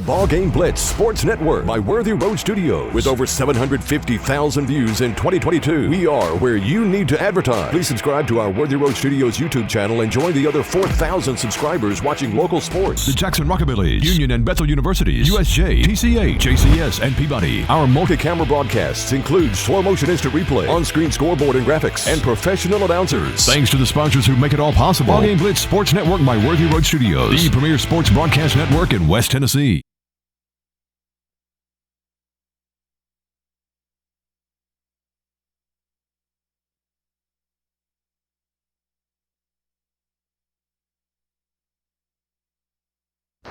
BallGame Blitz Sports Network by Worthy Road Studios. With over 750,000 views in 2022, we are where you need to advertise. Please subscribe to our Worthy Road Studios YouTube channel and join the other 4,000 subscribers watching local sports. The Jackson Rockabilly, Union and Bethel Universities, USJ, TCA, JCS, and Peabody. Our multi-camera broadcasts include slow motion instant replay, on-screen scoreboard and graphics, and professional announcers. Thanks to the sponsors who make it all possible. BallGame Blitz Sports Network by Worthy Road Studios, the premier sports broadcast network in West Tennessee.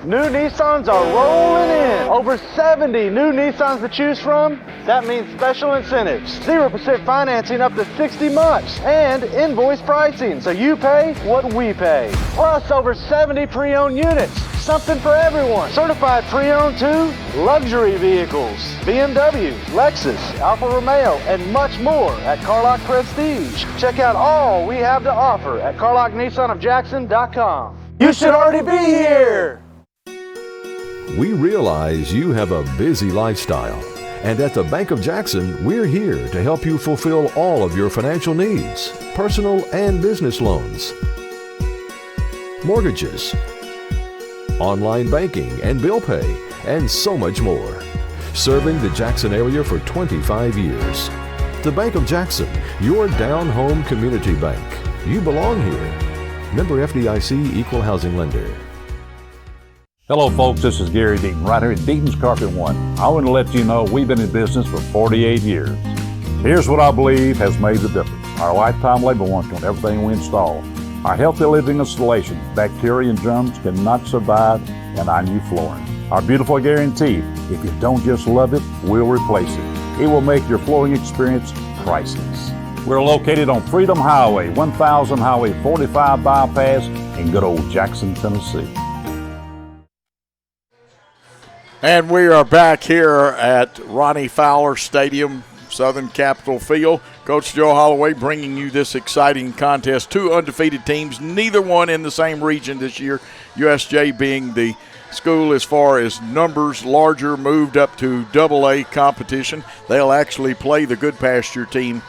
New Nissans are rolling in. Over 70 new Nissans to choose from. That means special incentives. 0% financing up to 60 months. And invoice pricing, so you pay what we pay. Plus over 70 pre-owned units. Something for everyone. Certified pre-owned too. Luxury vehicles. BMW, Lexus, Alfa Romeo, and much more at Carlock Prestige. Check out all we have to offer at CarlockNissanofJackson.com. You should already be here. We realize you have a busy lifestyle, and at the Bank of Jackson, we're here to help you fulfill all of your financial needs, personal and business loans, mortgages, online banking and bill pay, and so much more. Serving the Jackson area for 25 years. The Bank of Jackson, your down-home community bank. You belong here. Member FDIC Equal Housing Lender. Hello folks, this is Gary Deaton, right here at Deaton's Carpet One. I want to let you know we've been in business for 48 years. Here's what I believe has made the difference. Our lifetime labor warranty on everything we install. Our healthy living installation, bacteria and germs cannot survive in our new flooring. Our beautiful guarantee, if you don't just love it, we'll replace it. It will make your flooring experience priceless. We're located on Freedom Highway, 1000 Highway 45 bypass in good old Jackson, Tennessee. And we are back here at Ronnie Fowler Stadium, Southern Capitol Field. Coach Joe Holloway bringing you this exciting contest. Two undefeated teams, neither one in the same region this year. USJ being the school as far as numbers larger, moved up to AA competition. They'll actually play the Good Pasture team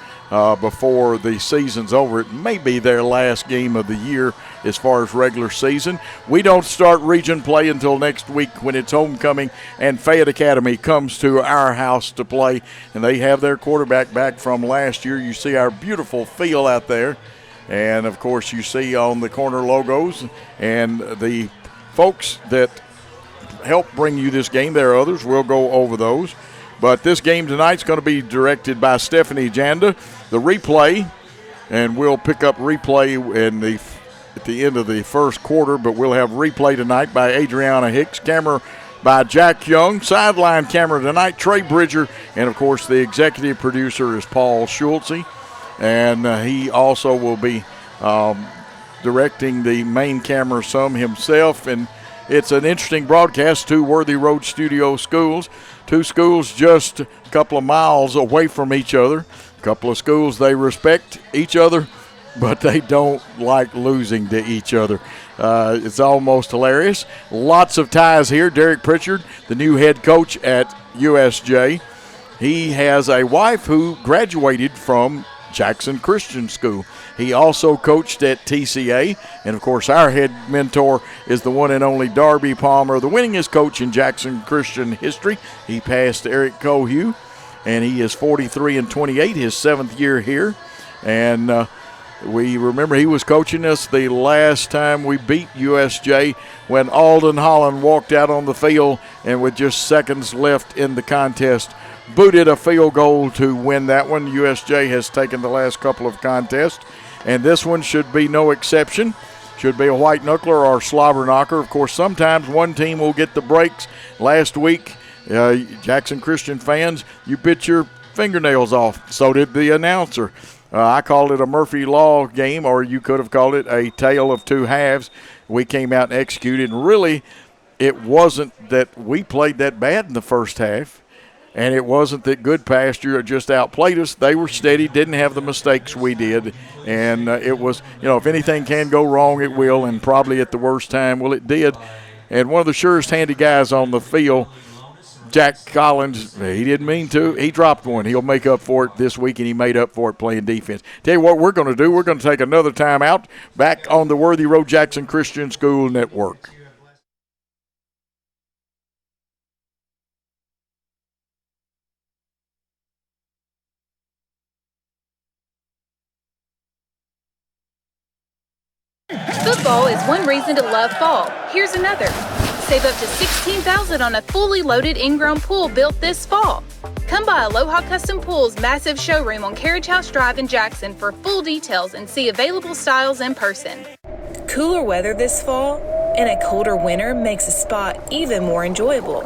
before the season's over. It may be their last game of the year as far as regular season. We don't start region play until next week when it's homecoming and Fayette Academy comes to our house to play, and they have their quarterback back from last year. You see our beautiful field out there, and of course you see on the corner logos and the folks that help bring you this game. There are others. We'll go over those. But this game tonight is going to be directed by Stephanie Janda. The replay, and we'll pick up replay at the end of the first quarter, but we'll have replay tonight by Adriana Hicks, camera by Jack Young, sideline camera tonight, Trey Bridger, and, of course, the executive producer is Paul Schultze, and he also will be directing the main camera some himself, and it's an interesting broadcast. Two Worthy Road Studio schools, two schools just a couple of miles away from each other, a couple of schools they respect each other, but they don't like losing to each other. It's almost hilarious. Lots of ties here. Derek Pritchard, the new head coach at USJ, he has a wife who graduated from Jackson Christian School. He also coached at TCA, and of course our head mentor is the one and only Darby Palmer, the winningest coach in Jackson Christian history. He passed Eric Cohue, and he is 43-28, his seventh year here. And we remember he was coaching us the last time we beat USJ when Alden Holland walked out on the field and with just seconds left in the contest booted a field goal to win that one. USJ has taken the last couple of contests, and this one should be no exception. Should be a white knuckler or a slobber knocker. Of course, sometimes one team will get the breaks. Last week, Jackson Christian fans, you bit your fingernails off. So did the announcer. I called it a Murphy Law game, or you could have called it a tale of two halves. We came out and executed, and really it wasn't that we played that bad in the first half. And it wasn't that Good Pasture just outplayed us. They were steady, didn't have the mistakes we did. And it was, if anything can go wrong, it will, and probably at the worst time, well, it did. And one of the surest handy guys on the field, Jack Collins, he didn't mean to. He dropped one. He'll make up for it this week, and he made up for it playing defense. Tell you what we're going to do. We're going to take another time out back on the Worthy Road Jackson Christian School Network. Football is one reason to love fall. Here's another. Save up to $16,000 on a fully loaded in-ground pool built this fall. Come by Aloha Custom Pool's massive showroom on Carriage House Drive in Jackson for full details and see available styles in person. Cooler weather this fall and a colder winter makes a spa even more enjoyable.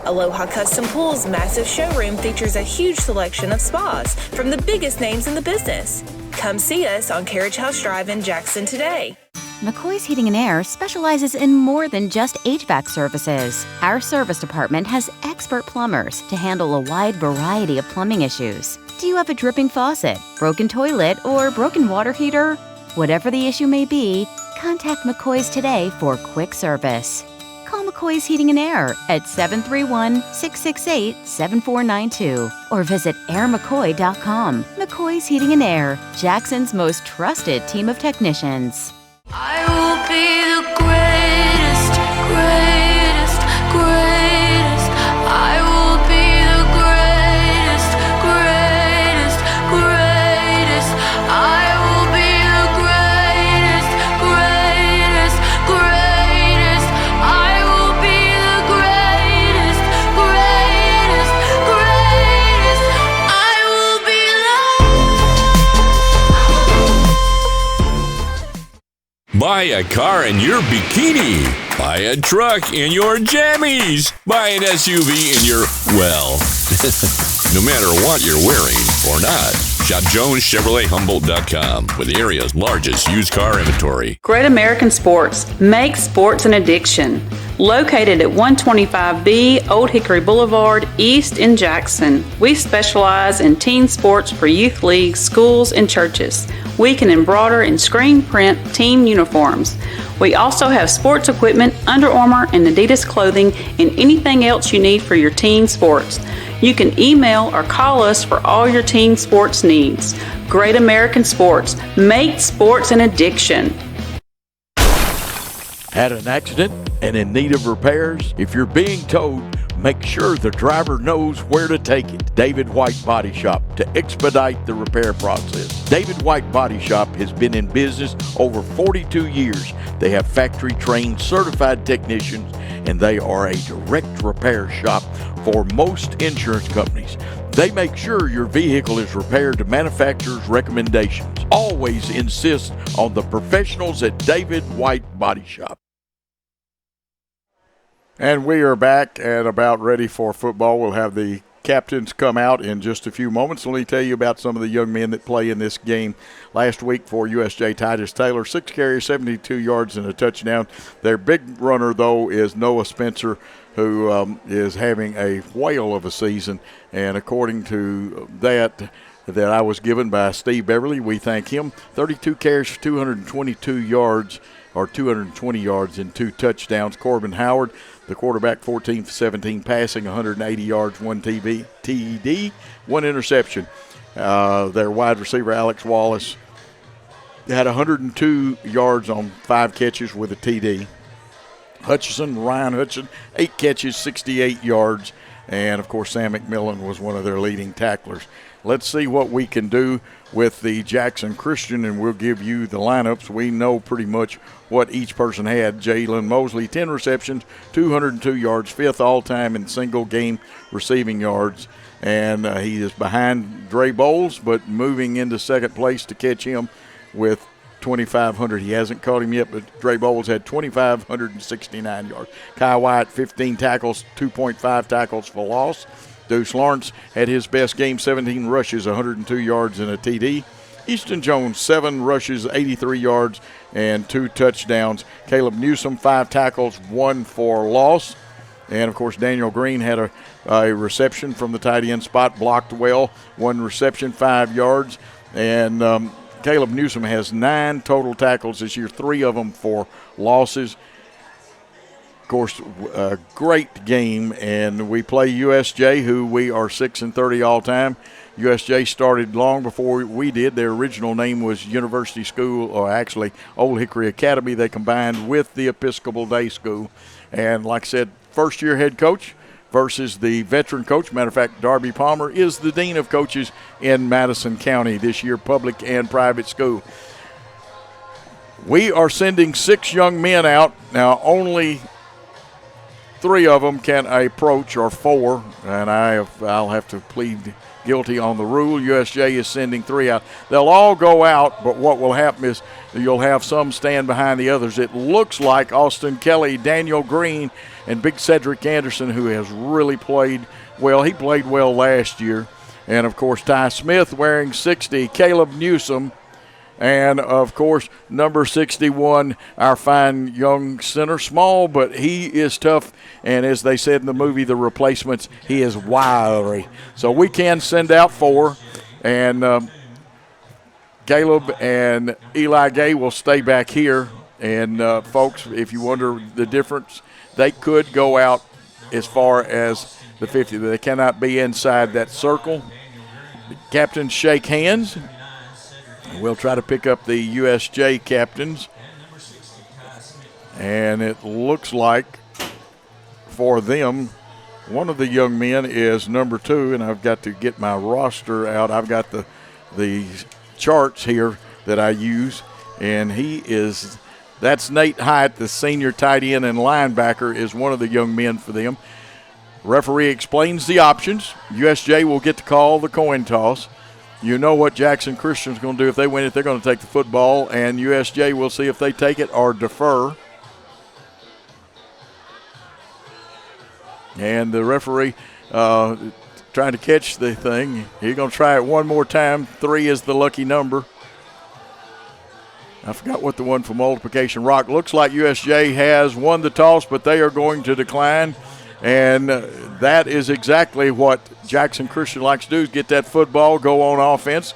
Aloha Custom Pool's massive showroom features a huge selection of spas from the biggest names in the business. Come see us on Carriage House Drive in Jackson today. McCoy's Heating and Air specializes in more than just HVAC services. Our service department has expert plumbers to handle a wide variety of plumbing issues. Do you have a dripping faucet, broken toilet, or broken water heater? Whatever the issue may be, contact McCoy's today for quick service. Call McCoy's Heating and Air at 731-668-7492 or visit airmccoy.com. McCoy's Heating and Air, Jackson's most trusted team of technicians. I will be the greatest, greatest, greatest. I will be the greatest, greatest, greatest. I will be the greatest, greatest, greatest. I will be the greatest, greatest, greatest. I will be Buy a car in your bikini. Buy a truck in your jammies. Buy an SUV in your, well, no matter what you're wearing or not. Shop JonesChevroletHumboldt.com with the area's largest used car inventory. Great American Sports. Make sports an addiction. Located at 125B Old Hickory Boulevard, East in Jackson. We specialize in teen sports for youth leagues, schools, and churches. We can embroider and screen print team uniforms. We also have sports equipment, Under Armour, and Adidas clothing, and anything else you need for your teen sports. You can email or call us for all your teen sports needs. Great American Sports. Make sports an addiction. Had an accident and in need of repairs? If you're being towed, make sure the driver knows where to take it. David White Body Shop to expedite the repair process. David White Body Shop has been in business over 42 years. They have factory-trained certified technicians, and they are a direct repair shop for most insurance companies. They make sure your vehicle is repaired to manufacturer's recommendations. Always insist on the professionals at David White Body Shop. And we are back and about ready for football. We'll have the captains come out in just a few moments. Let me tell you about some of the young men that play in this game. Last week for USJ, Titus Taylor, 6 carries, 72 yards and a touchdown. Their big runner, though, is Noah Spencer, who is having a whale of a season. And according to that I was given by Steve Beverly, we thank him. 32 carries for 222 yards, or 220 yards and 2 touchdowns. Corbin Howard, the quarterback, 14 for 17 passing, 180 yards, 1 TD, 1 interception. Their wide receiver, Alex Wallace, had 102 yards on 5 catches with a TD. Ryan Hutchison, 8 catches, 68 yards. And, of course, Sam McMillan was one of their leading tacklers. Let's see what we can do with the Jackson Christian, and we'll give you the lineups. We know pretty much what each person had. Jalen Mosley, 10 receptions, 202 yards, 5th all-time in single-game receiving yards. And he is behind Dre Bowles, but moving into second place to catch him with 2,500. He hasn't caught him yet, but Dre Bowles had 2,569 yards. Kai White, 15 tackles, 2.5 tackles for loss. Deuce Lawrence had his best game, 17 rushes, 102 yards and a TD. Easton Jones, 7 rushes, 83 yards and 2 touchdowns. Caleb Newsom, 5 tackles, 1 for loss. And, of course, Daniel Green had a reception from the tight end spot, blocked well, 1 reception, 5 yards. And Caleb Newsom has 9 total tackles this year, 3 of them for losses. course, a great game, and we play USJ, who we are 6-30 all time. USJ started long before we did. Their original name was University School, or actually Old Hickory Academy. They combined with the Episcopal Day School. And like I said, first-year head coach versus the veteran coach. Matter of fact, Darby Palmer is the dean of coaches in Madison County this year, public and private school. We are sending 6 young men out. Now, only 3 of them can approach, or 4, and I'll have to plead guilty on the rule. USJ is sending 3 out. They'll all go out, but what will happen is you'll have some stand behind the others. It looks like Austin Kelly, Daniel Green, and Big Cedric Anderson, who has really played well. He played well last year. And, of course, Ty Smith wearing 60, Caleb Newsom, and, of course, number 61, our fine young center. Small, but he is tough. And as they said in the movie, The Replacements, he is wiry. So we can send out 4. And Caleb and Eli Gay will stay back here. And, folks, if you wonder the difference, they could go out as far as the 50. They cannot be inside that circle. The captains shake hands. We'll try to pick up the USJ captains. And it looks like for them, one of the young men is number 2, and I've got to get my roster out. I've got the charts here that I use, and that's Nate Hyatt, the senior tight end and linebacker, is one of the young men for them. Referee explains the options. USJ will get to call the coin toss. You know what Jackson Christian's going to do if they win it. They're going to take the football, and USJ will see if they take it or defer. And the referee trying to catch the thing. He's going to try it one more time. 3 is the lucky number. I forgot what the one for multiplication rock. Looks like USJ has won the toss, but they are going to decline. And that is exactly what Jackson Christian likes to do, is get that football, go on offense.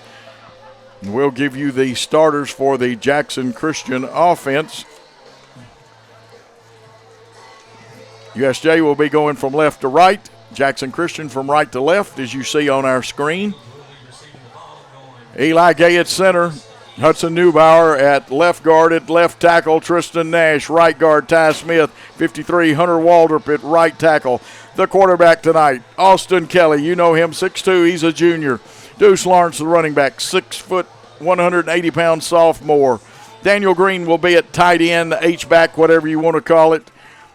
And we'll give you the starters for the Jackson Christian offense. USJ will be going from left to right. Jackson Christian from right to left, as you see on our screen. Eli Gay at center. Hudson Neubauer at left guard. At left tackle, Tristan Nash. Right guard, Ty Smith. 53, Hunter Waldrop at right tackle. The quarterback tonight, Austin Kelly. You know him, 6'2", he's a junior. Deuce Lawrence, the running back, 6 foot, 180-pound sophomore. Daniel Green will be at tight end, H-back, whatever you want to call it.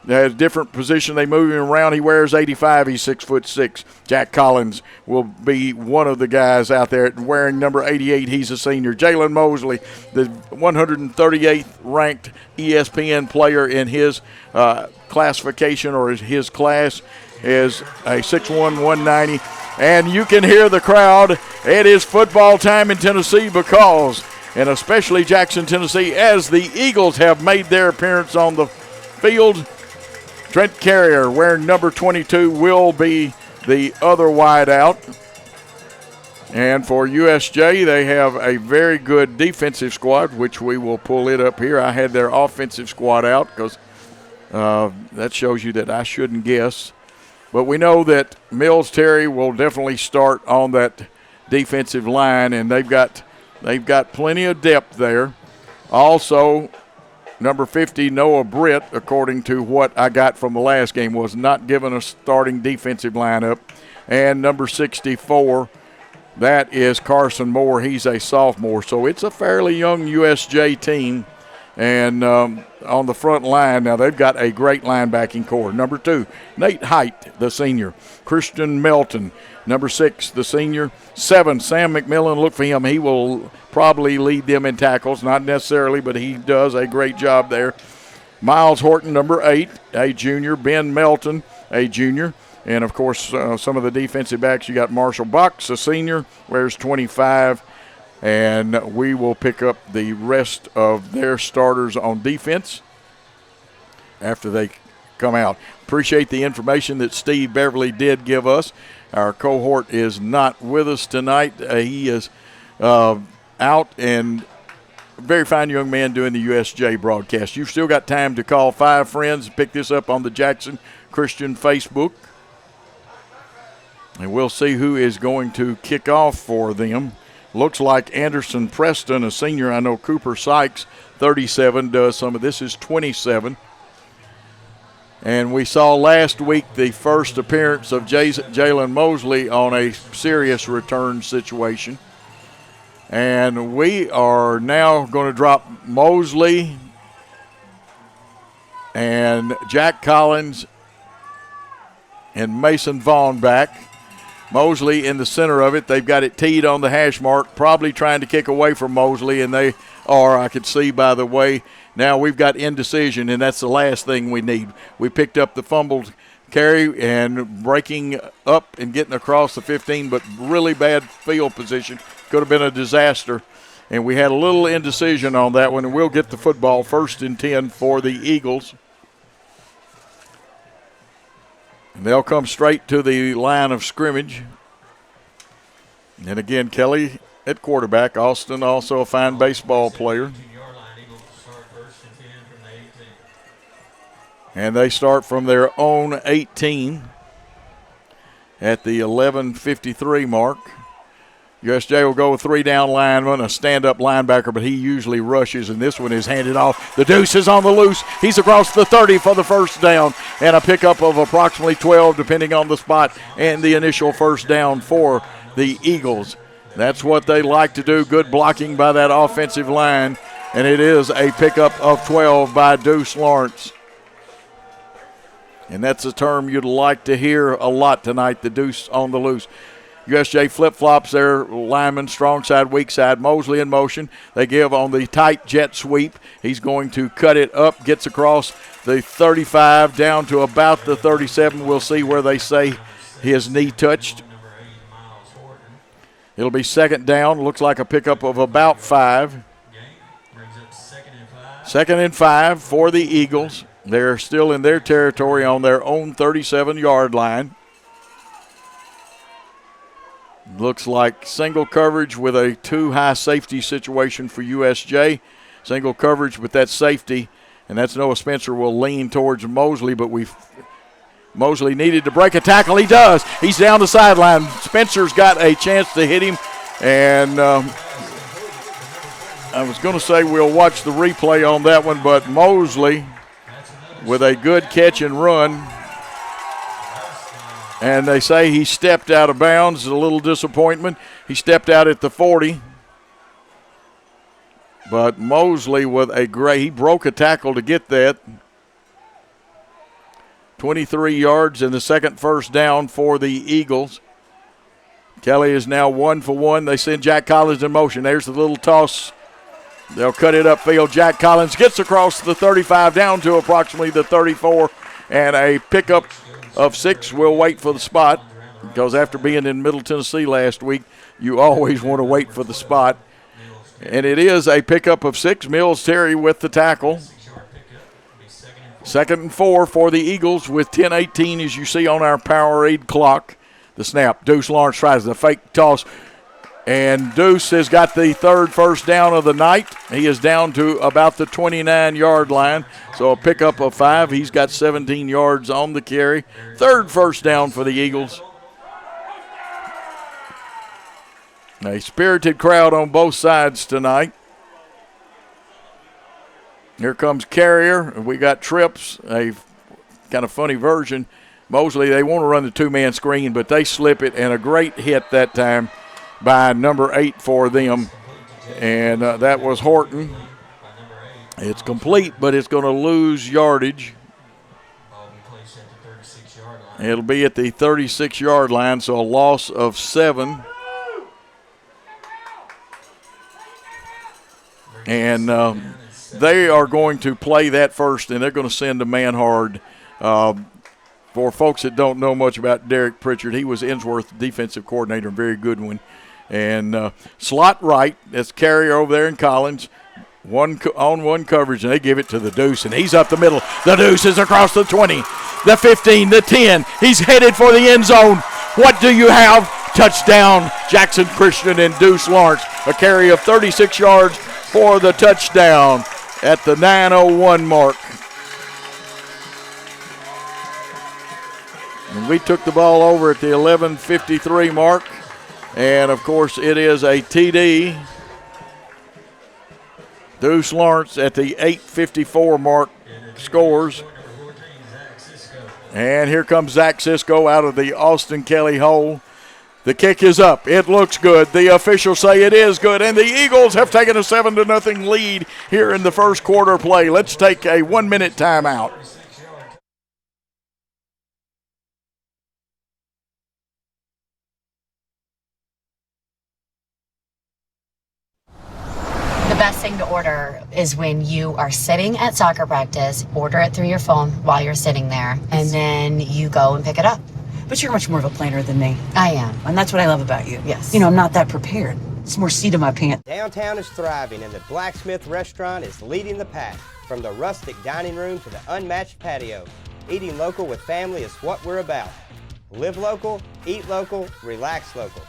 A different position, they move him around. He wears 85, he's 6'6". Jack Collins will be one of the guys out there wearing number 88, he's a senior. Jalen Mosley, the 138th ranked ESPN player in his classification, or his class, is a 6'1", 190. And you can hear the crowd. It is football time in Tennessee, because, and especially Jackson, Tennessee, as the Eagles have made their appearance on the field. Trent Carrier, wearing number 22, will be the other wide out. And for USJ, they have a very good defensive squad, which we will pull it up here. I had their offensive squad out because that shows you that I shouldn't guess. But we know that Mills Terry will definitely start on that defensive line, and they've got plenty of depth there. Also, number 50, Noah Britt, according to what I got from the last game, was not given a starting defensive lineup. And number 64, that is Carson Moore. He's a sophomore. So it's a fairly young USJ team. And on the front line, now they've got a great linebacking core. Number 2, Nate Haidt, the senior. Christian Melton, number 6, the senior. 7, Sam McMillan, look for him. He will probably lead them in tackles, not necessarily, but he does a great job there. Miles Horton, number 8, a junior. Ben Melton, a junior. And, of course, some of the defensive backs, you got Marshall Box, a senior, wears 25. And we will pick up the rest of their starters on defense after they come out. Appreciate the information that Steve Beverly did give us. Our cohort is not with us tonight. He is out and very fine young man doing the USJ broadcast. You've still got time to call 5 friends, pick this up on the Jackson Christian Facebook. And we'll see who is going to kick off for them. Looks like Anderson Preston, a senior. I know Cooper Sykes, 37, does some of this. Is 27. And we saw last week the first appearance of Jalen Mosley on a serious return situation. And we are now going to drop Mosley and Jack Collins and Mason Vaughn back. Mosley in the center of it. They've got it teed on the hash mark, probably trying to kick away from Mosley, and they are, I could see by the way. Now we've got indecision, and that's the last thing we need. We picked up the fumbled carry and breaking up and getting across the 15, but really bad field position. Could have been a disaster. And we had a little indecision on that one, and we'll get the football 1st and 10 for the Eagles. And they'll come straight to the line of scrimmage. And again, Kelly at quarterback. Austin also a fine baseball player. And they start from their own 18 at the 11:53 mark. USJ will go with 3 down linemen, a stand-up linebacker, but he usually rushes, and this one is handed off. The Deuce is on the loose. He's across the 30 for the first down, and a pickup of approximately 12, depending on the spot, and the initial first down for the Eagles. That's what they like to do. Good blocking by that offensive line, and it is a pickup of 12 by Deuce Lawrence. And that's a term you'd like to hear a lot tonight, the Deuce on the loose. USJ flip-flops their lineman, strong side, weak side. Mosley in motion. They give on the tight jet sweep. He's going to cut it up, gets across the 35 down to about the 37. We'll see where they say his knee touched. It'll be 2nd down. Looks like a pickup of about 5. 2nd and 5 for the Eagles. They're still in their territory on their own 37-yard line. Looks like single coverage with a 2-high safety situation for USJ. Single coverage with that safety, and that's Noah Spencer will lean towards Mosley, but Mosley needed to break a tackle. He does. He's down the sideline. Spencer's got a chance to hit him, and I was going to say we'll watch the replay on that one, but Mosley with a good catch and run. And they say he stepped out of bounds. A little disappointment. He stepped out at the 40. But Mosley with he broke a tackle to get that. 23 yards and the second first down for the Eagles. Kelly is now 1 for 1. They send Jack Collins in motion. There's the little toss. They'll cut it upfield. Jack Collins gets across the 35 down to approximately the 34. And a pickup of 6. We'll wait for the spot because after being in Middle Tennessee last week, you always want to wait for the spot. And it is a pickup of 6. Mills Terry with the tackle. 2nd and 4 for the Eagles with 10:18 as you see on our Powerade clock. The snap. Deuce Lawrence tries the fake toss. And Deuce has got the 3rd first down of the night. He is down to about the 29-yard line. So a pickup of 5. He's got 17 yards on the carry. 3rd first down for the Eagles. A spirited crowd on both sides tonight. Here comes Carrier. We got trips, a kind of funny version. Mosley, they want to run the 2-man screen, but they slip it, and a great hit that time by number 8 for them, and that was Horton. It's complete, but it's going to lose yardage. It'll be at the 36-yard line, so a loss of 7. And they are going to play that first, and they're going to send a man hard. For folks that don't know much about Derek Pritchard, he was Innsworth defensive coordinator, a very good one. And slot right, that's Carrier over there in Collins. One coverage, and they give it to the Deuce, and he's up the middle. The Deuce is across the 20, the 15, the 10. He's headed for the end zone. What do you have? Touchdown, Jackson Christian and Deuce Lawrence. A carry of 36 yards for the touchdown at the 9:01 mark. And we took the ball over at the 11:53 mark. And, of course, it is a TD. Deuce Lawrence at the 8:54 mark scores. And here comes Zach Cisco out of the Austin Kelly hole. The kick is up. It looks good. The officials say it is good. And the Eagles have taken a 7-0 lead here in the first quarter play. Let's take a 1-minute timeout. The best thing to order is when you are sitting at soccer practice, order it through your phone while you're sitting there, and then you go and pick it up. But you're much more of a planner than me. I am. And that's what I love about you. Yes. You know, I'm not that prepared. It's more seat in my pants. Downtown is thriving, and the Blacksmith Restaurant is leading the pack. From the rustic dining room to the unmatched patio, eating local with family is what we're about. Live local, eat local, relax local.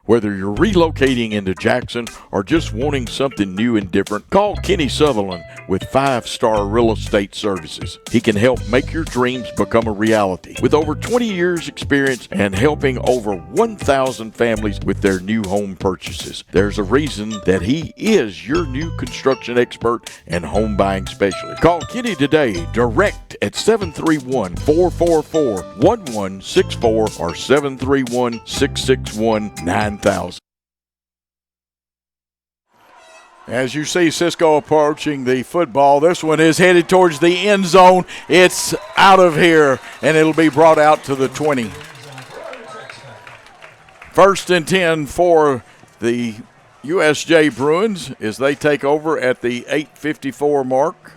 Whether you're relocating into Jackson or just wanting something new and different, call Kenny Sutherland with 5-Star Real Estate Services. He can help make your dreams become a reality. With over 20 years experience and helping over 1,000 families with their new home purchases, there's a reason that he is your new construction expert and home buying specialist. Call Kenny today, direct at 731-444-1164 or 731-661-9000. As you see Cisco approaching the football, this one is headed towards the end zone. It's out of here, and it'll be brought out to the 20. 1st and 10 for the USJ Bruins as they take over at the 8:54 mark.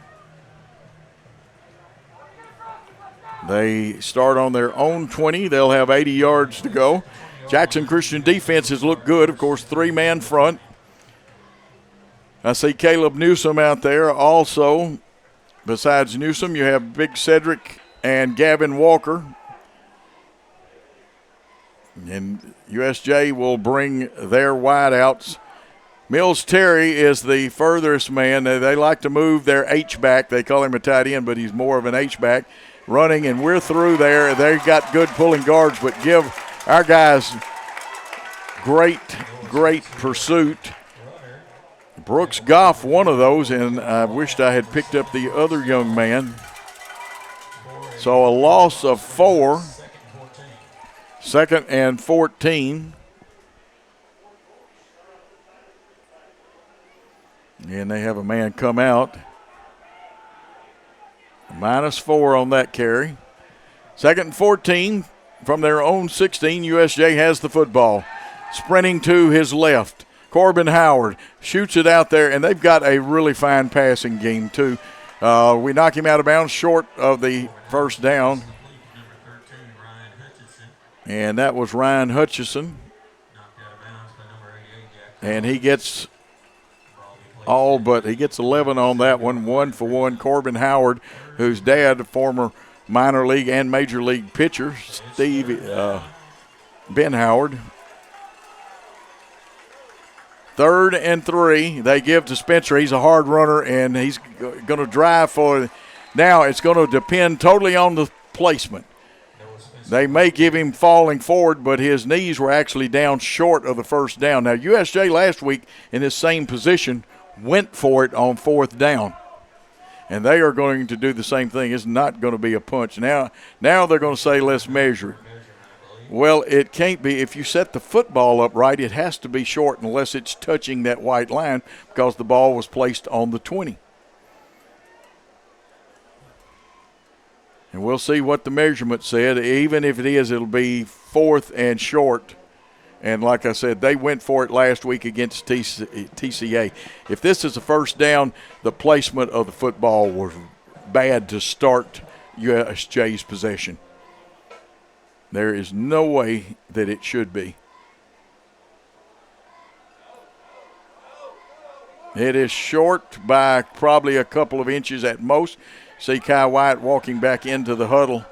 They start on their own 20. They'll have 80 yards to go. Jackson Christian defense has looked good. Of course, 3-man front. I see Caleb Newsom out there also. Besides Newsom, you have Big Cedric and Gavin Walker. And USJ will bring their wideouts. Mills Terry is the furthest man. They like to move their H-back. They call him a tight end, but he's more of an H-back. Running, and we're through there. They've got good pulling guards, but give our guys great pursuit. Brooks Goff, one of those, and I wished I had picked up the other young man. So a loss of 4. 2nd and 14. And they have a man come out. -4 on that carry. 2nd and 14 from their own 16. USJ has the football. Sprinting to his left. Corbin Howard shoots it out there, and they've got a really fine passing game, too. We knock him out of bounds short of the first down. And that was Ryan Hutchison. And he gets he gets 11 on that one, 1-for-1. Corbin Howard, whose dad, a former minor league and major league pitcher, Ben Howard. 3rd and 3. They give to Spencer. He's a hard runner, and he's going to drive for. Now it's going to depend totally on the placement. They may give him falling forward, but his knees were actually down short of the first down. Now, USJ last week in this same position went for it on 4th down. And they are going to do the same thing. It's not going to be a punch. Now they're going to say, let's measure it. Well, it can't be. If you set the football up right, it has to be short unless it's touching that white line because the ball was placed on the 20. And we'll see what the measurement said. Even if it is, it'll be 4th and short. And like I said, they went for it last week against TCA. If this is a first down, the placement of the football was bad to start USJ's possession. There is no way that it should be. It is short by probably a couple of inches at most. See Kai White walking back into the huddle.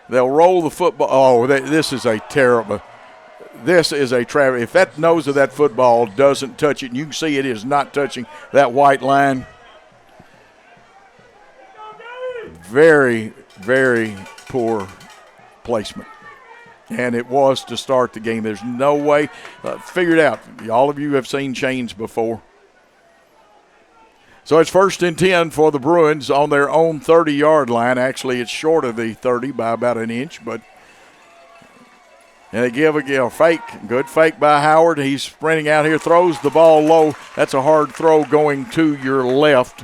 They'll roll the football. Oh, this is a terrible. this is a travesty. If that nose of that football doesn't touch it, and you can see it is not touching that white line, very, very poor placement. And it was to start the game. There's no way. Figure it out. All of you have seen chains before. So it's 1st and 10 for the Bruins on their own 30-yard line. Actually, it's short of the 30 by about an inch, but and they give a fake. Good fake by Howard. He's sprinting out here, throws the ball low. That's a hard throw going to your left.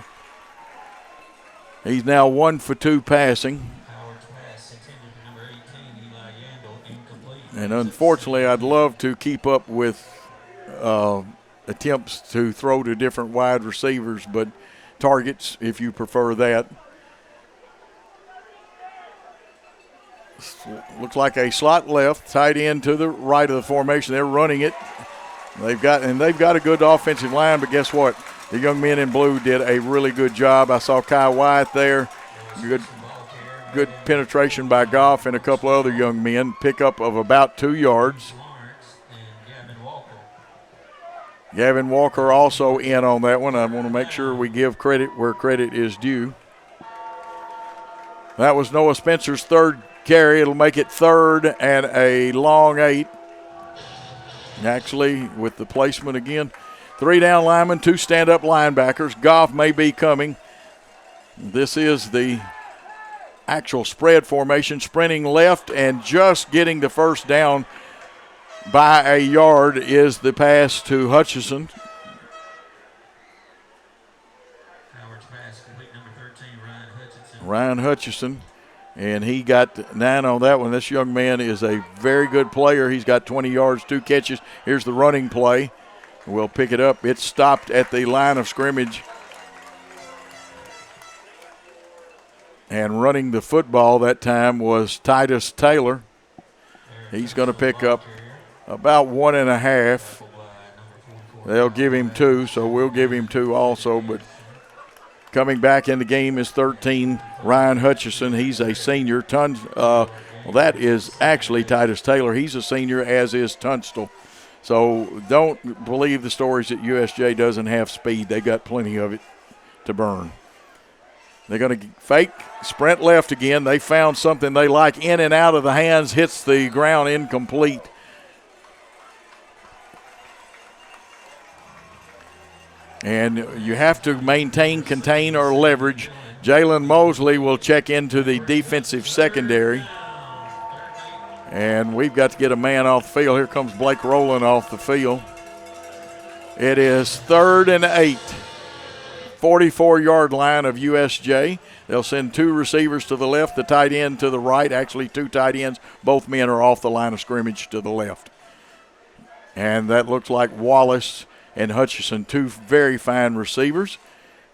He's now 1 for 2 passing. And unfortunately, I'd love to keep up with attempts to throw to different wide receivers, but targets if you prefer that. Looks like a slot left, tight end to the right of the formation. They're running it. They've got a good offensive line, but guess what? The young men in blue did a really good job. I saw Kai Wyatt there. Good penetration by Goff and a couple other young men. Pickup of about 2 yards. Gavin Walker also in on that one. I want to make sure we give credit where credit is due. That was Noah Spencer's 3rd carry. It'll make it 3rd and a long 8. Actually, with the placement again. 3 down linemen, 2 stand-up linebackers. Goff may be coming. This is the actual spread formation, sprinting left and just getting the first down by a yard is the pass to Hutchison. Ryan Hutchison, and he got 9 on that one. This young man is a very good player. He's got 20 yards, 2 catches. Here's the running play. We'll pick it up. It stopped at the line of scrimmage. And running the football that time was Titus Taylor. He's going to pick up about 1.5. They'll give him 2, so we'll give him 2 also. But coming back in the game is 13, Ryan Hutchison. He's a senior. Well, that is actually Titus Taylor. He's a senior, as is Tunstall. So don't believe the stories that USJ doesn't have speed. They got plenty of it to burn. They're going to fake, sprint left again. They found something they like. In and out of the hands, hits the ground, incomplete. And you have to maintain, contain, or leverage. Jalen Mosley will check into the defensive secondary. And we've got to get a man off the field. Here comes Blake Rowland off the field. It is 3rd and 8. 44-yard line of USJ. They'll send 2 receivers to the left, the tight end to the right. Actually, 2 tight ends. Both men are off the line of scrimmage to the left. And that looks like Wallace and Hutchison, 2 very fine receivers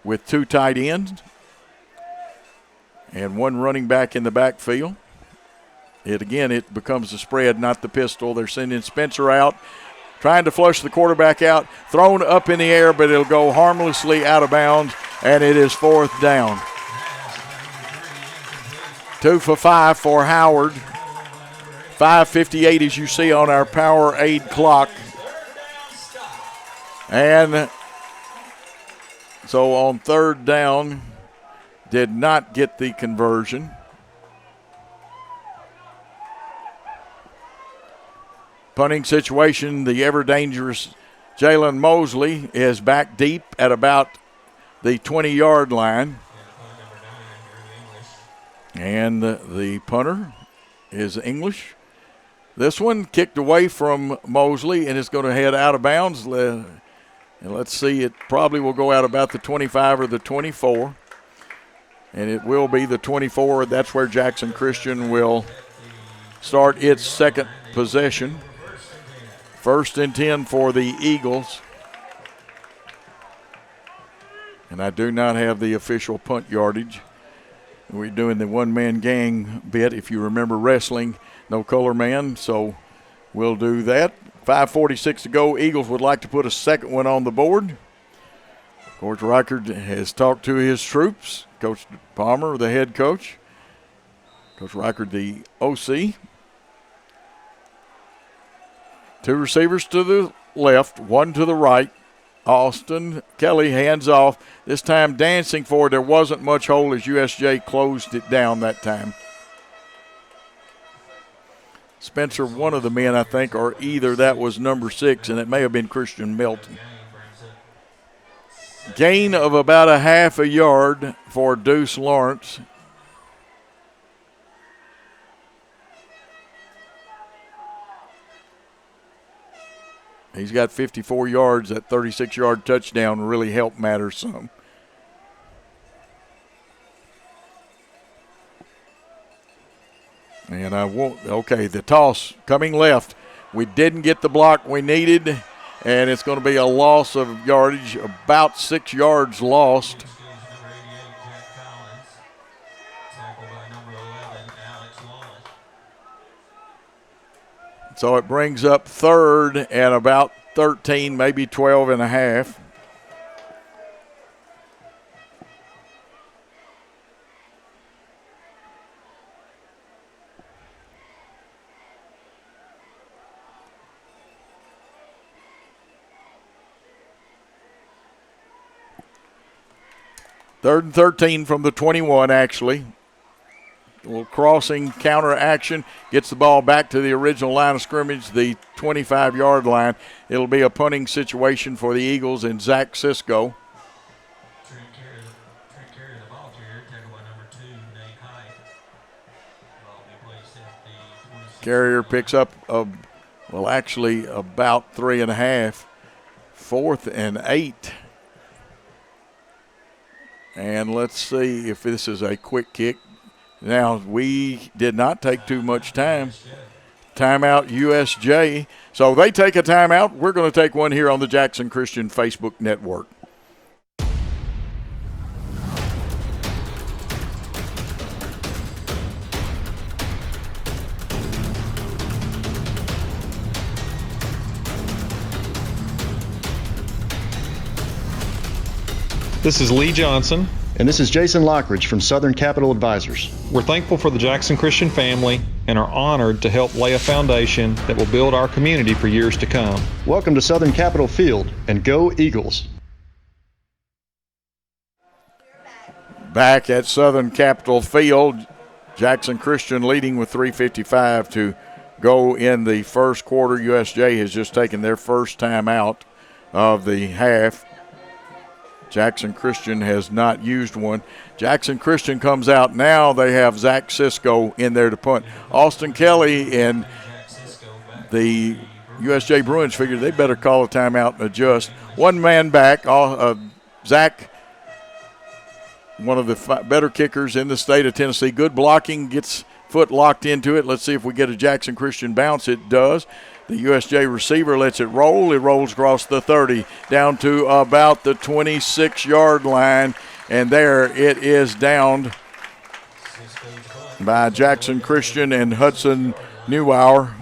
with 2 tight ends and 1 running back in the backfield. It becomes the spread, not the pistol. They're sending Spencer out, trying to flush the quarterback out, thrown up in the air, but it'll go harmlessly out of bounds, and it is 4th down. 2 for 5 for Howard. 5:58 as you see on our Power Aid clock. And so on 3rd down, did not get the conversion. Punting situation, the ever-dangerous Jalen Mosley is back deep at about the 20-yard line. And the punter is English. This one kicked away from Mosley, and it's going to head out of bounds. And let's see, it probably will go out about the 25 or the 24. And it will be the 24. That's where Jackson Christian will start its second possession. 1st and 10 for the Eagles. And I do not have the official punt yardage. We're doing the one-man gang bit. If you remember wrestling, no color man, so we'll do that. 5:46 to go. Eagles would like to put a second one on the board. Coach Reichard has talked to his troops. Coach Palmer, the head coach. Coach Reichard, the OC. Two receivers to the left, one to the right. Austin Kelly hands off. This time dancing for it. There wasn't much hole as USJ closed it down that time. Spencer, one of the men, I think, or either that was number 6, and it may have been Christian Melton. Gain of about a half a yard for Deuce Lawrence. He's got 54 yards. That 36-yard touchdown really helped matter some. And the toss coming left. We didn't get the block we needed, and it's going to be a loss of yardage, about 6 yards lost. So it brings up third and about 13, maybe 12 and a half. Third and 13 from the 21, actually. A little crossing counter action, gets the ball back to the original line of scrimmage, the 25-yard line. It'll be a punting situation for the Eagles and Zach Cisco. Carrier picks up, about 3.5. 4th and 8. And let's see if this is a quick kick. Now, we did not take too much time. Timeout USJ. So they take a timeout. We're going to take one here on the Jackson Christian Facebook network. This is Lee Johnson. And this is Jason Lockridge from Southern Capital Advisors. We're thankful for the Jackson Christian family and are honored to help lay a foundation that will build our community for years to come. Welcome to Southern Capital Field, and go Eagles. Back at Southern Capital Field, Jackson Christian leading with 3:55 to go in the first quarter. USJ has just taken their first time out of the half. Jackson Christian has not used one. Jackson Christian comes out. Now they have Zach Cisco in there to punt. Austin Kelly and the USJ Bruins figured they better call a timeout and adjust. One man back. Zach, one of the better kickers in the state of Tennessee. Good blocking, gets foot locked into it. Let's see if we get a Jackson Christian bounce. It does. The USJ receiver lets it roll. It rolls across the 30 down to about the 26-yard line, and there it is downed by Jackson Christian and Hudson Newhour.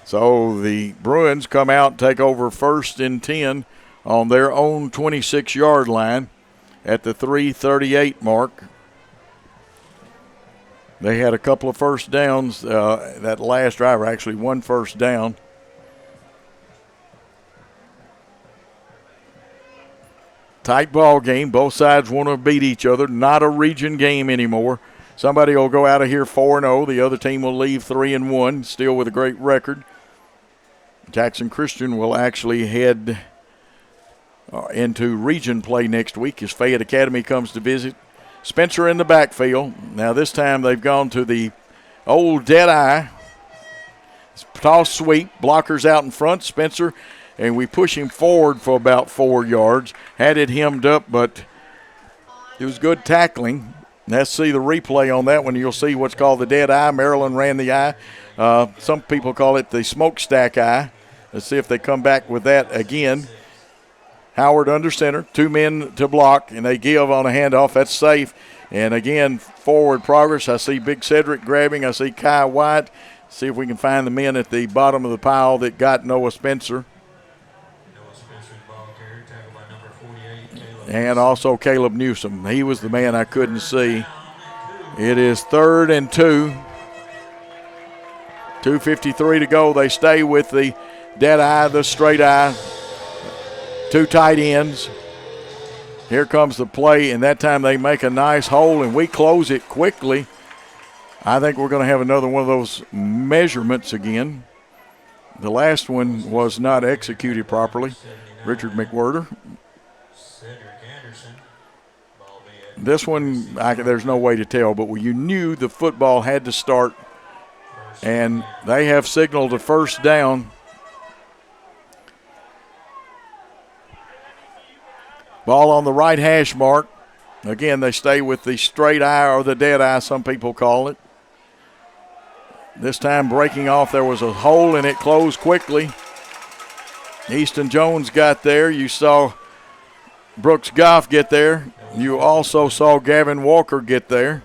So the Bruins come out and take over 1st and 10 on their own 26-yard line at the 3:38 mark. They had a couple of first downs. That last driver actually 1 first down. Tight ball game. Both sides want to beat each other. Not a region game anymore. Somebody will go out of here 4-0. The other team will leave 3-1, still with a great record. Jackson Christian will actually head into region play next week as Fayette Academy comes to visit. Spencer in the backfield. Now this time they've gone to the old dead eye. Toss sweep. Blockers out in front. Spencer, and we push him forward for about 4 yards. Had it hemmed up, but it was good tackling. Let's see the replay on that one. You'll see what's called the dead eye. Maryland ran the eye. Some people call it the smokestack eye. Let's see if they come back with that again. Howard under center, 2 men to block, and they give on a handoff. That's safe. And again, forward progress. I see Big Cedric grabbing. I see Kai White. See if we can find the men at the bottom of the pile that got Noah Spencer. And also Caleb Newsom. He was the man I couldn't see. It is 3rd and 2. 2:53 to go. They stay with the dead eye, the straight eye. 2 tight ends. Here comes the play, and that time they make a nice hole, and we close it quickly. I think we're going to have another one of those measurements again. The last one was not executed properly. Richard McWhirter. This one, there's no way to tell, but you knew the football had to start, and they have signaled a first down. Ball on the right hash mark. Again, they stay with the straight eye or the dead eye, some people call it. This time breaking off, there was a hole and it closed quickly. Easton Jones got there. You saw Brooks Goff get there. You also saw Gavin Walker get there.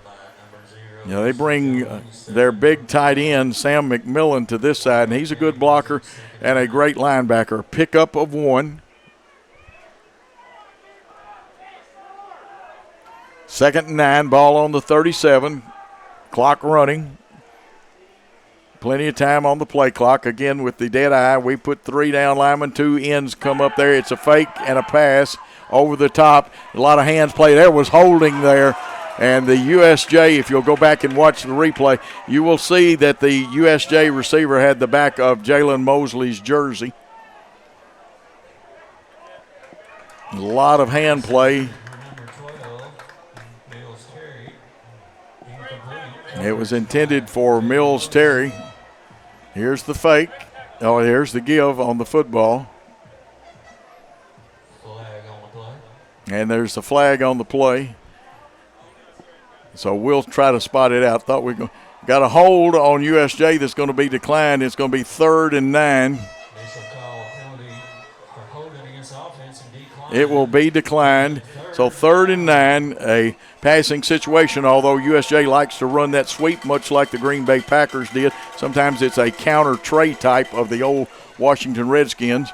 You know, they bring their big tight end, Sam McMillan, to this side, and he's a good blocker and a great linebacker. Pickup of 1. 2nd and 9, ball on the 37. Clock running. Plenty of time on the play clock. Again, with the dead eye, we put 3 down linemen, 2 ends come up there. It's a fake and a pass over the top. A lot of hands play. There was holding there. And the USJ, if you'll go back and watch the replay, you will see that the USJ receiver had the back of Jalen Mosley's jersey. A lot of hand play. It was intended for Mills Terry. Here's the fake. Oh, here's the give on the football. And there's the flag on the play. So we'll try to spot it out. Thought we got a hold on USJ that's going to be declined. It's going to be 3rd and 9. It will be declined. So 3rd and 9, a passing situation, although USJ likes to run that sweep much like the Green Bay Packers did. Sometimes it's a counter tray type of the old Washington Redskins.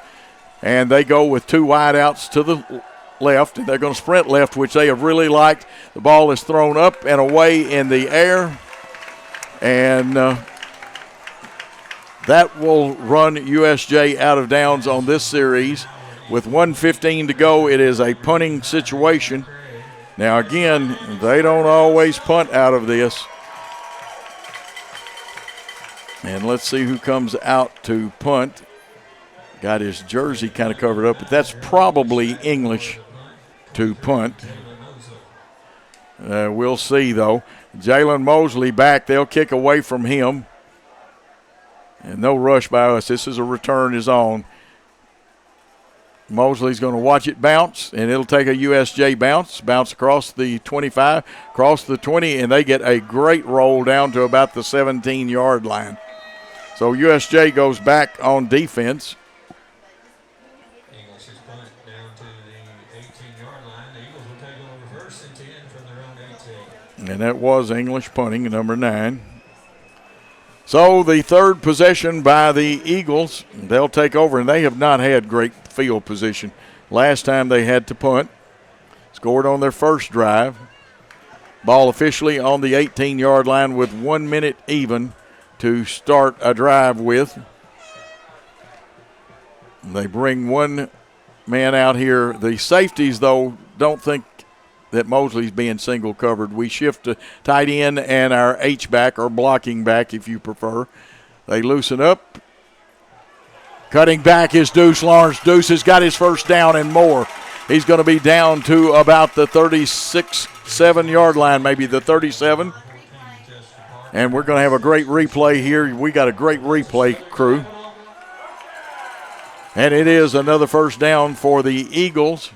And they go with 2 wideouts to the left. They're going to sprint left, which they have really liked. The ball is thrown up and away in the air. And that will run USJ out of downs on this series. With 1:15 to go, it is a punting situation. Now, again, they don't always punt out of this. And let's see who comes out to punt. Got his jersey kind of covered up, but that's probably English to punt. We'll see, though. Jalen Mosley back. They'll kick away from him. And no rush by us. This is a return his own. Mosley's going to watch it bounce, and it'll take a USJ bounce across the 25, across the 20, and they get a great roll down to about the 17-yard line. So USJ goes back on defense. English is punt down to the 18-yard line. The Eagles will take over 1st and 10 from their own 18. And that was English punting, number 9. So the 3rd possession by the Eagles, they'll take over, and they have not had great field position. Last time they had to punt. Scored on their first drive. Ball officially on the 18-yard line with 1 minute even to start a drive with. They bring 1 man out here. The safeties, though, don't think that Mosley's being single covered. We shift to tight end and our H-back or blocking back if you prefer. They loosen up. Cutting back is Deuce Lawrence. Deuce has got his first down and more. He's going to be down to about the 36-7-yard line, maybe the 37. And we're going to have a great replay here. We got a great replay crew. And it is another first down for the Eagles.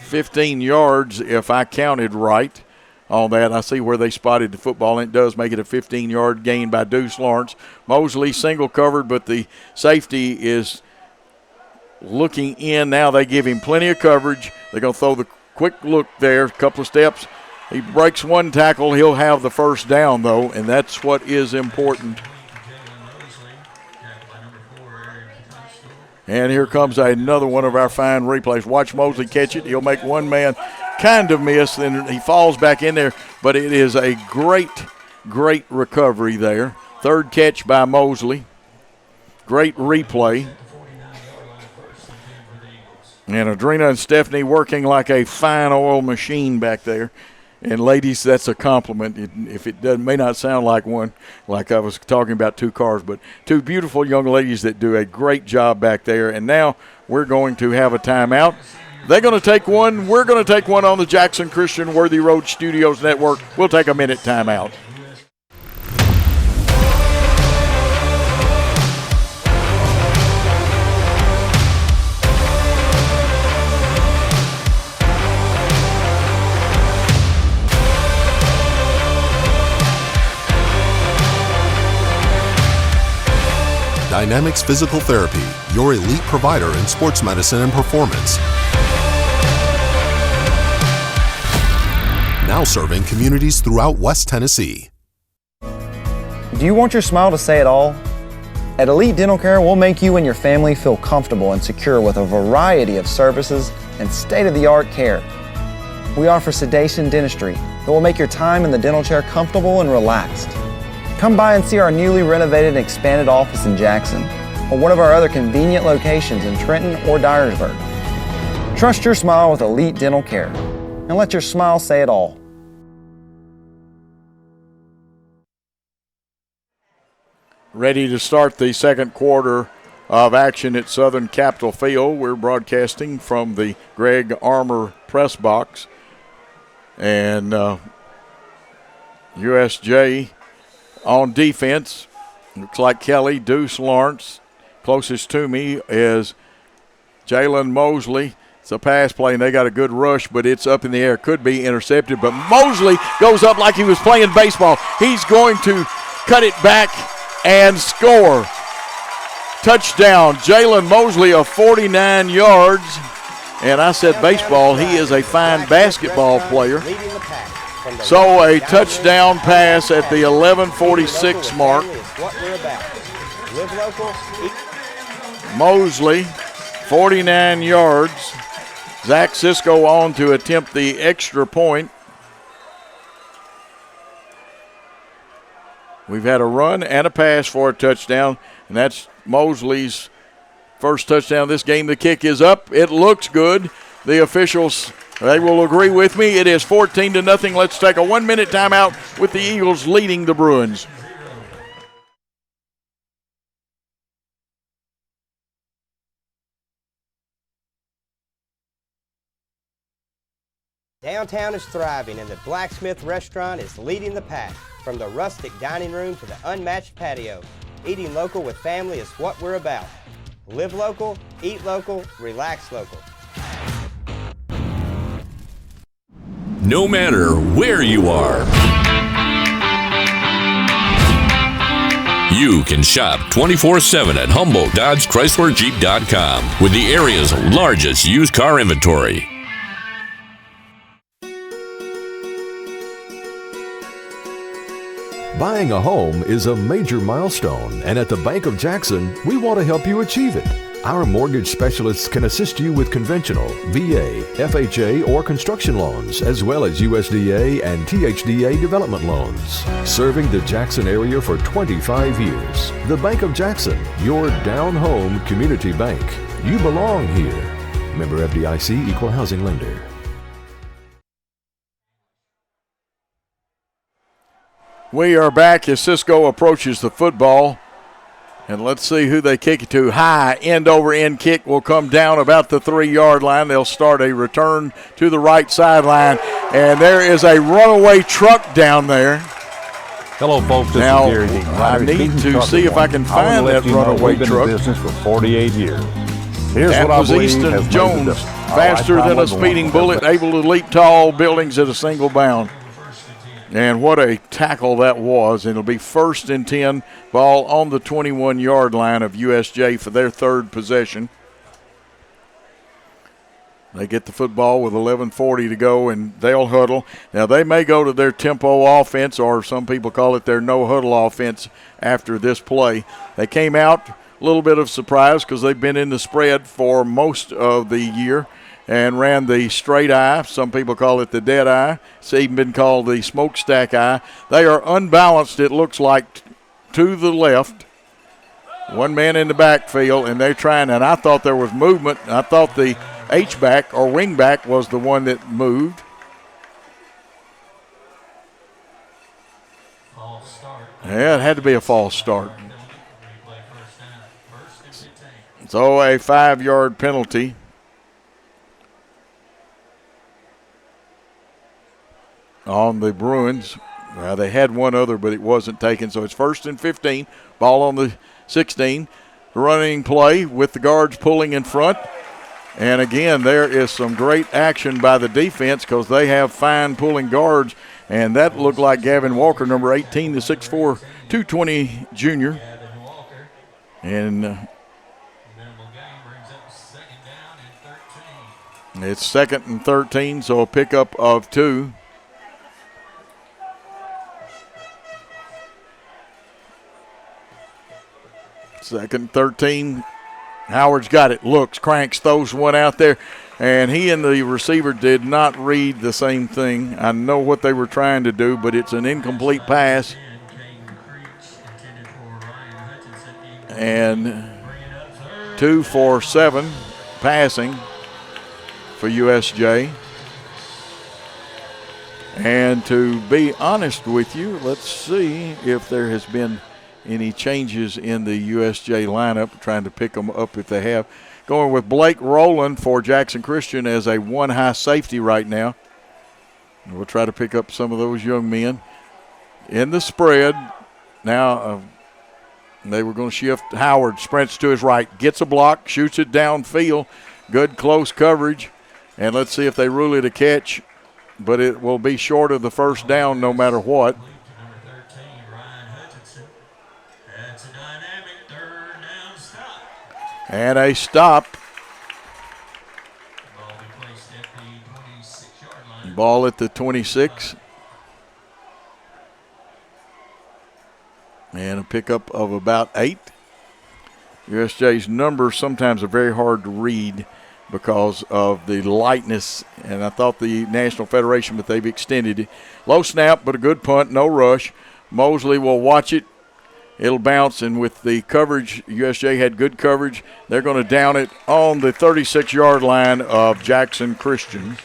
15 yards if I counted right on that. I see where they spotted the football, and it does make it a 15-yard gain by Deuce Lawrence. Mosley single covered, but the safety is looking in. Now they give him plenty of coverage. They're going to throw the quick look there, a couple of steps. He breaks 1 tackle. He'll have the first down, though, and that's what is important. And here comes another one of our fine replays. Watch Mosley catch it. He'll make 1 man kind of missed, and he falls back in there. But it is a great recovery there. Third catch by Mosley. Great replay. And Adrena and Stephanie working like a fine oil machine back there. And ladies, that's a compliment. If it may not sound like one, like I was talking about two cars, but two beautiful young ladies that do a great job back there. And now we're going to have a timeout. They're going to take one. We're going to take one on the Jackson Christian Worthy Road Studios Network. We'll take a minute timeout. Dynamics Physical Therapy, your elite provider in sports medicine and performance. Now serving communities throughout West Tennessee. Do you want your smile to say it all? At Elite Dental Care, we'll make you and your family feel comfortable and secure with a variety of services and state-of-the-art care. We offer sedation dentistry that will make your time in the dental chair comfortable and relaxed. Come by and see our newly renovated and expanded office in Jackson, or one of our other convenient locations in Trenton or Dyersburg. Trust your smile with Elite Dental Care, and let your smile say it all. Ready to start the second quarter of action at Southern Capitol Field. We're broadcasting from the Greg Armour press box, and USJ on defense. Looks like Kelly, Deuce Lawrence. Closest to me is Jalen Mosley. It's a pass play, and they got a good rush, but it's up in the air. Could be intercepted, but Mosley goes up like he was playing baseball. He's going to cut it back and score. Touchdown, Jalen Mosley of 49 yards. And I said baseball, he is a fine basketball player. So a touchdown pass at the 11:46 mark. Mosley, 49 yards. Zach Cisco on to attempt the extra point. We've had a run and a pass for a touchdown, and that's Mosley's first touchdown of this game. The kick is up. It looks good. The officials, they will agree with me. It is 14-0. Let's take a 1-minute timeout with the Eagles leading the Bruins. Downtown is thriving, and the Blacksmith Restaurant is leading the pack. From the rustic dining room to the unmatched patio, eating local with family is what we're about. Live local, eat local, relax local. No matter where you are, you can shop 24/7 at HumboldtDodgeChryslerJeep.com with the area's largest used car inventory. Buying a home is a major milestone, and at the Bank of Jackson, we want to help you achieve it. Our mortgage specialists can assist you with conventional, VA, FHA, or construction loans, as well as USDA and THDA development loans. Serving the Jackson area for 25 years. The Bank of Jackson, your down-home community bank. You belong here. Member FDIC, Equal Housing Lender. We are back as Cisco approaches the football. And let's see who they kick it to. High end-over-end kick will come down about the 3-yard line. They'll start a return to the right sideline. And there is a runaway truck down there. Hello, folks. This Now, is Gary Deaton. I need to see if I can find that runaway truck. We've been in business for 48 years. Here's that what I was believe Easton has made the Jones, difference. faster than a speeding bullet, able to leap tall buildings at a single bound. And what a tackle that was. And it'll be 1st and 10, ball on the 21-yard line of USJ for their third possession. They get the football with 11:40 to go, and they'll huddle. Now, they may go to their tempo offense, or some people call it their no-huddle offense after this play. They came out, a little bit of surprise because they've been in the spread for most of the year. and ran the straight eye. Some people call it the dead eye. It's even been called the smokestack eye. They are unbalanced, it looks like, to the left. One man in the backfield, and they're trying, and I thought there was movement. I thought the H-back or wing-back was the one that moved. Yeah, it had to be a false start. So a 5-yard penalty. On the Bruins. Well, they had one other, but it wasn't taken. So it's 1st and 15. Ball on the 16. Running play with the guards pulling in front. And again, there is some great action by the defense because they have fine pulling guards. And that looked like Gavin Walker, number 18, the 6'4", 220 junior. And it's 2nd and 13, so a pickup of 2. Second 13. Howard's got it. Looks, cranks, throws one out there. And he and the receiver did not read the same thing. I know what they were trying to do, but it's an incomplete pass. And 2 for 7 passing for USJ. And to be honest with you, let's see if there has been any changes in the USJ lineup, trying to pick them up if they have. Going with Blake Rowland for Jackson Christian as a 1-high safety right now. We'll try to pick up some of those young men. In the spread, now they were going to shift. Howard sprints to his right, gets a block, shoots it downfield. Good close coverage. And let's see if they rule it a catch, but it will be short of the first down no matter what. And a stop. Ball at the 26. And a pickup of about 8. USJ's numbers sometimes are very hard to read because of the lightness. And I thought the National Federation, but they've extended it. Low snap, but a good punt, no rush. Mosley will watch it. It'll bounce, and with the coverage, USJ had good coverage. They're going to down it on the 36-yard line of Jackson Christian.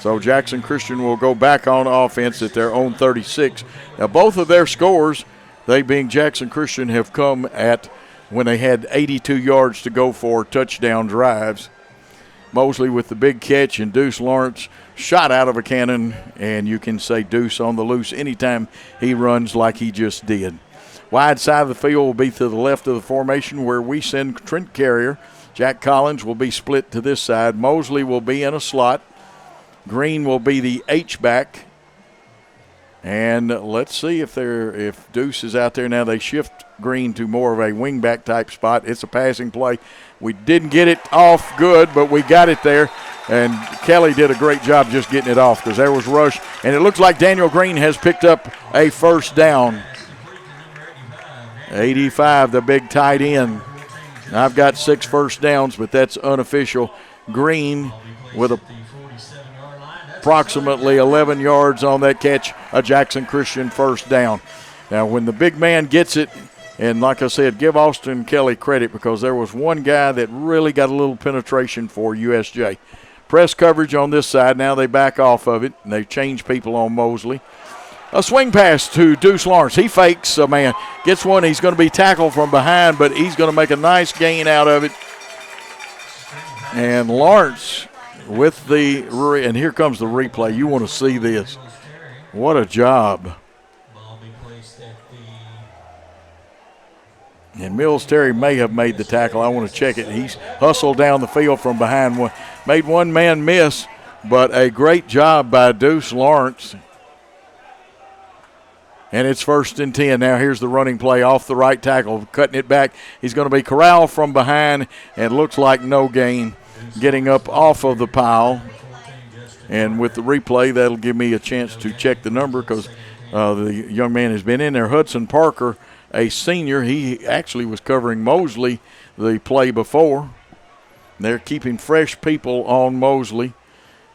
So Jackson Christian will go back on offense at their own 36. Now, both of their scores, they being Jackson Christian, have come at when they had 82 yards to go for touchdown drives. Mosley with the big catch, and Deuce Lawrence shot out of a cannon, and you can say Deuce on the loose anytime he runs like he just did. Wide side of the field will be to the left of the formation where we send Trent Carrier. Jack Collins will be split to this side. Mosley will be in a slot. Green will be the H-back. And let's see if Deuce is out there now. They shift Green to more of a wing-back type spot. It's a passing play. We didn't get it off good, but we got it there. And Kelly did a great job just getting it off because there was rush. And it looks like Daniel Green has picked up a first down. 85, the big tight end. I've got 6 first downs, but that's unofficial. Green with approximately 11 yards on that catch, a Jackson Christian first down. Now, when the big man gets it, and like I said, give Austin Kelly credit because there was one guy that really got a little penetration for USJ. Press coverage on this side. Now they back off of it, and they change people on Mosley. A swing pass to Deuce Lawrence. He fakes a man. Gets one. He's going to be tackled from behind, but he's going to make a nice gain out of it. And Lawrence with and here comes the replay. You want to see this. What a job. And Mills Terry may have made the tackle. I want to check it. He's hustled down the field from behind one. Made one man miss, but a great job by Deuce Lawrence. And it's 1st and 10. Now here's the running play off the right tackle, cutting it back. He's going to be corralled from behind, and looks like no gain. Getting up off of the pile. And with the replay, that'll give me a chance to check the number because the young man has been in there. Hudson Parker, a senior. He actually was covering Mosley the play before. They're keeping fresh people on Mosley.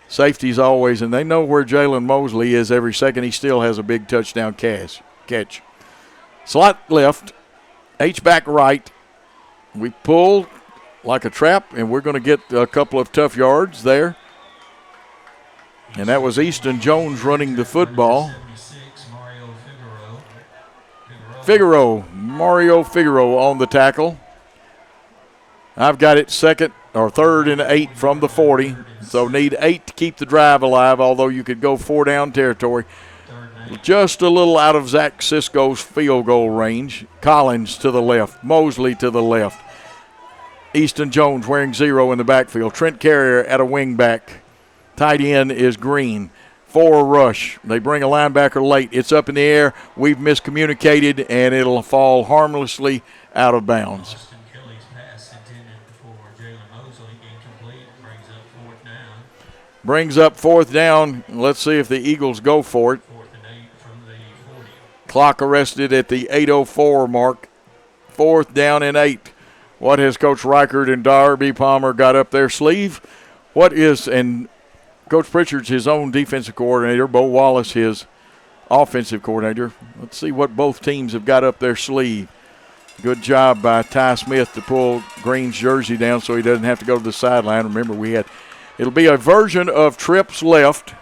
Safeties always, and they know where Jalen Mosley is every second. He still has a big touchdown catch. Slot left, H-back right. We pull like a trap, and we're going to get a couple of tough yards there. And that was Easton Jones running the football. Mario Figueroa on the tackle. I've got it third and 8 from the 40. So need 8 to keep the drive alive, although you could go 4 down territory. Just a little out of Zach Cisco's field goal range. Collins to the left, Mosley to the left. Easton Jones wearing 0 in the backfield. Trent Carrier at a wing back. Tight end is Green. 4 rush. They bring a linebacker late. It's up in the air. We've miscommunicated, and it'll fall harmlessly out of bounds. Brings up 4th down. Let's see if the Eagles go for it. Clock arrested at the 8:04 mark. 4th down and 8. What has Coach Reichert and Darby Palmer got up their sleeve? And Coach Pritchard's his own defensive coordinator, Bo Wallace his offensive coordinator. Let's see what both teams have got up their sleeve. Good job by Ty Smith to pull Green's jersey down so he doesn't have to go to the sideline. Remember, it'll be a version of trips left.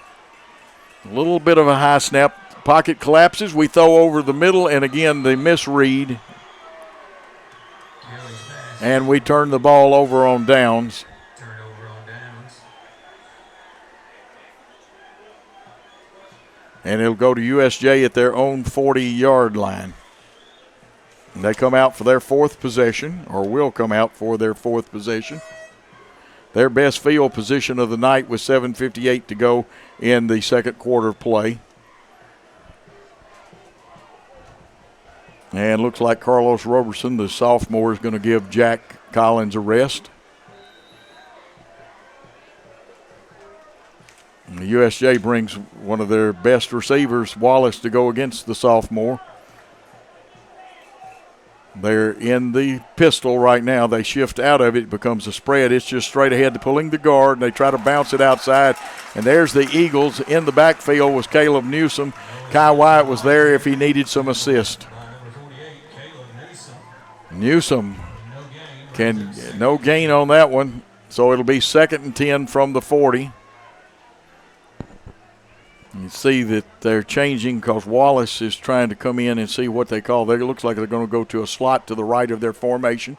A little bit of a high snap. Pocket collapses. We throw over the middle, and again, the misread. And we turn the ball over on downs. And it'll go to USJ at their own 40-yard line. And they come out for their 4th possession, or will come out for their 4th possession. Their best field position of the night with 7:58 to go in the second quarter of play. And looks like Carlos Roberson, the sophomore, is going to give Jack Collins a rest. And the USJ brings one of their best receivers, Wallace, to go against the sophomore. They're in the pistol right now. They shift out of it. It becomes a spread. It's just straight ahead to pulling the guard, and they try to bounce it outside. And there's the Eagles. In the backfield was Caleb Newsom. Kai Wyatt was there if he needed some assist. Newsom no gain on that one. So it'll be 2nd and 10 from the 40. You see that they're changing because Wallace is trying to come in and see what they call. It looks like they're going to go to a slot to the right of their formation.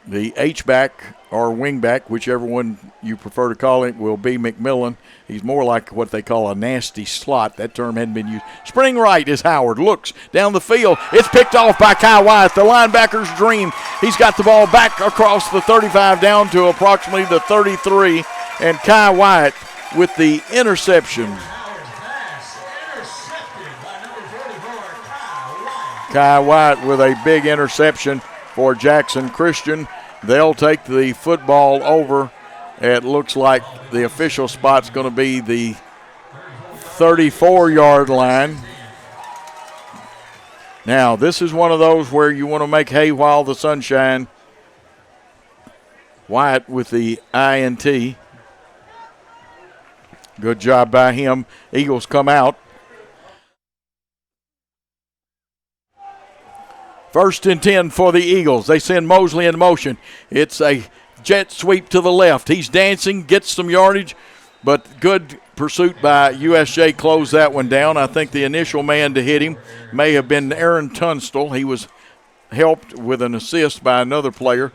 The H-back or wing-back, whichever one you prefer to call it, will be McMillan. He's more like what they call a nasty slot. That term hadn't been used. Spring right is Howard. Looks down the field. It's picked off by Kai Wyatt, the linebacker's dream. He's got the ball back across the 35 down to approximately the 33. And Kai Wyatt with the interception. Kai Wyatt with a big interception for Jackson Christian. They'll take the football over. It looks like the official spot's going to be the 34-yard line. Now, this is one of those where you want to make hay while the sun shines. Wyatt with the INT. Good job by him. Eagles come out. 1st and 10 for the Eagles. They send Mosley in motion. It's a jet sweep to the left. He's dancing, gets some yardage, but good pursuit by USJ. Closed that one down. I think the initial man to hit him may have been Aaron Tunstall. He was helped with an assist by another player.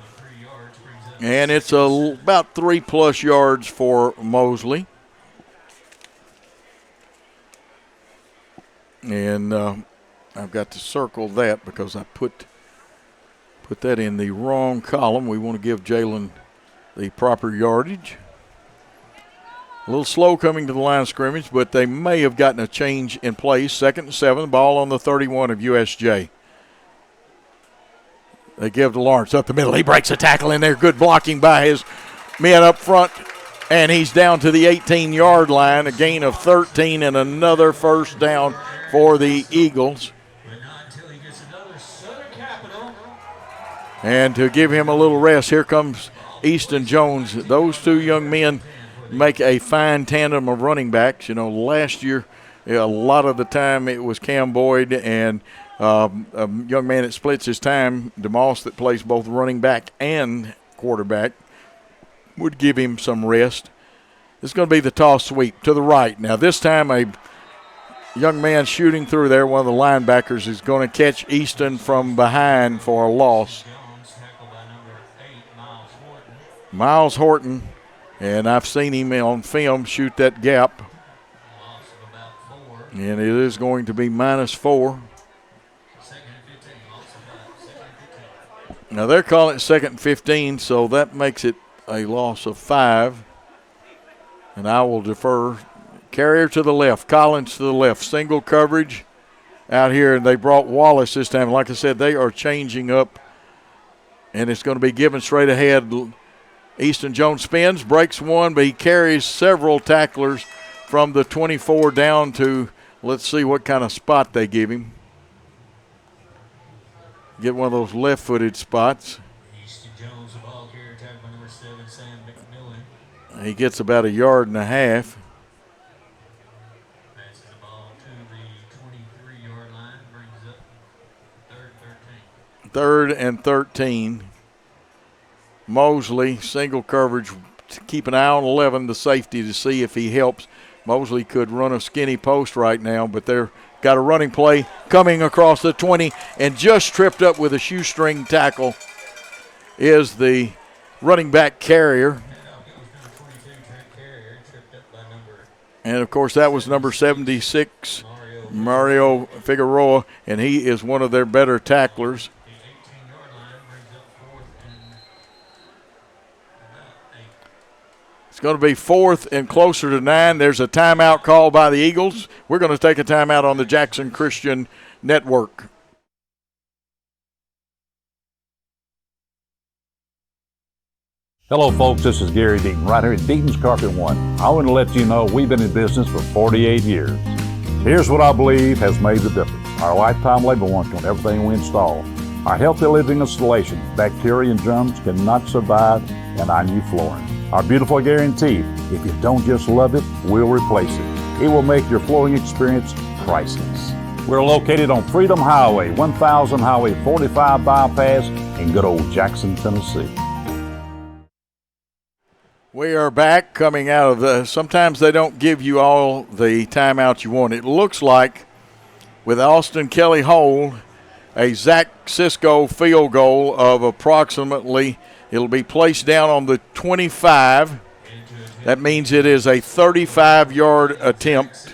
And it's about 3+ yards for Mosley. And I've got to circle that because I put that in the wrong column. We want to give Jalen the proper yardage. A little slow coming to the line of scrimmage, but they may have gotten a change in place. 2nd and 7, ball on the 31 of USJ. They give to Lawrence up the middle. He breaks a tackle in there. Good blocking by his men up front. And he's down to the 18-yard line, a gain of 13 and another 1st down for the Eagles. And to give him a little rest, here comes Easton Jones. Those two young men make a fine tandem of running backs. You know, last year, a lot of the time it was Cam Boyd and a young man that splits his time, DeMoss, that plays both running back and quarterback, would give him some rest. This is going to be the toss sweep to the right. Now this time a young man shooting through there, one of the linebackers, is going to catch Easton from behind for a loss. Miles Horton, and I've seen him on film shoot that gap. And it is going to be -4. Now they're calling it 2nd and 15, so that makes it a loss of 5. And I will defer. Carrier to the left, Collins to the left, single coverage out here, and they brought Wallace this time. Like I said, they are changing up, and it's going to be given straight ahead. Easton Jones spins, breaks one, but he carries several tacklers from the 24 down to, let's see what kind of spot they give him. Get one of those left-footed spots. Easton Jones, the ball carrier, tackled by number 7, Sam McMillan. He gets about 1.5 yards. Passes the ball to the 23-yard line, brings up 3rd and 13. 3rd and 13. Mosley, single coverage, keep an eye on 11, the safety, to see if he helps. Mosley could run a skinny post right now, but they're got a running play coming across the 20, and just tripped up with a shoestring tackle is the running back Carrier. And, of course, that was number 76, Mario Figueroa, and he is one of their better tacklers. It's going to be 4th and closer to 9. There's a timeout call by the Eagles. We're going to take a timeout on the Jackson Christian Network. Hello, folks. This is Gary Deaton, right here at Deaton's Carpet One. I want to let you know we've been in business for 48 years. Here's what I believe has made the difference. Our lifetime labor warranty on everything we install. Our healthy living installation. Bacteria and germs cannot survive in our new flooring. Our beautiful guarantee, if you don't just love it, we'll replace it. It will make your flooring experience priceless. We're located on Freedom Highway, 1000 Highway 45 bypass in good old Jackson, Tennessee. We are back coming out of the, sometimes they don't give you all the timeouts you want. It looks like with Austin Kelly hold, a Zach Cisco field goal of approximately, it'll be placed down on the 25. That means it is a 35-yard attempt.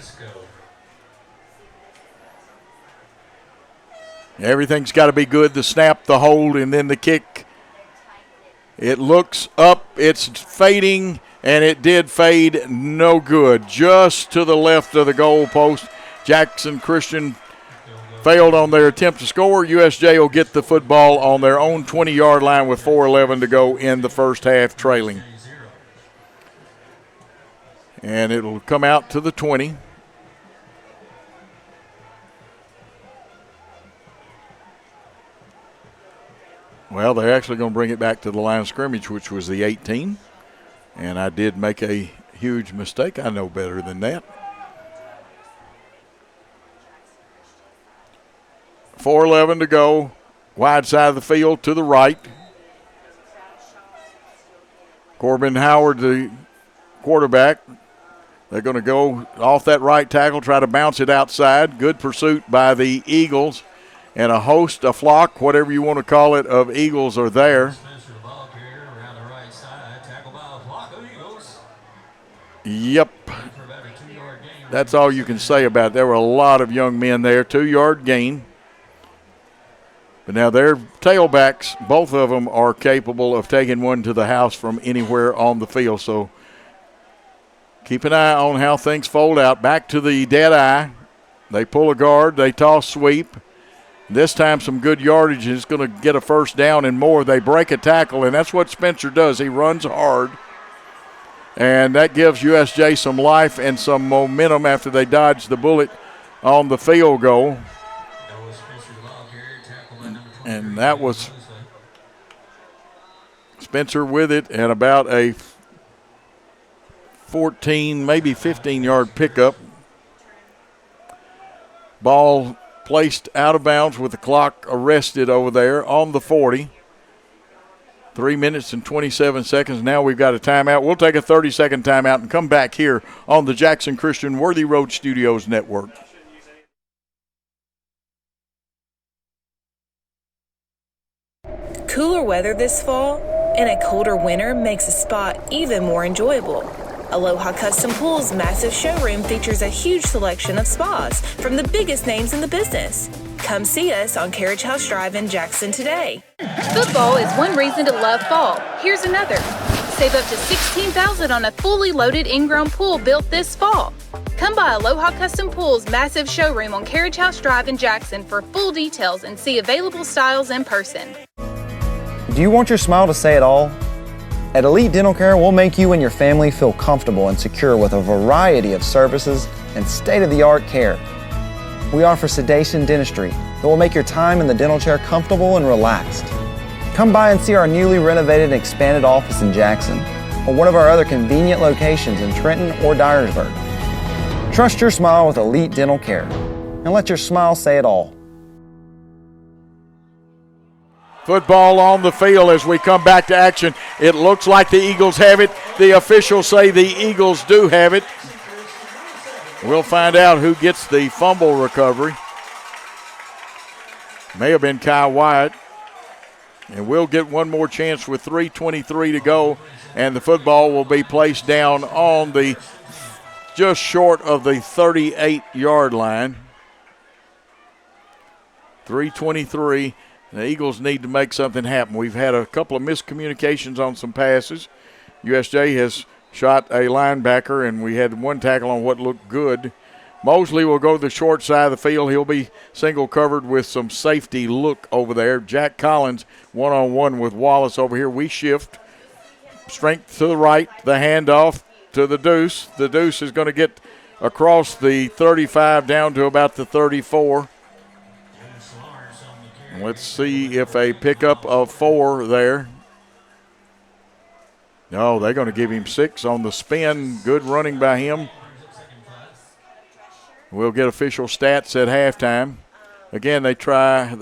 Everything's got to be good, the snap, the hold, and then the kick. It looks up, it's fading, and it did fade, no good. Just to the left of the goal post. Jackson Christian failed on their attempt to score. USJ will get the football on their own 20-yard line with 4:11 to go in the first half, trailing. And it'll come out to the 20. Well, they're actually going to bring it back to the line of scrimmage, which was the 18. And I did make a huge mistake. I know better than that. 4:11 to go. Wide side of the field to the right. Corbin Howard, the quarterback. They're going to go off that right tackle, try to bounce it outside. Good pursuit by the Eagles. And a host, a flock, whatever you want to call it, of Eagles are there. Yep. That's all you can say about it. There were a lot of young men there. 2-yard gain. But now their tailbacks, both of them are capable of taking one to the house from anywhere on the field. So keep an eye on how things fold out. Back to the dead eye. They pull a guard. They toss sweep. This time some good yardage is going to get a first down and more. They break a tackle, and that's what Spencer does. He runs hard, and that gives USJ some life and some momentum after they dodge the bullet on the field goal. And that was Spencer with it and about a 14, maybe 15-yard pickup. Ball placed out of bounds with the clock arrested over there on the 40. 3 minutes and 27 seconds. Now we've got a timeout. We'll take a 30-second timeout and come back here on the Jackson Christian Worthy Road Studios Network. Cooler weather this fall and a colder winter makes a spa even more enjoyable. Aloha Custom Pool's massive showroom features a huge selection of spas from the biggest names in the business. Come see us on Carriage House Drive in Jackson today. Football is one reason to love fall. Here's another. Save up to $16,000 on a fully loaded in-ground pool built this fall. Come by Aloha Custom Pool's massive showroom on Carriage House Drive in Jackson for full details and see available styles in person. Do you want your smile to say it all? At Elite Dental Care, we'll make you and your family feel comfortable and secure with a variety of services and state-of-the-art care. We offer sedation dentistry that will make your time in the dental chair comfortable and relaxed. Come by and see our newly renovated and expanded office in Jackson or one of our other convenient locations in Trenton or Dyersburg. Trust your smile with Elite Dental Care and let your smile say it all. Football on the field as we come back to action. It looks like the Eagles have it. The officials say the Eagles do have it. We'll find out who gets the fumble recovery. May have been Kai Wyatt. And we'll get one more chance with 3:23 to go. And the football will be placed down on the just short of the 38-yard line. 3:23. The Eagles need to make something happen. We've had a couple of miscommunications on some passes. USJ has shot a linebacker, and we had one tackle on what looked good. Mosley will go to the short side of the field. He'll be single covered with some safety look over there. Jack Collins one-on-one with Wallace over here. We shift. Strength to the right. The handoff to the Deuce. The Deuce is going to get across the 35 down to about the 34. Let's see if a pickup of 4 there. No, they're going to give him 6 on the spin. Good running by him. We'll get official stats at halftime. Again, they try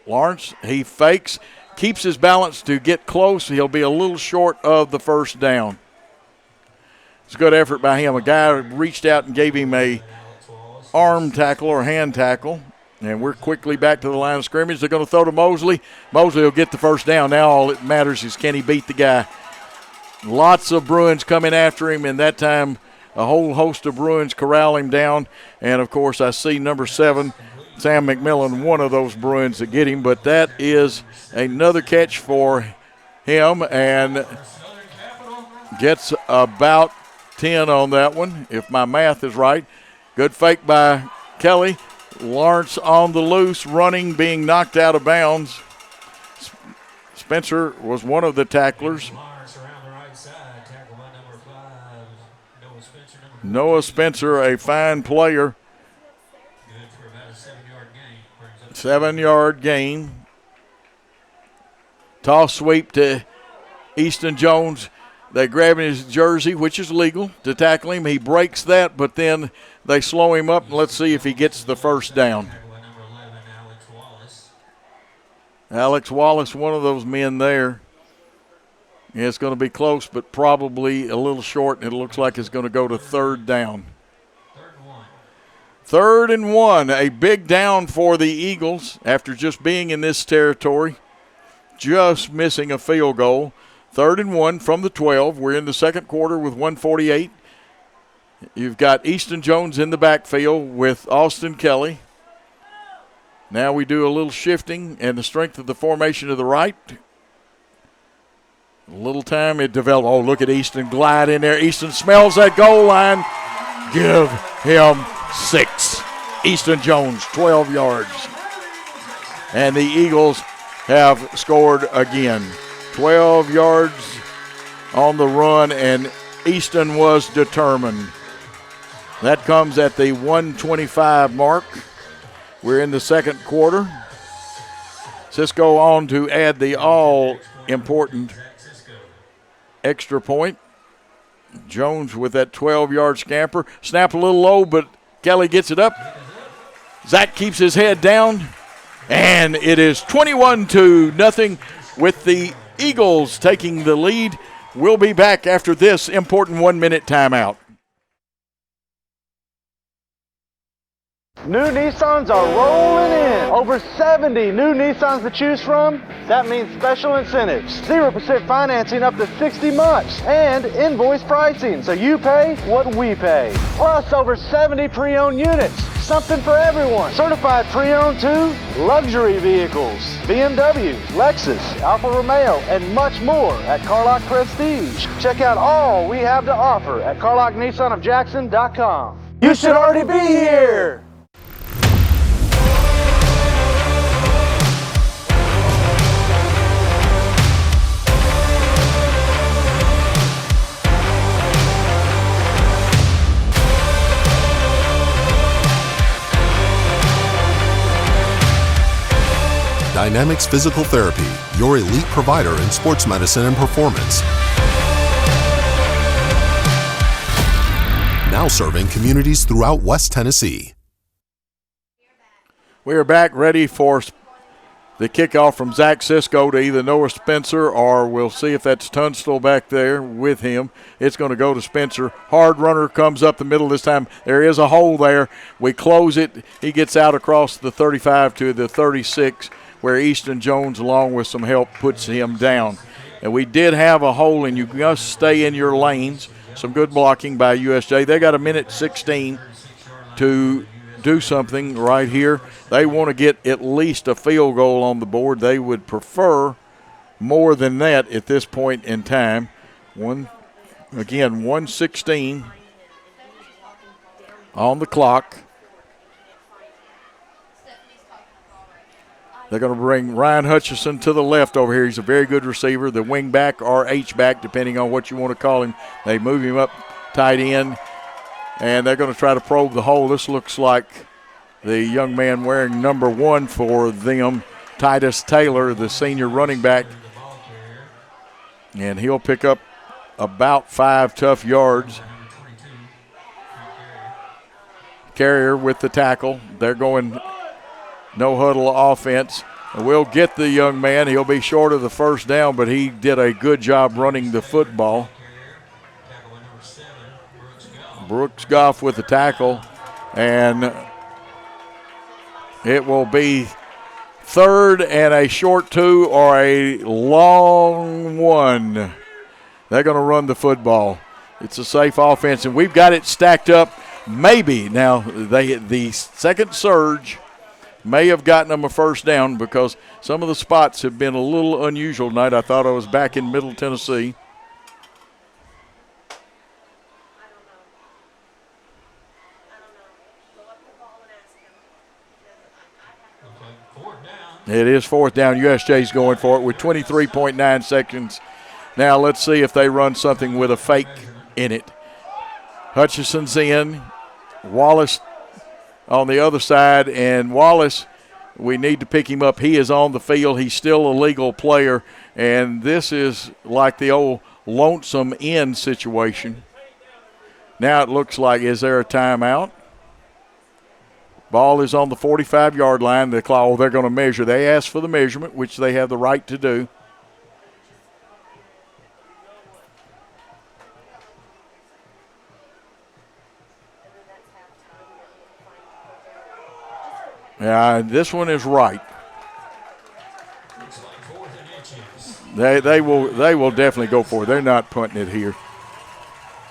Lawrence. He fakes, keeps his balance to get close. He'll be a little short of the first down. It's a good effort by him. A guy reached out and gave him a arm tackle or hand tackle. And we're quickly back to the line of scrimmage. They're going to throw to Mosley. Mosley will get the first down. Now all that matters is can he beat the guy. Lots of Bruins coming after him, and that time a whole host of Bruins corral him down. And, of course, I see number 7, Sam McMillan, one of those Bruins that get him. But that is another catch for him and gets about 10 on that one, if my math is right. Good fake by Kelly. Lawrence on the loose, running, being knocked out of bounds. Spencer was one of the tacklers. Noah Spencer, a fine player. 7-yard gain. Toss sweep to Easton Jones. They grab his jersey, which is legal, to tackle him. He breaks that, but then they slow him up, and let's see if he gets the first down. Alex Wallace, one of those men there. Yeah, it's going to be close, but probably a little short, and it looks like it's going to go to third down. 3rd and 1, a big down for the Eagles after just being in this territory, just missing a field goal. 3rd and 1 from the 12. We're in the second quarter with 1:48. You've got Easton Jones in the backfield with Austin Kelly. Now we do a little shifting and the strength of the formation to the right. A little time it developed. Oh, look at Easton glide in there. Easton smells that goal line. Give him 6. Easton Jones, 12 yards. And the Eagles have scored again. 12 yards on the run, and Easton was determined. That comes at the 1:25 mark. We're in the second quarter. Cisco on to add the all-important extra point. Jones with that 12-yard scamper. Snap a little low, but Kelly gets it up. Zach keeps his head down, and it is 21-0 with the Eagles taking the lead. We'll be back after this important 1-minute timeout. New Nissans are rolling in. Over 70 new Nissans to choose from. That means special incentives. 0% financing up to 60 months. And invoice pricing, so you pay what we pay. Plus over 70 pre-owned units. Something for everyone. Certified pre-owned too. Luxury vehicles. BMW, Lexus, Alfa Romeo, and much more at Carlock Prestige. Check out all we have to offer at CarlockNissanofJackson.com. You should already be here. Dynamics Physical Therapy, your elite provider in sports medicine and performance. Now serving communities throughout West Tennessee. We are back ready for the kickoff from Zach Cisco to either Noah Spencer, or we'll see if that's Tunstall back there with him. It's going to go to Spencer. Hard runner comes up the middle this time. There is a hole there. We close it. He gets out across the 35 to the 36, where Easton Jones, along with some help, puts him down. And we did have a hole, and you must stay in your lanes. Some good blocking by USJ. They got a minute 16 to do something right here. They want to get at least a field goal on the board. They would prefer more than that at this point in time. 1:16 on the clock. They're going to bring Ryan Hutchison to the left over here. He's a very good receiver, the wing back or H-back, depending on what you want to call him. They move him up tight end, and they're going to try to probe the hole. This looks like the young man wearing number 1 for them, Titus Taylor, the senior running back. And he'll pick up about 5 tough yards. Carrier with the tackle. They're going no huddle offense. We'll get the young man. He'll be short of the first down, but he did a good job running the football. Brooks Goff with the tackle, and it will be 3rd and a short 2 or a long 1. They're going to run the football. It's a safe offense, and we've got it stacked up. Maybe now the second surge may have gotten them a first down, because some of the spots have been a little unusual tonight. I thought I was back in Middle Tennessee. It is 4th down. USJ's going for it with 23.9 seconds. Now let's see if they run something with a fake in it. Hutchison's in. Wallace on the other side, and Wallace, we need to pick him up. He is on the field. He's still a legal player, and this is like the old lonesome end situation. Now it looks like, is there a timeout? Ball is on the 45-yard line. They're going to measure. They asked for the measurement, which they have the right to do. Yeah, this one is right. They will definitely go for it. They're not punting it here,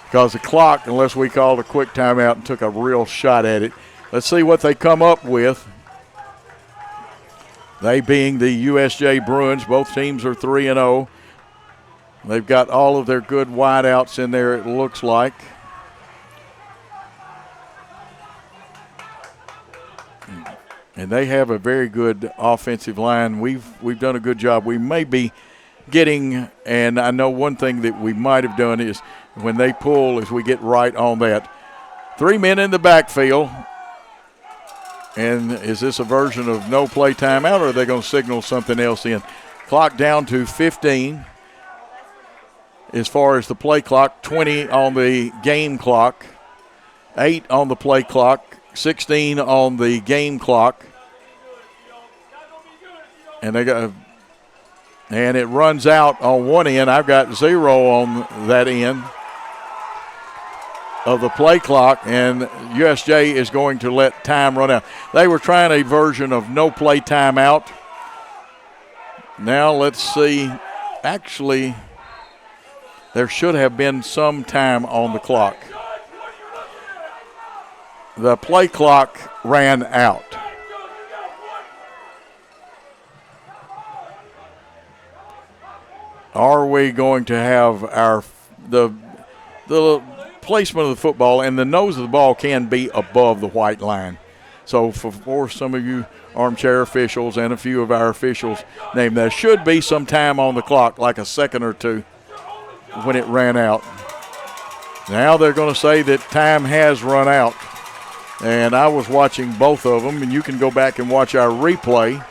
because the clock, unless we called a quick timeout and took a real shot at it. Let's see what they come up with. They being the USJ Bruins, both teams are 3-0. They've got all of their good wideouts in there, it looks like. And they have a very good offensive line. We've done a good job. We may be getting, and I know one thing that we might have done is when they pull, is we get right on that. 3 men in the backfield. And is this a version of no play timeout, or are they going to signal something else in? Clock down to 15. as far as the play clock, 20 on the game clock, 8 on the play clock, 16 on the game clock. And it runs out on one end. I've got 0 on that end of the play clock, and USJ is going to let time run out. They were trying a version of no play timeout. Now let's see. Actually, there should have been some time on the clock. The play clock ran out. Are we going to have the placement of the football, and the nose of the ball can be above the white line. So for some of you armchair officials and a few of our officials named, there should be some time on the clock, like a second or two when it ran out. Now they're going to say that time has run out. And I was watching both of them, and you can go back and watch our replay.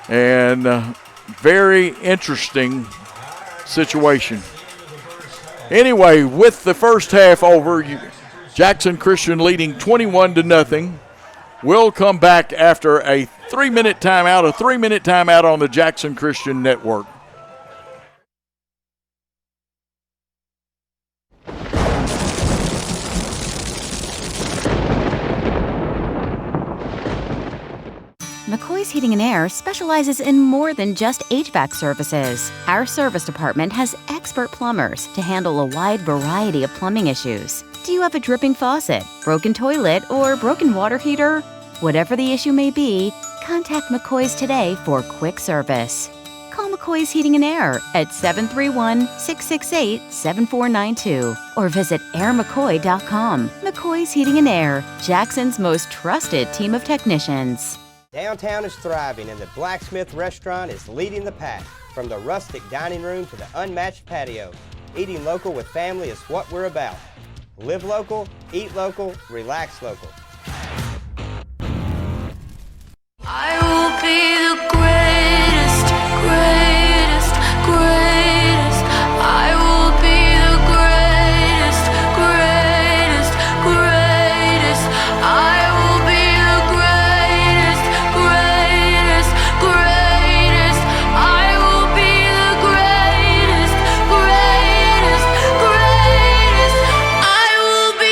And very interesting situation. Anyway, with the first half over, Jackson Christian leading 21-0. We'll come back after a 3-minute timeout on the Jackson Christian Network. McCoy's Heating and Air specializes in more than just HVAC services. Our service department has expert plumbers to handle a wide variety of plumbing issues. Do you have a dripping faucet, broken toilet, or broken water heater? Whatever the issue may be, contact McCoy's today for quick service. Call McCoy's Heating and Air at 731-668-7492 or visit airmccoy.com. McCoy's Heating and Air, Jackson's most trusted team of technicians. Downtown is thriving, and the Blacksmith Restaurant is leading the pack. From the rustic dining room to the unmatched patio, eating local with family is what we're about. Live local, eat local, relax local. I will be the greatest, greatest, greatest. I will be the greatest, greatest, greatest. I will be the greatest, greatest, greatest. I will be the greatest, greatest, greatest. I will be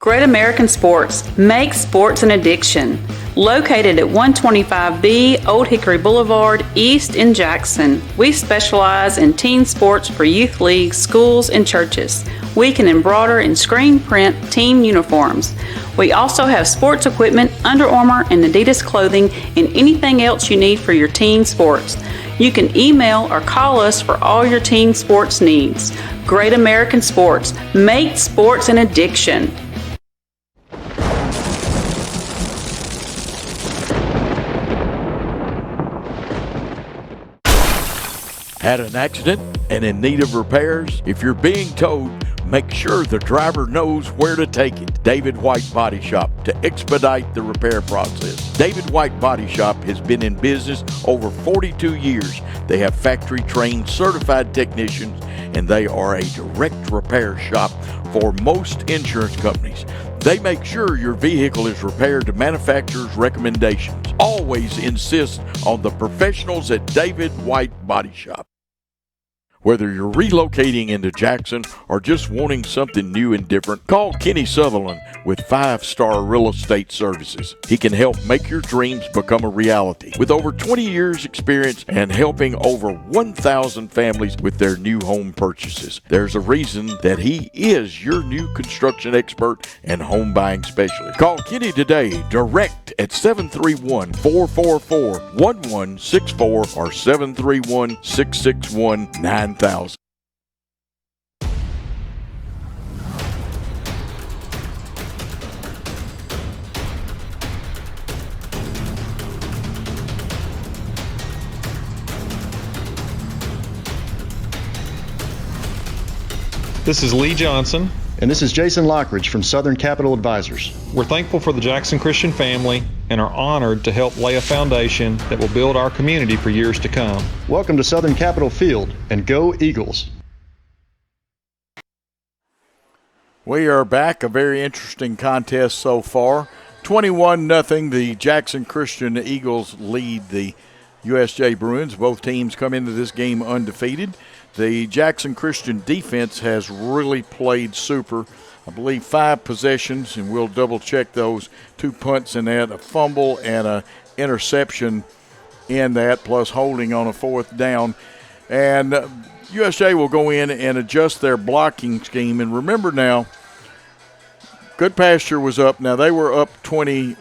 Great American Sports makes sports an addiction. Located at 125B Old Hickory Boulevard, East in Jackson, we specialize in teen sports for youth leagues, schools, and churches. We can embroider and screen print team uniforms. We also have sports equipment, Under Armour, and Adidas clothing, and anything else you need for your teen sports. You can email or call us for all your teen sports needs. Great American Sports, make sports an addiction. Had an accident and in need of repairs? If you're being towed, make sure the driver knows where to take it. David White Body Shop to expedite the repair process. David White Body Shop has been in business over 42 years. They have factory-trained certified technicians, and they are a direct repair shop for most insurance companies. They make sure your vehicle is repaired to manufacturer's recommendations. Always insist on the professionals at David White Body Shop. Whether you're relocating into Jackson or just wanting something new and different, call Kenny Sutherland with 5-Star Real Estate Services. He can help make your dreams become a reality. With over 20 years experience and helping over 1,000 families with their new home purchases, there's a reason that he is your new construction expert and home buying specialist. Call Kenny today, direct at 731-444-1164 or 731-661-9000. This is Lee Johnson, And this is Jason Lockridge from Southern Capital Advisors. We're thankful for the Jackson Christian family and are honored to help lay a foundation that will build our community for years to come. Welcome to Southern Capital Field, and go Eagles. We are back. A very interesting contest so far. 21-0, the Jackson Christian Eagles lead the USJ Bruins. Both teams come into this game undefeated. The Jackson Christian defense has really played super. I believe 5 possessions, and we'll double-check those. 2 punts in that, a fumble and an interception in that, plus holding on a 4th down. And USJ will go in and adjust their blocking scheme. And remember now, Good Pasture was up. Now, they were up 20-7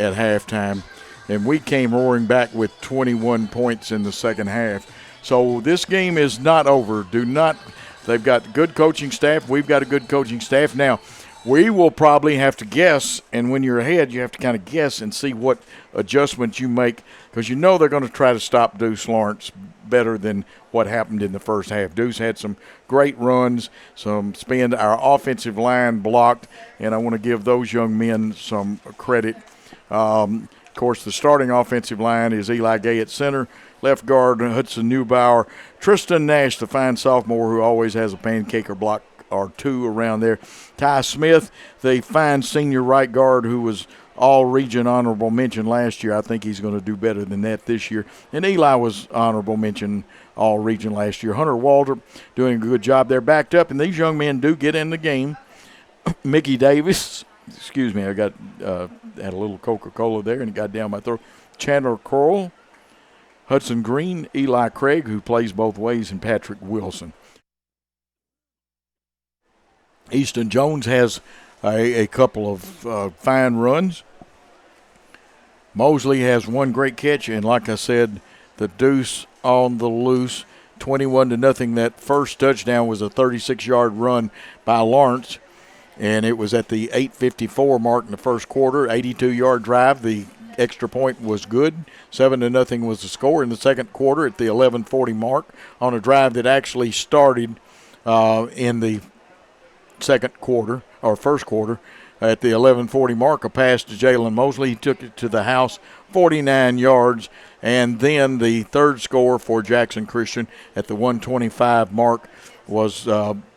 at halftime, and we came roaring back with 21 points in the second half. So this game is not over. They've got good coaching staff. We've got a good coaching staff. Now, we will probably have to guess, and when you're ahead, you have to kind of guess and see what adjustments you make, because you know they're going to try to stop Deuce Lawrence better than what happened in the first half. Deuce had some great runs, some spin. Our offensive line blocked, and I want to give those young men some credit. Of course, the starting offensive line is Eli Gay at center, left guard Hudson Neubauer, Tristan Nash, the fine sophomore who always has a pancake or block or 2 around there, Ty Smith, the fine senior right guard who was all-region honorable mention last year. I think he's going to do better than that this year. And Eli was honorable mention all-region last year. Hunter Walter doing a good job there, backed up, and these young men do get in the game. Mickey Davis, excuse me, I got had a little Coca-Cola there and it got down my throat. Chandler Kroll, Hudson Green, Eli Craig, who plays both ways, and Patrick Wilson. Easton Jones has a couple of fine runs. Mosley has 1 great catch, and like I said, the Deuce on the loose, 21-0. That first touchdown was a 36-yard run by Lawrence, and it was at the 8:54 mark in the first quarter, 82-yard drive. The extra point was good. 7-0 was the score in the second quarter at the 11:40 mark on a drive that actually started in the second quarter or first quarter. At the 11:40 mark, a pass to Jalen Mosley. He took it to the house, 49 yards. And then the third score for Jackson Christian at the 1:25 mark was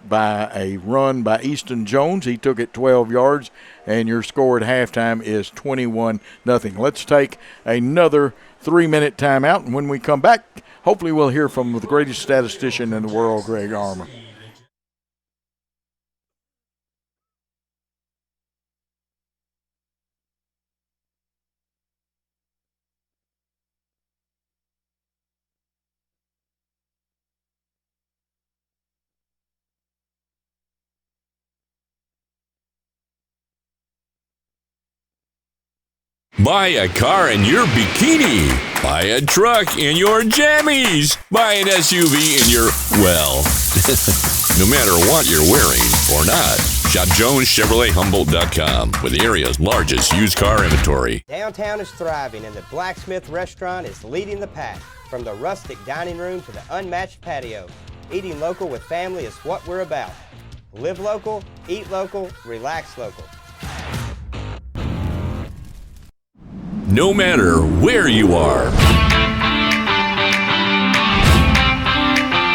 by a run by Easton Jones. He took it 12 yards, and your score at halftime is 21-0. Let's take another 3-minute timeout, and when we come back, hopefully we'll hear from the greatest statistician in the world, Greg Armour. Buy a car in your bikini. Buy a truck in your jammies. Buy an SUV in your, well, no matter what you're wearing or not. Shop JonesChevroletHumboldt.com with the area's largest used car inventory. Downtown is thriving, and the Blacksmith Restaurant is leading the pack. From the rustic dining room to the unmatched patio, eating local with family is what we're about. Live local, eat local, relax local. No matter where you are,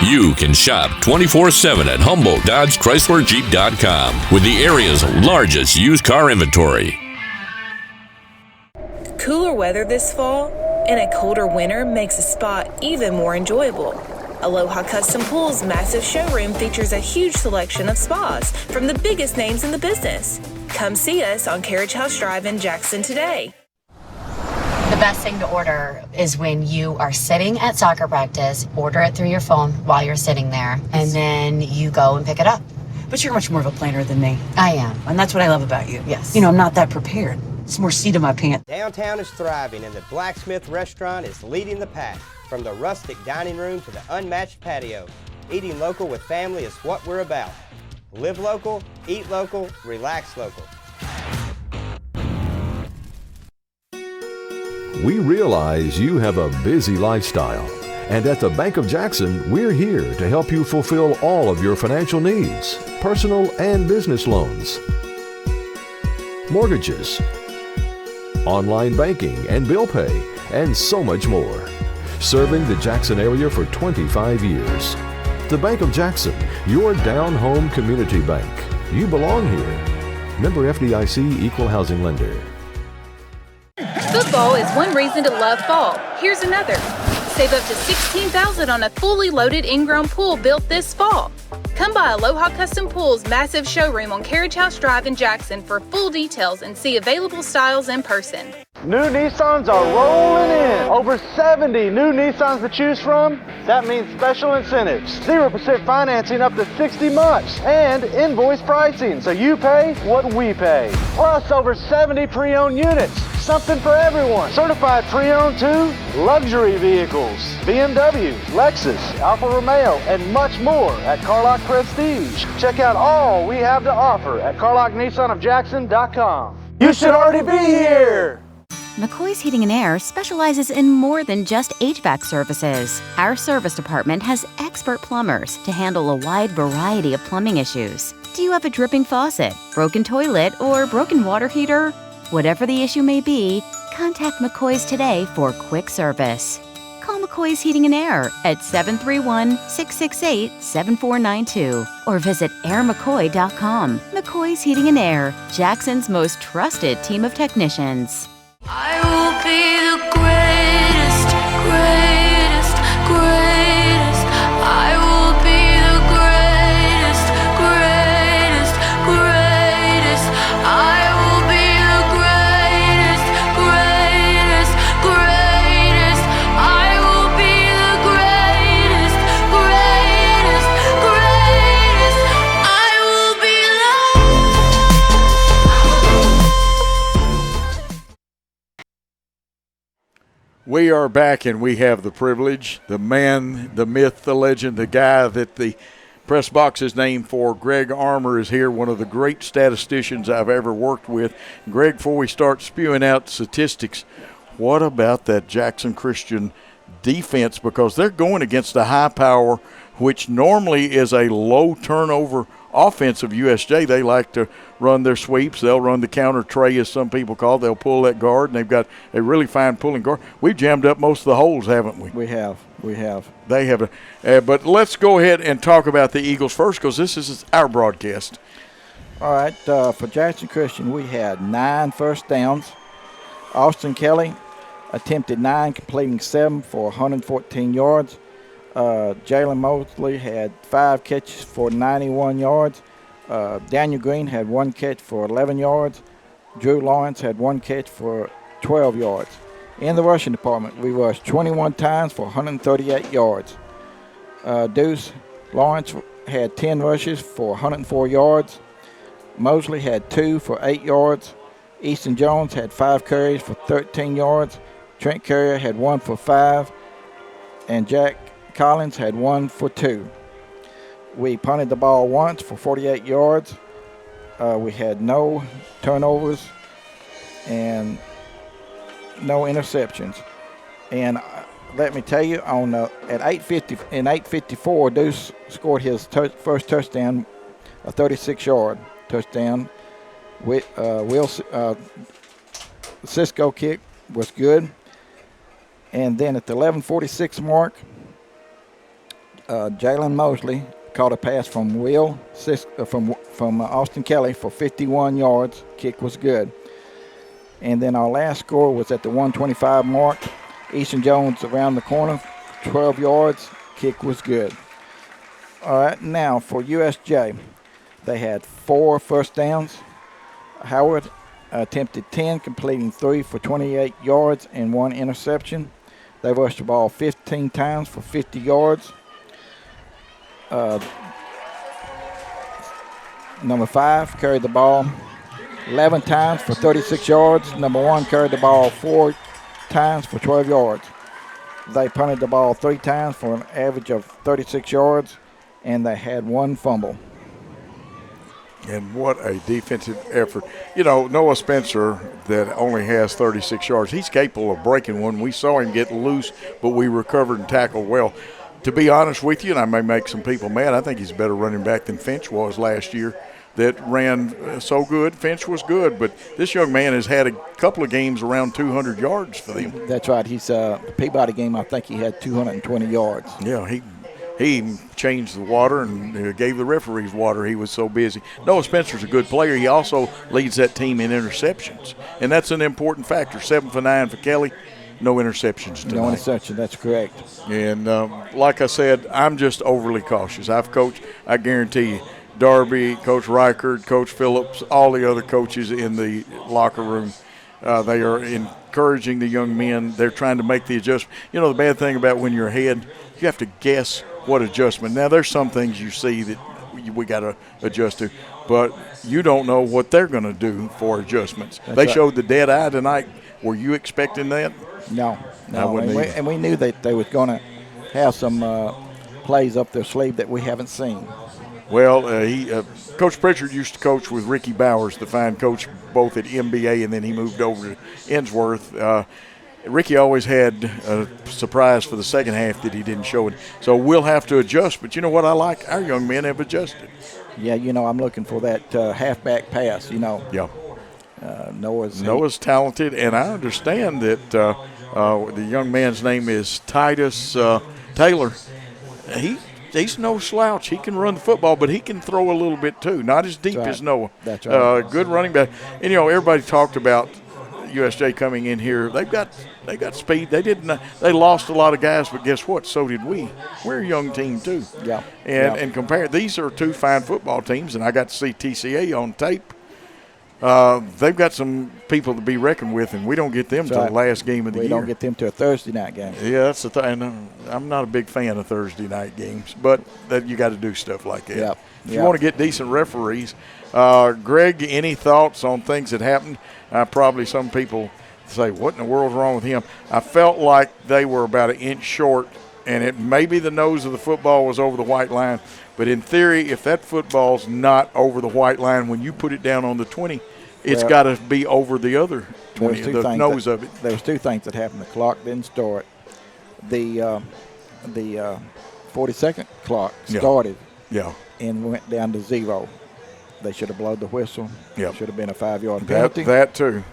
you can shop 24/7 at HumboldtDodgeChryslerJeep.com with the area's largest used car inventory. Cooler weather this fall and a colder winter makes a spa even more enjoyable. Aloha Custom Pool's massive showroom features a huge selection of spas from the biggest names in the business. Come see us on Carriage House Drive in Jackson today. The best thing to order is when you are sitting at soccer practice, order it through your phone while you're sitting there, and then you go and pick it up. But you're much more of a planner than me. I am. And that's what I love about you. Yes. You know, I'm not that prepared. It's more seat in my pants. Downtown is thriving, and the Blacksmith Restaurant is leading the pack. From the rustic dining room to the unmatched patio, eating local with family is what we're about. Live local, eat local, relax local. We realize you have a busy lifestyle. And at the Bank of Jackson, we're here to help you fulfill all of your financial needs, personal and business loans, mortgages, online banking and bill pay, and so much more. Serving the Jackson area for 25 years. The Bank of Jackson, your down-home community bank. You belong here. Member FDIC, Equal Housing Lender. Football is one reason to love fall. Here's another. Save up to $16,000 on a fully loaded in-ground pool built this fall. Come by Aloha Custom Pool's massive showroom on Carriage House Drive in Jackson for full details and see available styles in person. New Nissans are rolling in. Over 70 new Nissans to choose from. That means special incentives. 0% financing up to 60 months. And invoice pricing, so you pay what we pay. Plus over 70 pre-owned units. Something for everyone. Certified pre-owned too. Luxury vehicles. BMW, Lexus, Alfa Romeo, and much more at Carlock Prestige. Check out all we have to offer at CarlockNissanofJackson.com. You should already be here. McCoy's Heating and Air specializes in more than just HVAC services. Our service department has expert plumbers to handle a wide variety of plumbing issues. Do you have a dripping faucet, broken toilet, or broken water heater? Whatever the issue may be, contact McCoy's today for quick service. Call McCoy's Heating and Air at 731-668-7492 or visit airmccoy.com. McCoy's Heating and Air, Jackson's most trusted team of technicians. I will be the greatest, greatest, greatest. I will be the greatest, greatest, greatest. I will be the greatest, greatest, greatest. I will be the greatest, greatest, greatest. I will be We are back, and we have the privilege, the man, the myth, the legend, the guy that the press box is named for. Greg Armour is here, one of the great statisticians I've ever worked with. Greg, before we start spewing out statistics, what about that Jackson Christian defense? Because they're going against a high power, which normally is a low turnover offense of USJ. They like to run their sweeps. They'll run the counter tray, as some people call it. They'll pull that guard, and they've got a really fine pulling guard. We've jammed up most of the holes, haven't we? We have. They have. But let's go ahead and talk about the Eagles first, because this is our broadcast. All right, for Jackson Christian, we had 9 first downs. Austin Kelly attempted 9, completing 7 for 114 yards. Jalen Mosley had 5 catches for 91 yards. Daniel Green had 1 catch for 11 yards. Drew Lawrence had 1 catch for 12 yards. In the rushing department, we rushed 21 times for 138 yards. Deuce Lawrence had 10 rushes for 104 yards. Mosley had 2 for 8 yards. Easton Jones had 5 carries for 13 yards. Trent Carrier had 1 for 5. And Jack Collins had 1 for 2. We punted the ball once for 48 yards. We had no turnovers and no interceptions. And let me tell you, at 8:54, Deuce scored his first touchdown, a 36-yard touchdown. Cisco kick was good. And then at the 11:46 mark, Jalen Mosley caught a pass from from Austin Kelly for 51 yards. Kick was good. And then our last score was at the 125 mark. Easton Jones around the corner, 12 yards. Kick was good. All right, now for USJ, they had 4 first downs. Howard attempted 10, completing 3 for 28 yards and 1 interception. They rushed the ball 15 times for 50 yards. Number 5 carried the ball 11 times for 36 yards. Number 1 carried the ball 4 times for 12 yards. They punted the ball 3 times for an average of 36 yards, and they had 1 fumble. And what a defensive effort. You know, Noah Spencer, that only has 36 yards, he's capable of breaking one. We saw him get loose, but we recovered and tackled well. To be honest with you, and I may make some people mad, I think he's a better running back than Finch was last year that ran so good. Finch was good, but this young man has had a couple of games around 200 yards for them. That's right. He's the Peabody game, I think he had 220 yards. Yeah, he changed the water and gave the referees water. He was so busy. Noah Spencer's a good player. He also leads that team in interceptions, and that's an important factor. 7 for 9 for Kelly. No interceptions tonight. No interception, that's correct. And like I said, I'm just overly cautious. I've coached, I guarantee you, Darby, Coach Reichard, Coach Phillips, all the other coaches in the locker room, they are encouraging the young men. They're trying to make the adjustment. You know, the bad thing about when you're ahead, you have to guess what adjustment. Now, there's some things you see that we got to adjust to, but you don't know what they're going to do for adjustments. They showed the dead eye tonight. Were you expecting that? No. And we knew that they was going to have some plays up their sleeve that we haven't seen. Well, Coach Pritchard used to coach with Ricky Bowers, the fine coach, both at MBA, and then he moved over to Innsworth. Ricky always had a surprise for the second half that he didn't show it. So we'll have to adjust. But you know what I like? Our young men have adjusted. Yeah, you know, I'm looking for that halfback pass, you know. Yeah. Noah's talented, and I understand that the young man's name is Titus Taylor. He's no slouch. He can run the football, but he can throw a little bit too. Not as deep as Noah. That's right. Good running back. And you know, everybody talked about USJ coming in here. They got speed. They lost a lot of guys, but guess what? So did we. We're a young team too. Yeah. And compare, these are two fine football teams, and I got to see TCA on tape. They've got some people to be reckoned with, and we don't get them to the last game of the year. We don't get them to a Thursday night game. Yeah, that's the thing. I'm not a big fan of Thursday night games, but that you got to do stuff like that. Yep. If you want to get decent referees. Greg, any thoughts on things that happened? Probably some people say, what in the world's wrong with him? I felt like they were about an inch short, and it maybe the nose of the football was over the white line. But in theory, if that football's not over the white line, when you put it down on the 20, it's got to be over the other 20, the nose of it. There was two things that happened. The clock didn't start. The 40-second clock started and went down to 0. They should have blown the whistle. Yeah. Should have been a 5-yard penalty. That too.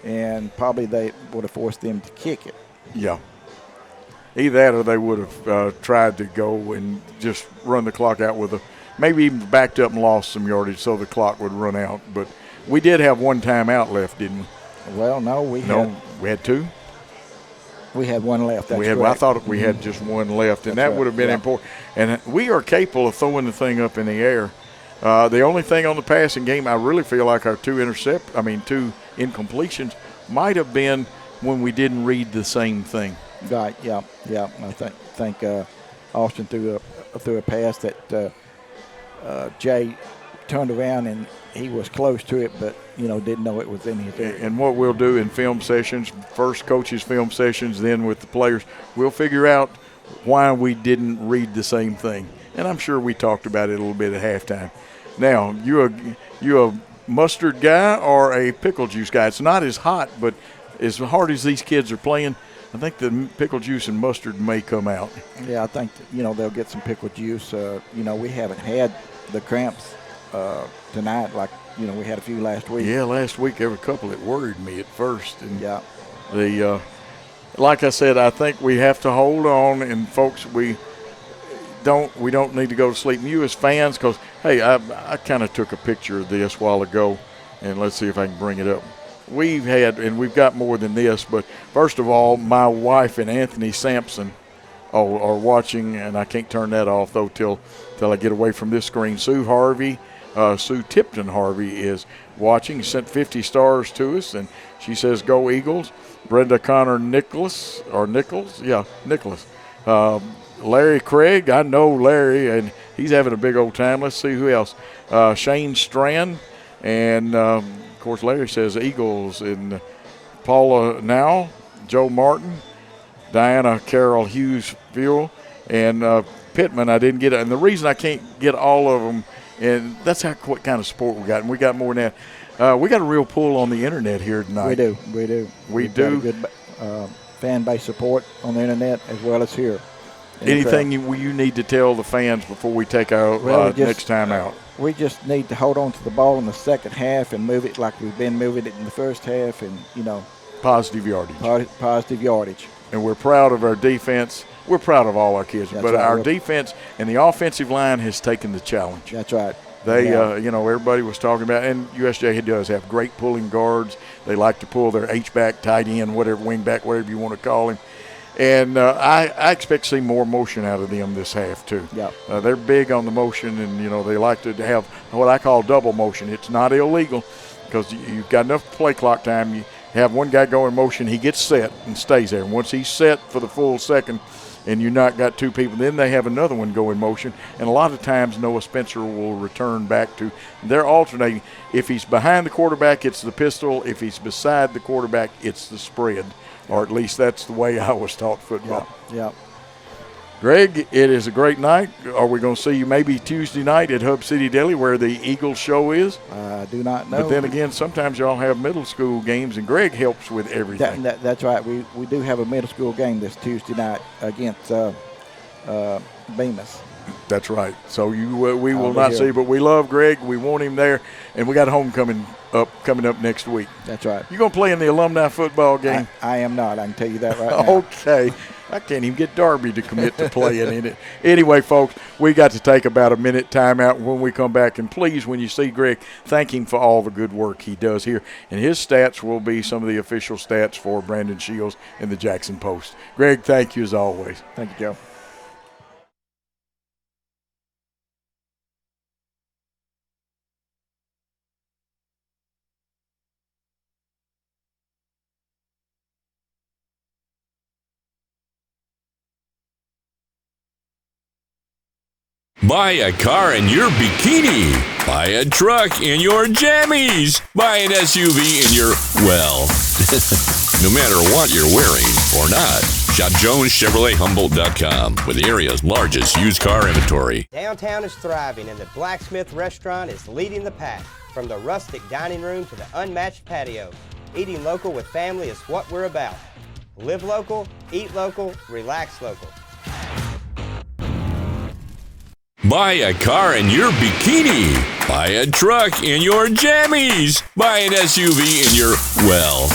And probably they would have forced them to kick it. Yeah. Either that or they would have tried to go and just run the clock out with maybe even backed up and lost some yardage so the clock would run out. But we did have one timeout left, didn't we? Well, no, we had two. We had one left. That's I thought we had just one left, and that would have been important. And we are capable of throwing the thing up in the air. The only thing on the passing game, I really feel like our two incompletions might have been when we didn't read the same thing. Right. Yeah. I think Austin threw a pass that Jay turned around and he was close to it, but didn't know it was in his area. And what we'll do in film sessions, first coaches' film sessions, then with the players, we'll figure out why we didn't read the same thing. And I'm sure we talked about it a little bit at halftime. Now, you a mustard guy or a pickle juice guy? It's not as hot, but as hard as these kids are playing, I think the pickle juice and mustard may come out. Yeah, I think they'll get some pickle juice. We haven't had the cramps tonight like we had a few last week. Yeah, last week there were a couple that worried me at first. And like I said, I think we have to hold on, and folks, we don't need to go to sleep. And you as fans, because hey, I kind of took a picture of this a while ago, and let's see if I can bring it up. We've got more than this, but first of all, my wife and Anthony Sampson are watching, and I can't turn that off though till I get away from this screen. Sue Tipton Harvey is watching. She sent 50 stars to us, and she says, "Go Eagles." Brenda Connor Nicholas. Larry Craig, I know Larry, and he's having a big old time. Let's see who else. Shane Strand, and of course Larry says Eagles, and Paula Now, Joe Martin, Diana Carol Hughes Fuel, and Pittman. I didn't get it, and the reason I can't get all of them And that's what kind of support we got, and we got more than that. We got a real pull on the internet here tonight. We do. We've got a good fan base support on the internet as well as here. Anything you need to tell the fans before we take our next time out? We just need to hold on to the ball in the second half and move it like we've been moving it in the first half, and positive yardage. Positive yardage. And we're proud of our defense. We're proud of all our kids, but our defense and the offensive line has taken the challenge. That's right. They, everybody was talking about, and USJ does have great pulling guards. They like to pull their H-back, tight end, whatever, wing back, whatever you want to call him. And I expect to see more motion out of them this half, too. Yep. They're big on the motion, and, they like to have what I call double motion. It's not illegal because you've got enough play clock time. You have one guy go in motion, he gets set and stays there. And once he's set for the full second and you've not got two people, then they have another one go in motion. And a lot of times Noah Spencer will return back to – they're alternating. If he's behind the quarterback, it's the pistol. If he's beside the quarterback, it's the spread. Or at least that's the way I was taught football. Yeah. Greg, it is a great night. Are we going to see you maybe Tuesday night at Hub City Deli where the Eagles show is? I do not know. But then again, sometimes y'all have middle school games, and Greg helps with everything. That's right. We do have a middle school game this Tuesday night against Bemis. That's right. So we will not see, but we love Greg. We want him there, and we got homecoming coming up next week. That's right. You going to play in the alumni football game? I am not. I can tell you that right now. Okay. I can't even get Darby to commit to playing in it. Anyway, folks, we got to take about a minute timeout when we come back. And please, when you see Greg, thank him for all the good work he does here. And his stats will be some of the official stats for Brandon Shields in the Jackson Post. Greg, thank you as always. Thank you, Joe. Buy a car in your bikini. Buy a truck in your jammies. Buy an SUV in your, well, no matter what you're wearing or not. Shop JonesChevroletHumboldt.com with the area's largest used car inventory. Downtown is thriving and the Blacksmith Restaurant is leading the pack. From the rustic dining room to the unmatched patio, eating local with family is what we're about. Live local, eat local, relax local. Buy a car in your bikini. Buy a truck in your jammies. Buy an SUV in your, well,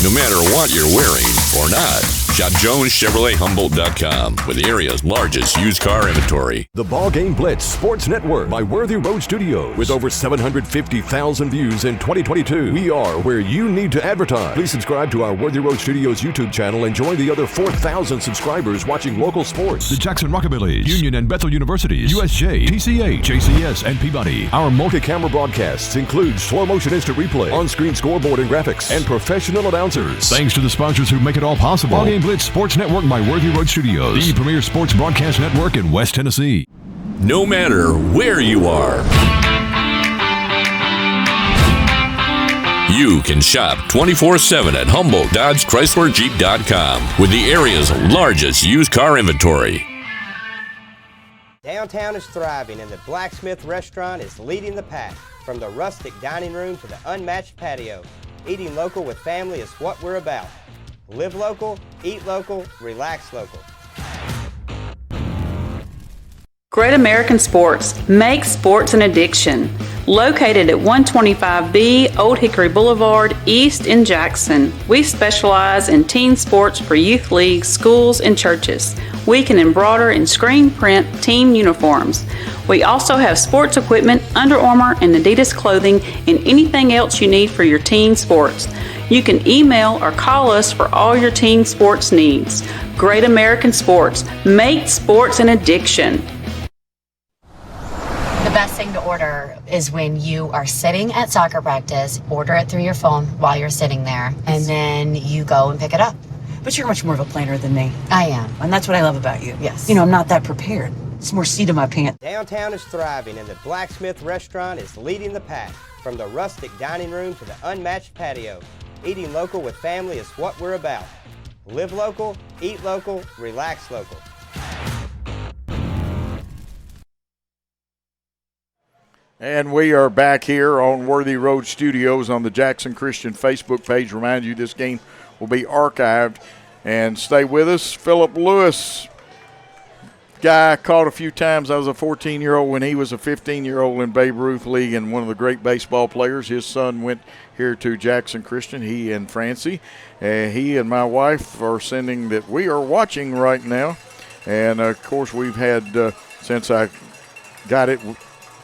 no matter what you're wearing or not. Shop JonesChevroletHumboldt.com with the area's largest used car inventory. The BallGame Blitz Sports Network by Worthy Road Studios. With over 750,000 views in 2022, we are where you need to advertise. Please subscribe to our Worthy Road Studios YouTube channel and join the other 4,000 subscribers watching local sports. The Jackson Rockabillys, Union and Bethel Universities, USJ, TCA, JCS, and Peabody. Our multi-camera broadcasts include slow motion instant replay, on-screen scoreboard and graphics, and professional announcers. Thanks to the sponsors who make it all possible. BallGame Blitz Sports Network by Worthy Road Studios, the premier sports broadcast network in West Tennessee. No matter where you are, you can shop 24/7 at Humboldt Dodge Chrysler Jeep.com with the area's largest used car inventory. Downtown is thriving and the Blacksmith Restaurant is leading the pack. From the rustic dining room to the unmatched patio, eating local with family is what we're about. Live local, eat local, relax local. Great American Sports. Make sports an addiction. Located at 125B Old Hickory Boulevard, East in Jackson. We specialize in teen sports for youth leagues, schools, and churches. We can embroider and screen print team uniforms. We also have sports equipment, Under Armour, and Adidas clothing, and anything else you need for your teen sports. You can email or call us for all your teen sports needs. Great American Sports. Make sports an addiction. The best thing to order is when you are sitting at soccer practice, order it through your phone while you're sitting there, and then you go and pick it up. But you're much more of a planner than me. I am. And that's what I love about you. Yes. I'm not that prepared. It's more seat in my pants. Downtown is thriving and the Blacksmith Restaurant is leading the pack. From the rustic dining room to the unmatched patio, eating local with family is what we're about. Live local, eat local, relax local. And we are back here on Worthy Road Studios on the Jackson Christian Facebook page. Remind you, this game will be archived. And stay with us. Philip Lewis, guy I caught a few times. I was a 14-year-old when he was a 15-year-old in Babe Ruth League and one of the great baseball players. His son went here to Jackson Christian, he and Francie. He and my wife are sending that we are watching right now. And, of course, we've had, since I got it,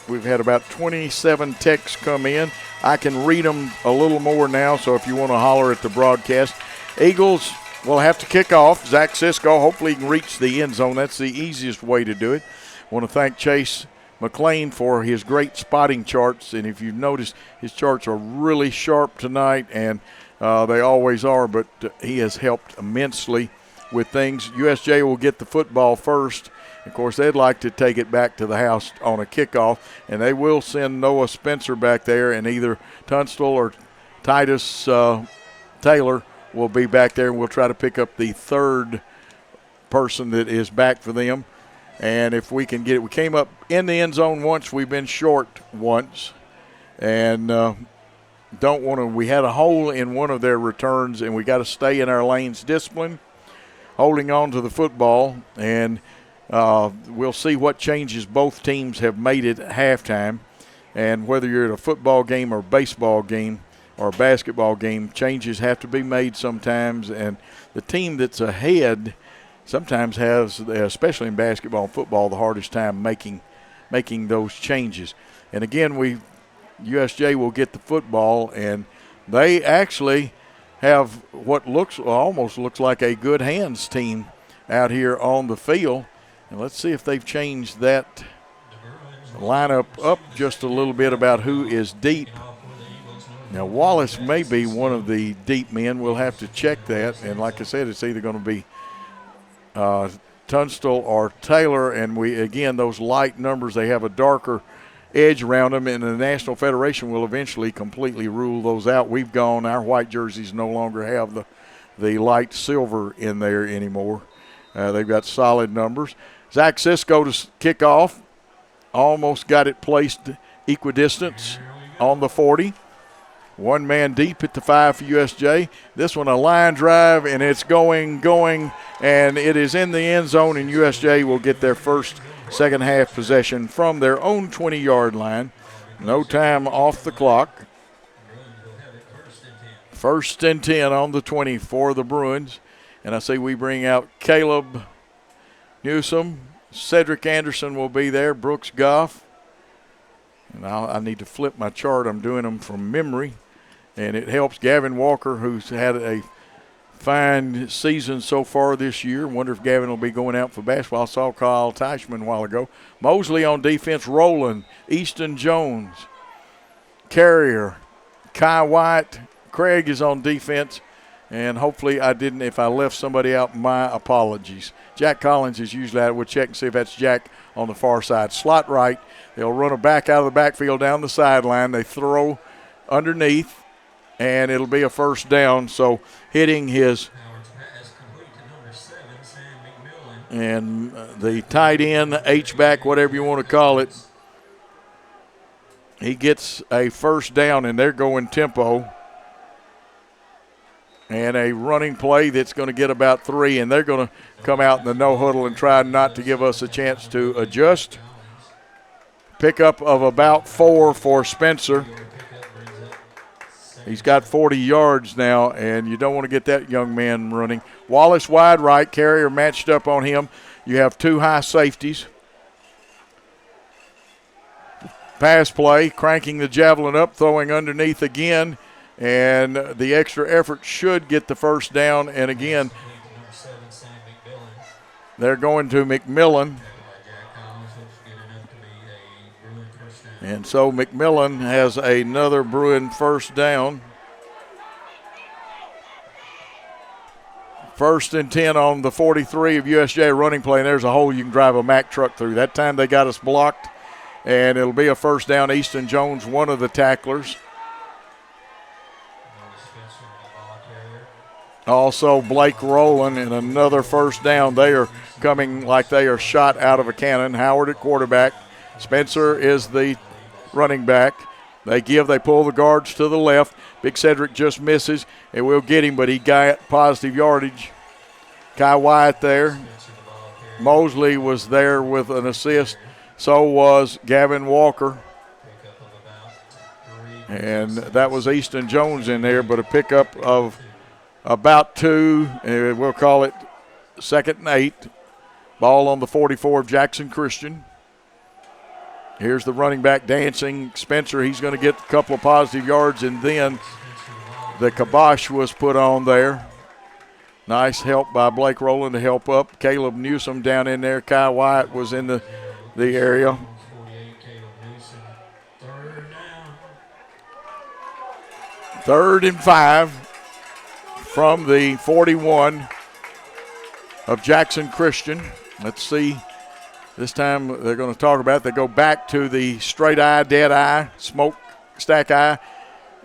we've had about 27 texts come in. I can read them a little more now, so if you want to holler at the broadcast. Eagles will have to kick off. Zach Cisco, hopefully he can reach the end zone. That's the easiest way to do it. I want to thank Chase McLean for his great spotting charts. And if you've noticed, his charts are really sharp tonight, and they always are, but he has helped immensely with things. USJ will get the football first. Of course, they'd like to take it back to the house on a kickoff, and they will send Noah Spencer back there, and either Tunstall or Titus Taylor will be back there, and we'll try to pick up the third person that is back for them. And if we can get it, we came up in the end zone once. We've been short once, and don't want to. We had a hole in one of their returns, and we got to stay in our lanes, discipline, holding on to the football, and we'll see what changes both teams have made at halftime. And whether you're at a football game or baseball game or a basketball game, changes have to be made sometimes. And the team that's ahead sometimes has, especially in basketball and football, the hardest time making those changes. And again, USJ will get the football, and they actually have what almost looks like a good hands team out here on the field. And let's see if they've changed that lineup up just a little bit about who is deep. Now, Wallace may be one of the deep men. We'll have to check that. And like I said, it's either going to be Tunstall or Taylor. And those light numbers, they have a darker edge around them, and the National Federation will eventually completely rule those out. We've gone, our white jerseys no longer have the light silver in there anymore. They've got solid numbers. Zach Cisco to kick off. Almost got it placed equidistance on the 40. One man deep at the 5 for USJ. This one a line drive, and it's going, and it is in the end zone, and USJ will get their first second half possession from their own 20-yard line. No time off the clock. First and 10 on the 20 for the Bruins. And I see we bring out Caleb Newsom. Cedric Anderson will be there. Brooks Goff. And I need to flip my chart. I'm doing them from memory. And it helps Gavin Walker, who's had a fine season so far this year. Wonder if Gavin will be going out for basketball. I saw Kyle Teichman a while ago. Mosley on defense. Rowland. Easton Jones. Carrier. Kai White. Craig is on defense. And hopefully if I left somebody out, my apologies. Jack Collins is usually out. We'll check and see if that's Jack on the far side. Slot right. They'll run a back out of the backfield down the sideline. They throw underneath, and it'll be a first down. So hitting his and the tight end, H-back, whatever you want to call it, he gets a first down, and they're going tempo. And a running play that's going to get about 3, and they're going to come out in the no huddle and try not to give us a chance to adjust. Pickup of about 4 for Spencer. He's got 40 yards now, and you don't want to get that young man running. Wallace wide right, Carrier matched up on him. You have 2 high safeties. Pass play, cranking the javelin up, throwing underneath again. And the extra effort should get the first down. And again, they're going to McMillan. And so McMillan has another Bruin first down. First and 10 on the 43 of USJ running play. And there's a hole you can drive a Mack truck through. That time they got us blocked. And it'll be a first down. Easton Jones, one of the tacklers. Also, Blake Rowland and another first down. They are coming like they are shot out of a cannon. Howard at quarterback. Spencer is the running back. They pull the guards to the left. Big Cedric just misses, and we'll get him, but he got positive yardage. Kai Wyatt there. Mosley was there with an assist. So was Gavin Walker. And that was Easton Jones in there, but a pickup of about 2. We'll call it 2nd and 8. Ball on the 44 of Jackson Christian. Here's the running back dancing. Spencer, he's going to get a couple of positive yards, and then the kibosh was put on there. Nice help by Blake Rowland to help up. Caleb Newsom down in there. Kai Wyatt was in the area. Third and 5 from the 41 of Jackson Christian. Let's see. This time they're going to talk about it. They go back to the straight eye, dead eye, smoke stack eye.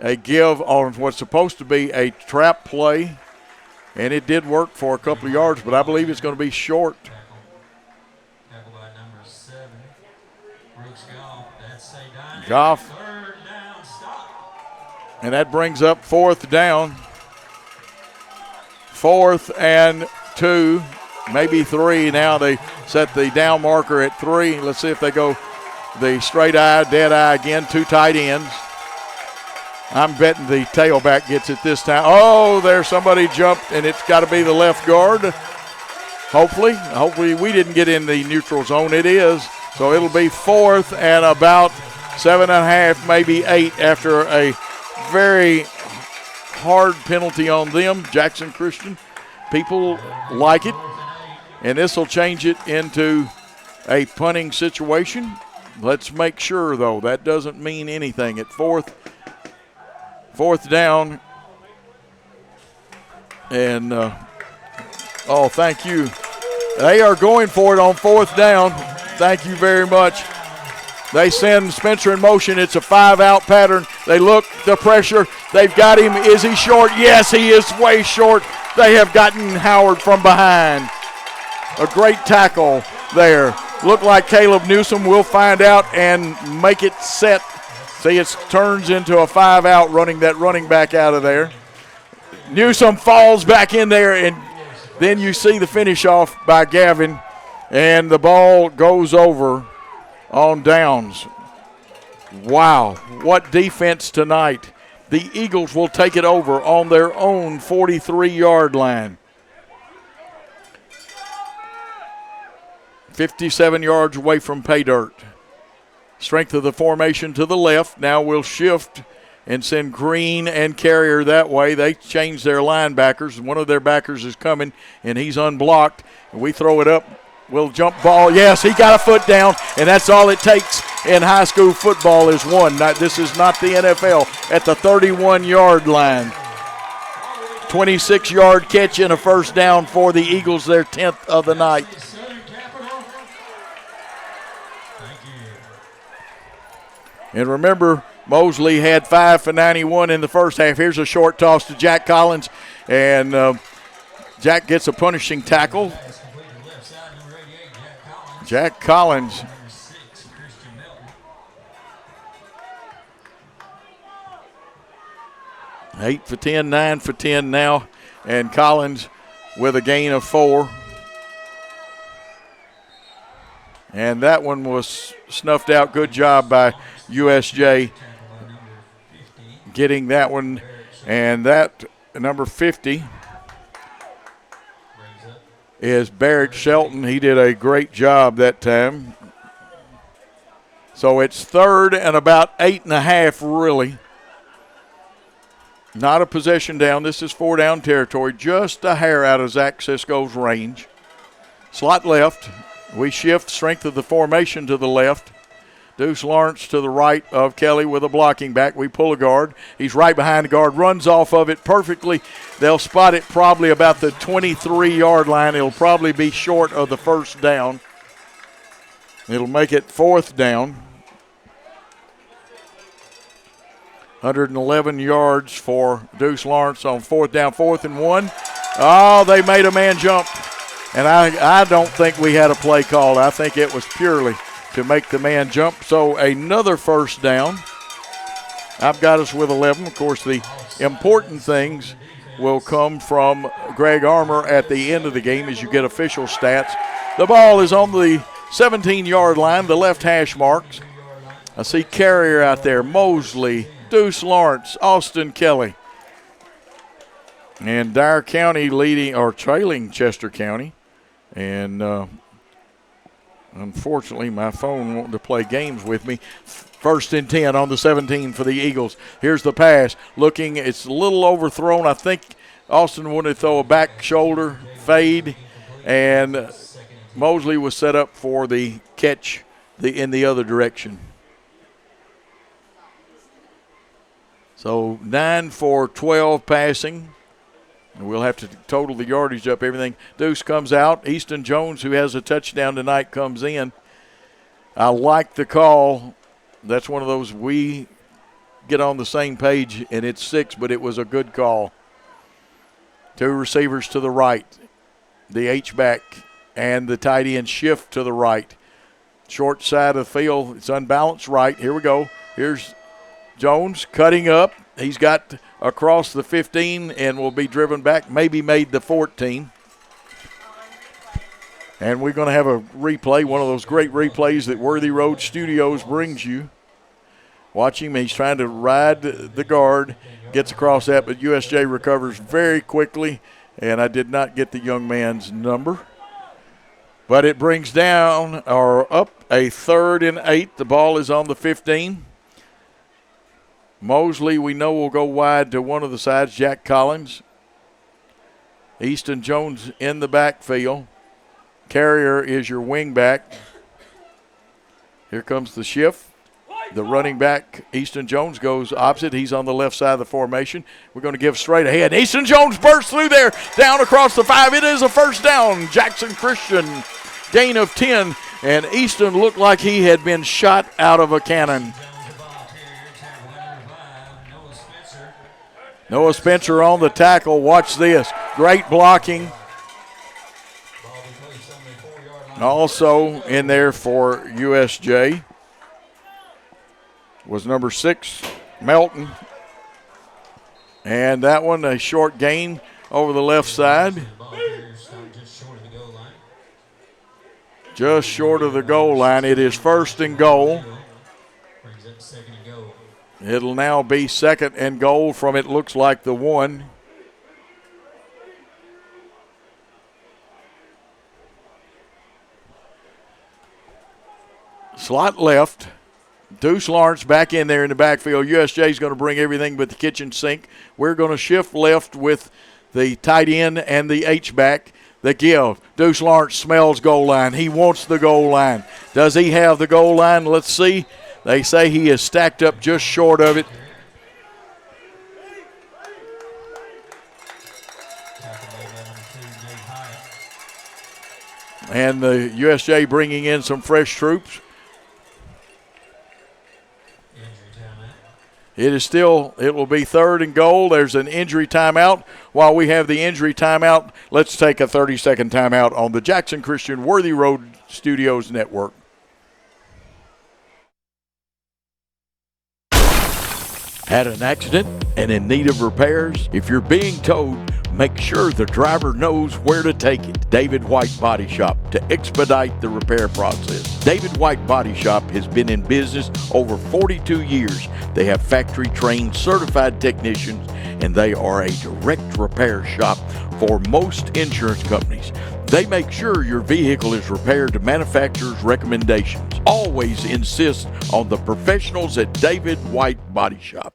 A give on what's supposed to be a trap play. And it did work for a couple of yards, but I believe it's going to be short. Goff. And that brings up 4th down. 4th and 2, maybe 3. Now they set the down marker at 3. Let's see if they go the straight eye, dead eye again, 2 tight ends. I'm betting the tailback gets it this time. Oh, there's somebody jumped, and it's got to be the left guard. Hopefully we didn't get in the neutral zone. It is. So it'll be 4th and about 7.5, maybe 8 after a very hard penalty on them. Jackson Christian, people like it. And this will change it into a punting situation. Let's make sure, though, that doesn't mean anything. At 4th down. And, thank you. They are going for it on 4th down. Thank you very much. They send Spencer in motion. It's a 5-out pattern. They look, the pressure. They've got him. Is he short? Yes, he is way short. They have gotten Howard from behind. A great tackle there. Looked like Caleb Newsom. We'll find out and make it set. See, it turns into a 5-out, running that running back out of there. Newsom falls back in there, and then you see the finish off by Gavin, and the ball goes over on downs. Wow, what defense tonight. The Eagles will take it over on their own 43-yard line. 57 yards away from pay dirt. Strength of the formation to the left. Now we'll shift and send Green and Carrier that way. They changed their linebackers. One of their backers is coming, and he's unblocked. And we throw it up. We'll jump ball. Yes, he got a foot down, and that's all it takes in high school football is one. This is not the NFL. At the 31-yard line. 26-yard catch and a first down for the Eagles, their 10th of the night. And remember, Mosley had 5 for 91 in the first half. Here's a short toss to Jack Collins, and Jack gets a punishing tackle. Jack Collins. Eight for 10, 9 for 10 now, and Collins with a gain of 4. And that one was snuffed out. Good job by USJ getting that one. And that number 50 is Barrett Shelton. He did a great job that time. So it's 3rd and about 8.5, really. Not a possession down. This is 4-down territory. Just a hair out of Zach Cisco's range. Slot left. We shift, strength of the formation to the left. Deuce Lawrence to the right of Kelly with a blocking back. We pull a guard. He's right behind the guard, runs off of it perfectly. They'll spot it probably about the 23-yard line. It'll probably be short of the first down. It'll make it 4th down. 111 yards for Deuce Lawrence on 4th down, 4th and 1. Oh, they made a man jump. And I don't think we had a play called. I think it was purely to make the man jump. So another first down. I've got us with 11. Of course, the important things will come from Greg Armour at the end of the game as you get official stats. The ball is on the 17-yard line, the left hash marks. I see Carrier out there, Mosley, Deuce Lawrence, Austin Kelly. And Dyer County trailing Chester County. And unfortunately, my phone wanted to play games with me. 1st and 10 on the 17 for the Eagles. Here's the pass. Looking, it's a little overthrown. I think Austin wanted to throw a back shoulder fade, and Mosley was set up for the catch in the other direction. So 9 for 12 passing. And we'll have to total the yardage up, everything. Deuce comes out. Easton Jones, who has a touchdown tonight, comes in. I like the call. That's one of those we get on the same page, and it's 6, but it was a good call. 2 receivers to the right. The H-back and the tight end shift to the right. Short side of the field. It's unbalanced right. Here we go. Here's Jones cutting up. He's got across the 15 and will be driven back, maybe made the 14. And we're going to have a replay, one of those great replays that Worthy Road Studios brings you. Watch him. He's trying to ride the guard, gets across that, but USJ recovers very quickly, and I did not get the young man's number. But it brings down or up a 3rd and 8. The ball is on the 15. Mosley, we know, will go wide to one of the sides, Jack Collins. Easton Jones in the backfield. Carrier is your wing back. Here comes the shift. The running back, Easton Jones, goes opposite. He's on the left side of the formation. We're going to give straight ahead. Easton Jones bursts through there, down across the 5. It is a first down. Jackson Christian, gain of 10. And Easton looked like he had been shot out of a cannon. Noah Spencer on the tackle. Watch this. Great blocking. Also in there for USJ was number 6, Melton. And that one, a short gain over the left side. Just short of the goal line. It is 1st and goal. It'll now be 2nd and goal from, it looks like, the 1. Slot left. Deuce Lawrence back in there in the backfield. USJ is going to bring everything but the kitchen sink. We're going to shift left with the tight end and the H-back. The give. Deuce Lawrence smells goal line. He wants the goal line. Does he have the goal line? Let's see. They say he is stacked up just short of it. And the USJ bringing in some fresh troops. It will be 3rd and goal. There's an injury timeout. While we have the injury timeout, let's take a 30-second timeout on the Jackson Christian Worthy Road Studios Network. Had an accident and in need of repairs? If you're being towed, make sure the driver knows where to take it. David White Body Shop to expedite the repair process. David White Body Shop has been in business over 42 years. They have factory-trained certified technicians, and they are a direct repair shop for most insurance companies. They make sure your vehicle is repaired to manufacturer's recommendations. Always insist on the professionals at David White Body Shop.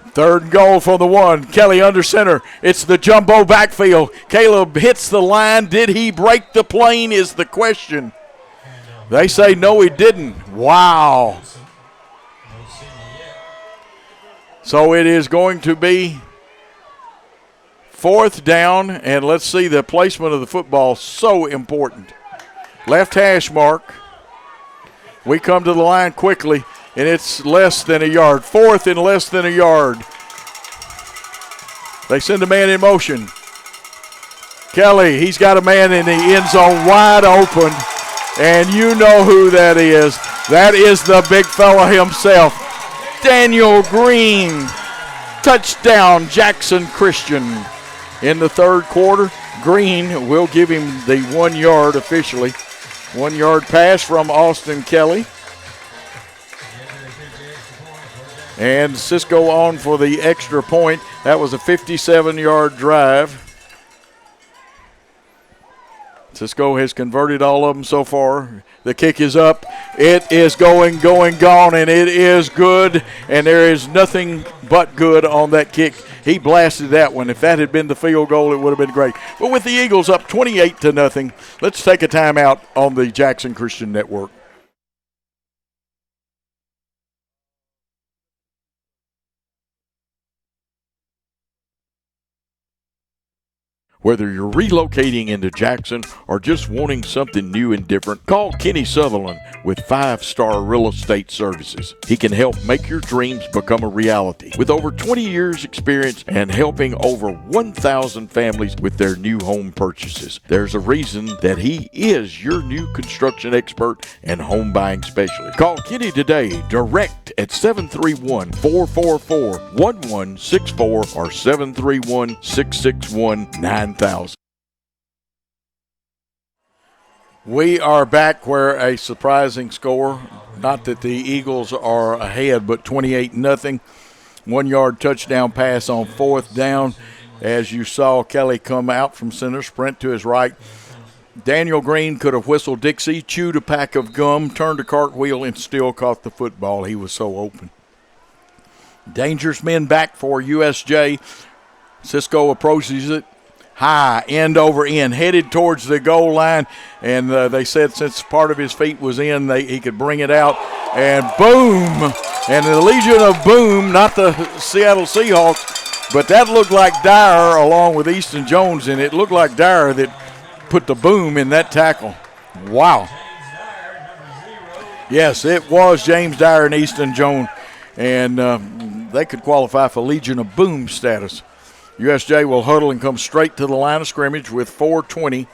3rd and goal for the 1. Kelly under center. It's the jumbo backfield. Caleb hits the line. Did he break the plane is the question. They say no, he didn't. Wow. So it is going to be 4th down, and let's see the placement of the football, so important. Left hash mark. We come to the line quickly, and it's less than a yard. 4th and less than a yard. They send a man in motion. Kelly, he's got a man in the end zone wide open. And you know who that is. That is the big fella himself, Daniel Green. Touchdown, Jackson Christian. In the third quarter, Green will give him the 1 yard officially. 1 yard pass from Austin Kelly. And Cisco on for the extra point. That was a 57-yard drive. Cisco has converted all of them so far. The kick is up. It is going, gone, and it is good. And there is nothing but good on that kick. He blasted that one. If that had been the field goal, it would have been great. But with the Eagles up 28-0, let's take a timeout on the Jackson Christian Network. Whether you're relocating into Jackson or just wanting something new and different, call Kenny Sutherland with 5-Star Real Estate Services. He can help make your dreams become a reality. With over 20 years experience and helping over 1,000 families with their new home purchases, there's a reason that he is your new construction expert and home buying specialist. Call Kenny today, direct at 731-444-1164 or 731-661-9000. We are back where a surprising score, not that the Eagles are ahead, but 28-0. 1 yard touchdown pass on fourth down. As you saw Kelly come out from center, sprint to his right. Daniel Green could have whistled Dixie, chewed a pack of gum, turned a cartwheel, and still caught the football. He was so open. Dangerous men back for USJ. Cisco approaches it. High, end over end, headed towards the goal line. And they said since part of his feet was in, he could bring it out. And boom! And the Legion of Boom, not the Seattle Seahawks, but that looked like Dyer along with Easton Jones, and it looked like Dyer that put the boom in that tackle. Wow. Yes, it was James Dyer and Easton Jones, and they could qualify for Legion of Boom status. USJ will huddle and come straight to the line of scrimmage with 4:20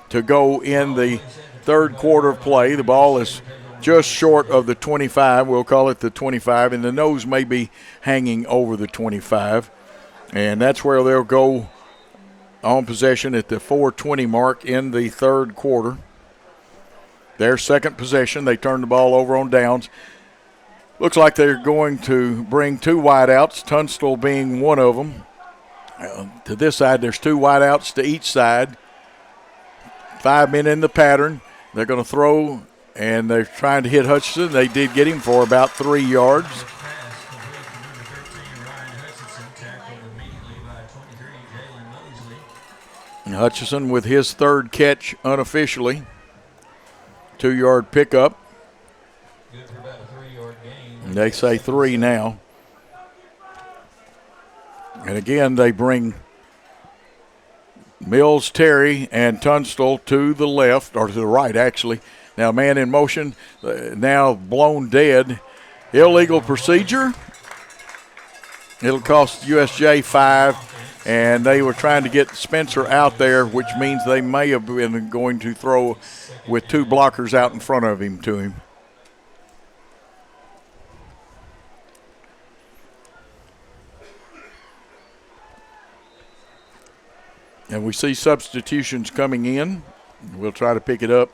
to go in the third quarter of play. The ball is just short of the 25. We'll call it the 25, and the nose may be hanging over the 25. And that's where they'll go on possession at the 4:20 mark in the third quarter. Their second possession, they turn the ball over on downs. Looks like they're going to bring two wideouts, Tunstall being one of them. To this side, there's two wideouts to each side. 5 men in the pattern. They're going to throw, and they're trying to hit Hutchinson. They did get him for about 3 yards. And Hutchinson with his third catch unofficially. 2-yard pickup. They say 3 now. And again, they bring Mills, Terry, and Tunstall to the left, or to the right, actually. Now, man in motion, now blown dead. Illegal procedure. It'll cost USJ 5, and they were trying to get Spencer out there, which means they may have been going to throw with two blockers out in front of him to him. And we see substitutions coming in. We'll try to pick it up.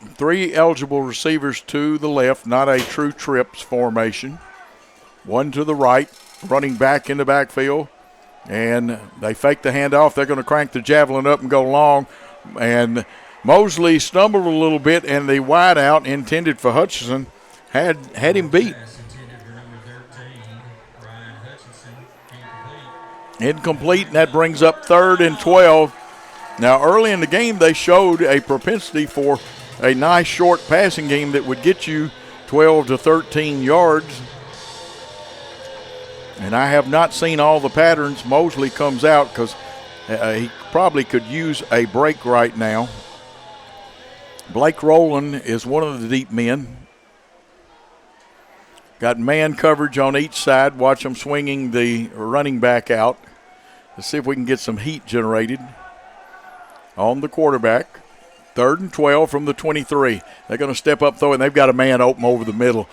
3 eligible receivers to the left, not a true trips formation. 1 to the right, running back in the backfield. And they fake the handoff. They're going to crank the javelin up and go long. And Mosley stumbled a little bit, and the wide out intended for Hutchinson had him beat. Incomplete, and that brings up 3rd and 12. Now, early in the game, they showed a propensity for a nice short passing game that would get you 12 to 13 yards. And I have not seen all the patterns. Mosley comes out because he probably could use a break right now. Blake Rowland is one of the deep men. Got man coverage on each side. Watch them swinging the running back out. Let's see if we can get some heat generated. on the quarterback. 3rd and 12 from the 23. They're going to step up, throw it, and they've got a man open over the middle.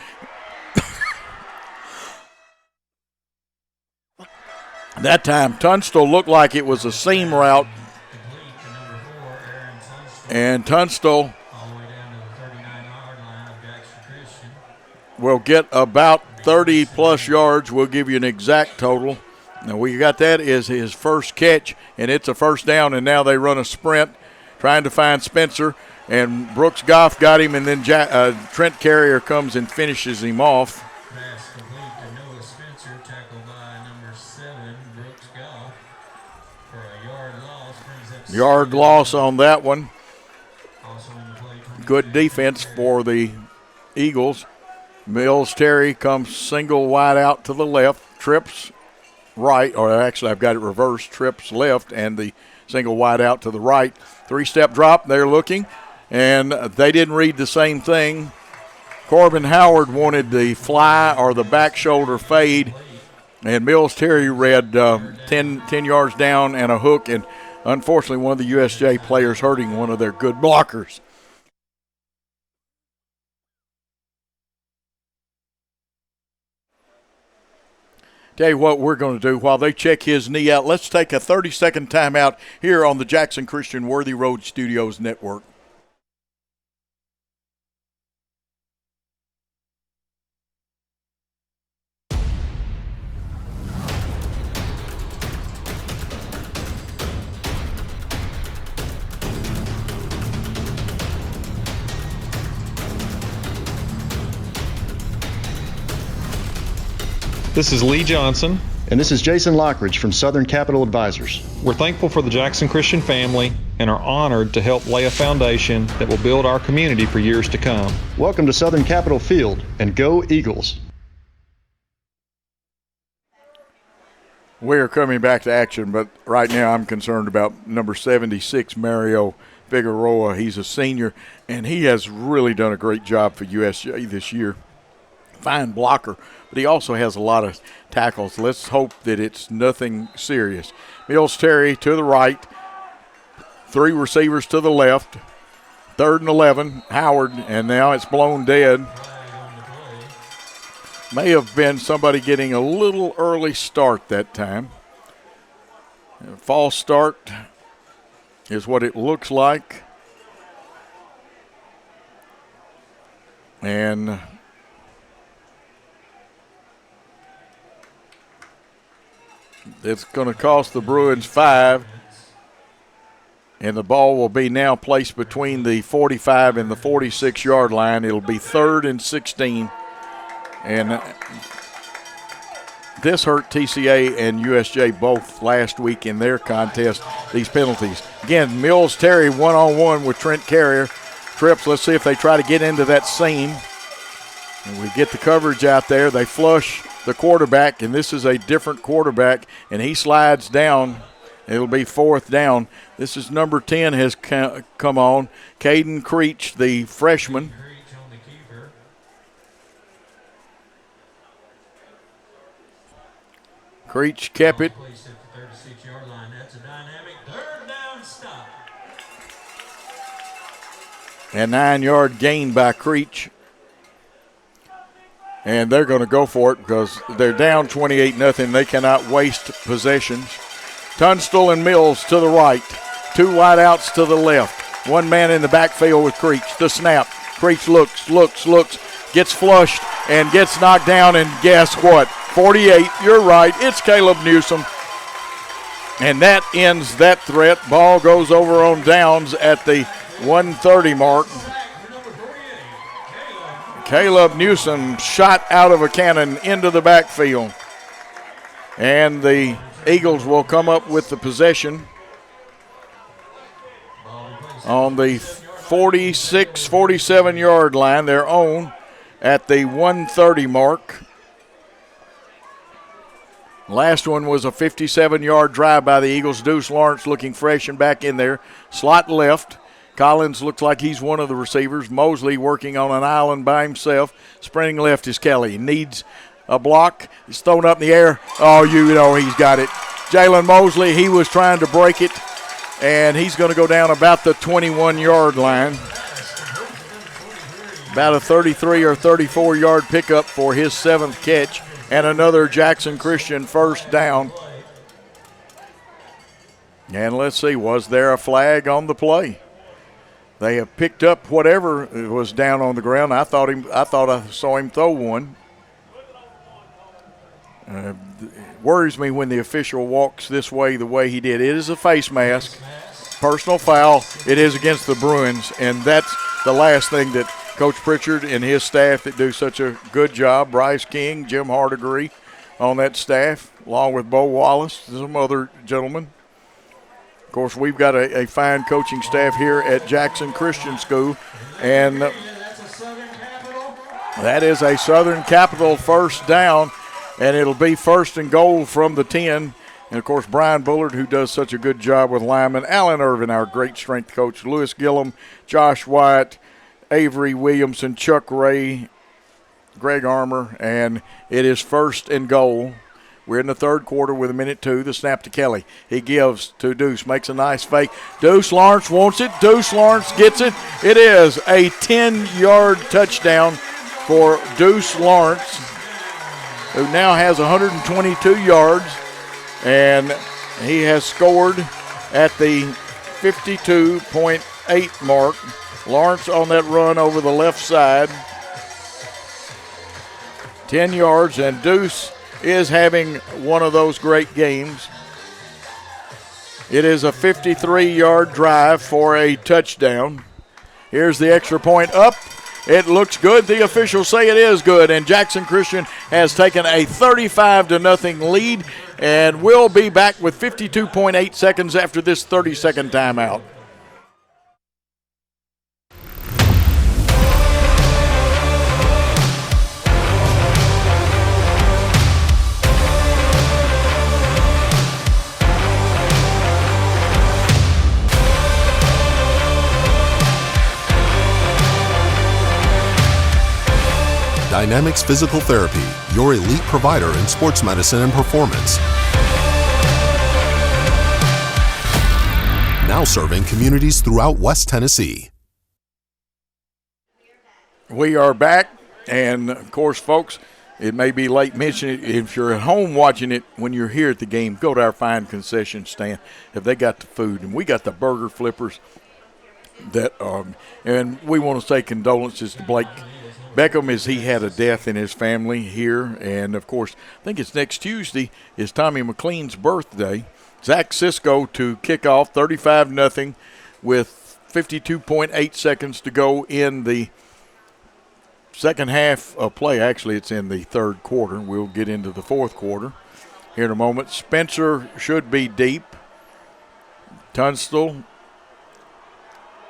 That time, Tunstall looked like it was a seam route. And Tunstall will get about 30-plus yards. We'll give you an exact total. Now, we got that as his first catch, and it's a first down, and now they run a sprint trying to find Spencer. And Brooks Goff got him, and then Trent Carrier comes and finishes him off. Pass complete to Noah Spencer, tackled by number 7, Brooks Goff, for a yard loss. Brings up Yard loss on that one. Good defense for the Eagles. Mills Terry comes single wide out to the left, trips right, or actually I've got it reversed, trips left, and the single wide out to the right. 3-step drop, they're looking, and they didn't read the same thing. Corbin Howard wanted the fly or the back shoulder fade, and Mills Terry read 10 yards down and a hook, and unfortunately one of the USJ players hurting one of their good blockers. Tell you what we're going to do while they check his knee out. Let's take a 30-second timeout here on the Jackson Christian Worthy Road Studios Network. This is Lee Johnson. And this is Jason Lockridge from Southern Capital Advisors. We're thankful for the Jackson Christian family and are honored to help lay a foundation that will build our community for years to come. Welcome to Southern Capital Field, and go Eagles. We're coming back to action, but right now I'm concerned about number 76, Mario Figueroa. He's a senior, and he has really done a great job for USJ this year. Fine blocker, but he also has a lot of tackles. Let's hope that it's nothing serious. Mills Terry to the right, 3 receivers to the left, 3rd and 11, Howard, and now it's blown dead. May have been somebody getting a little early start that time. A false start is what it looks like. And it's going to cost the Bruins 5, and the ball will be now placed between the 45 and the 46-yard line. It'll be 3rd and 16, and this hurt TCA and USJ both last week in their contest, these penalties. Again, Mills Terry one-on-one with Trent Carrier. Trips, let's see if they try to get into that seam. And we get the coverage out there. They flush the quarterback, and this is a different quarterback, and he slides down. It'll be 4th down. This is number 10 has come on. Caden Creech, the freshman. Creech kept it. And 9-yard gain by Creech. And they're going to go for it because they're down 28-0. They cannot waste possessions. Tunstall and Mills to the right. 2 wideouts to the left. 1 man in the backfield with Creech. The snap. Creech looks, gets flushed, and gets knocked down. And guess what? 48, you're right. It's Caleb Newsom. And that ends that threat. Ball goes over on downs at the 130 mark. Caleb Newsom shot out of a cannon into the backfield. And the Eagles will come up with the possession on the 46, 47-yard line, their own, at the 130 mark. Last one was a 57-yard drive by the Eagles. Deuce Lawrence looking fresh and back in there. Slot left. Collins looks like he's one of the receivers. Mosley working on an island by himself. Sprinting left is Kelly. Needs a block. He's thrown up in the air. Oh, you know he's got it. Jalen Mosley, he was trying to break it, and he's going to go down about the 21-yard line. About a 33 or 34-yard pickup for his 7th catch, and another Jackson Christian first down. And let's see, was there a flag on the play? They have picked up whatever was down on the ground. I thought I saw him throw one. It worries me when the official walks this way the way he did. It is a face mask, personal foul. It is against the Bruins, and that's the last thing that Coach Pritchard and his staff that do such a good job, Bryce King, Jim Hardigree on that staff, along with Bo Wallace and some other gentlemen. Of course, we've got a fine coaching staff here at Jackson Christian School, and that is a Southern Capital first down, and it'll be 1st and goal from the 10. And, of course, Brian Bullard, who does such a good job with linemen, Alan Irvin, our great strength coach, Lewis Gillum, Josh White, Avery Williamson, Chuck Ray, Greg Armour, and it is 1st and goal. We're in the 3rd quarter with 1:02. The snap to Kelly. He gives to Deuce, makes a nice fake. Deuce Lawrence wants it. Deuce Lawrence gets it. It is a 10-yard touchdown for Deuce Lawrence, who now has 122 yards, and he has scored at the 52.8 mark. Lawrence on that run over the left side. 10 yards, and Deuce is having one of those great games. It is a 53-yard drive for a touchdown. Here's the extra point up. It looks good. The officials say it is good, and Jackson Christian has taken a 35-0 lead, and we'll be back with 52.8 seconds after this 30-second timeout. Dynamics Physical Therapy, your elite provider in sports medicine and performance. Now serving communities throughout West Tennessee. We are back, and of course, folks, it may be late mentioning it. If you're at home watching it, when you're here at the game, go to our fine concession stand. If they got the food, and we got the burger flippers that, and we want to say condolences to Blake Beckham, as he had a death in his family here. And, of course, I think it's next Tuesday is Tommy McLean's birthday. Zach Cisco to kick off 35-0 with 52.8 seconds to go in the second half of play. Actually, it's in the 3rd quarter. We'll get into the 4th quarter here in a moment. Spencer should be deep. Tunstall.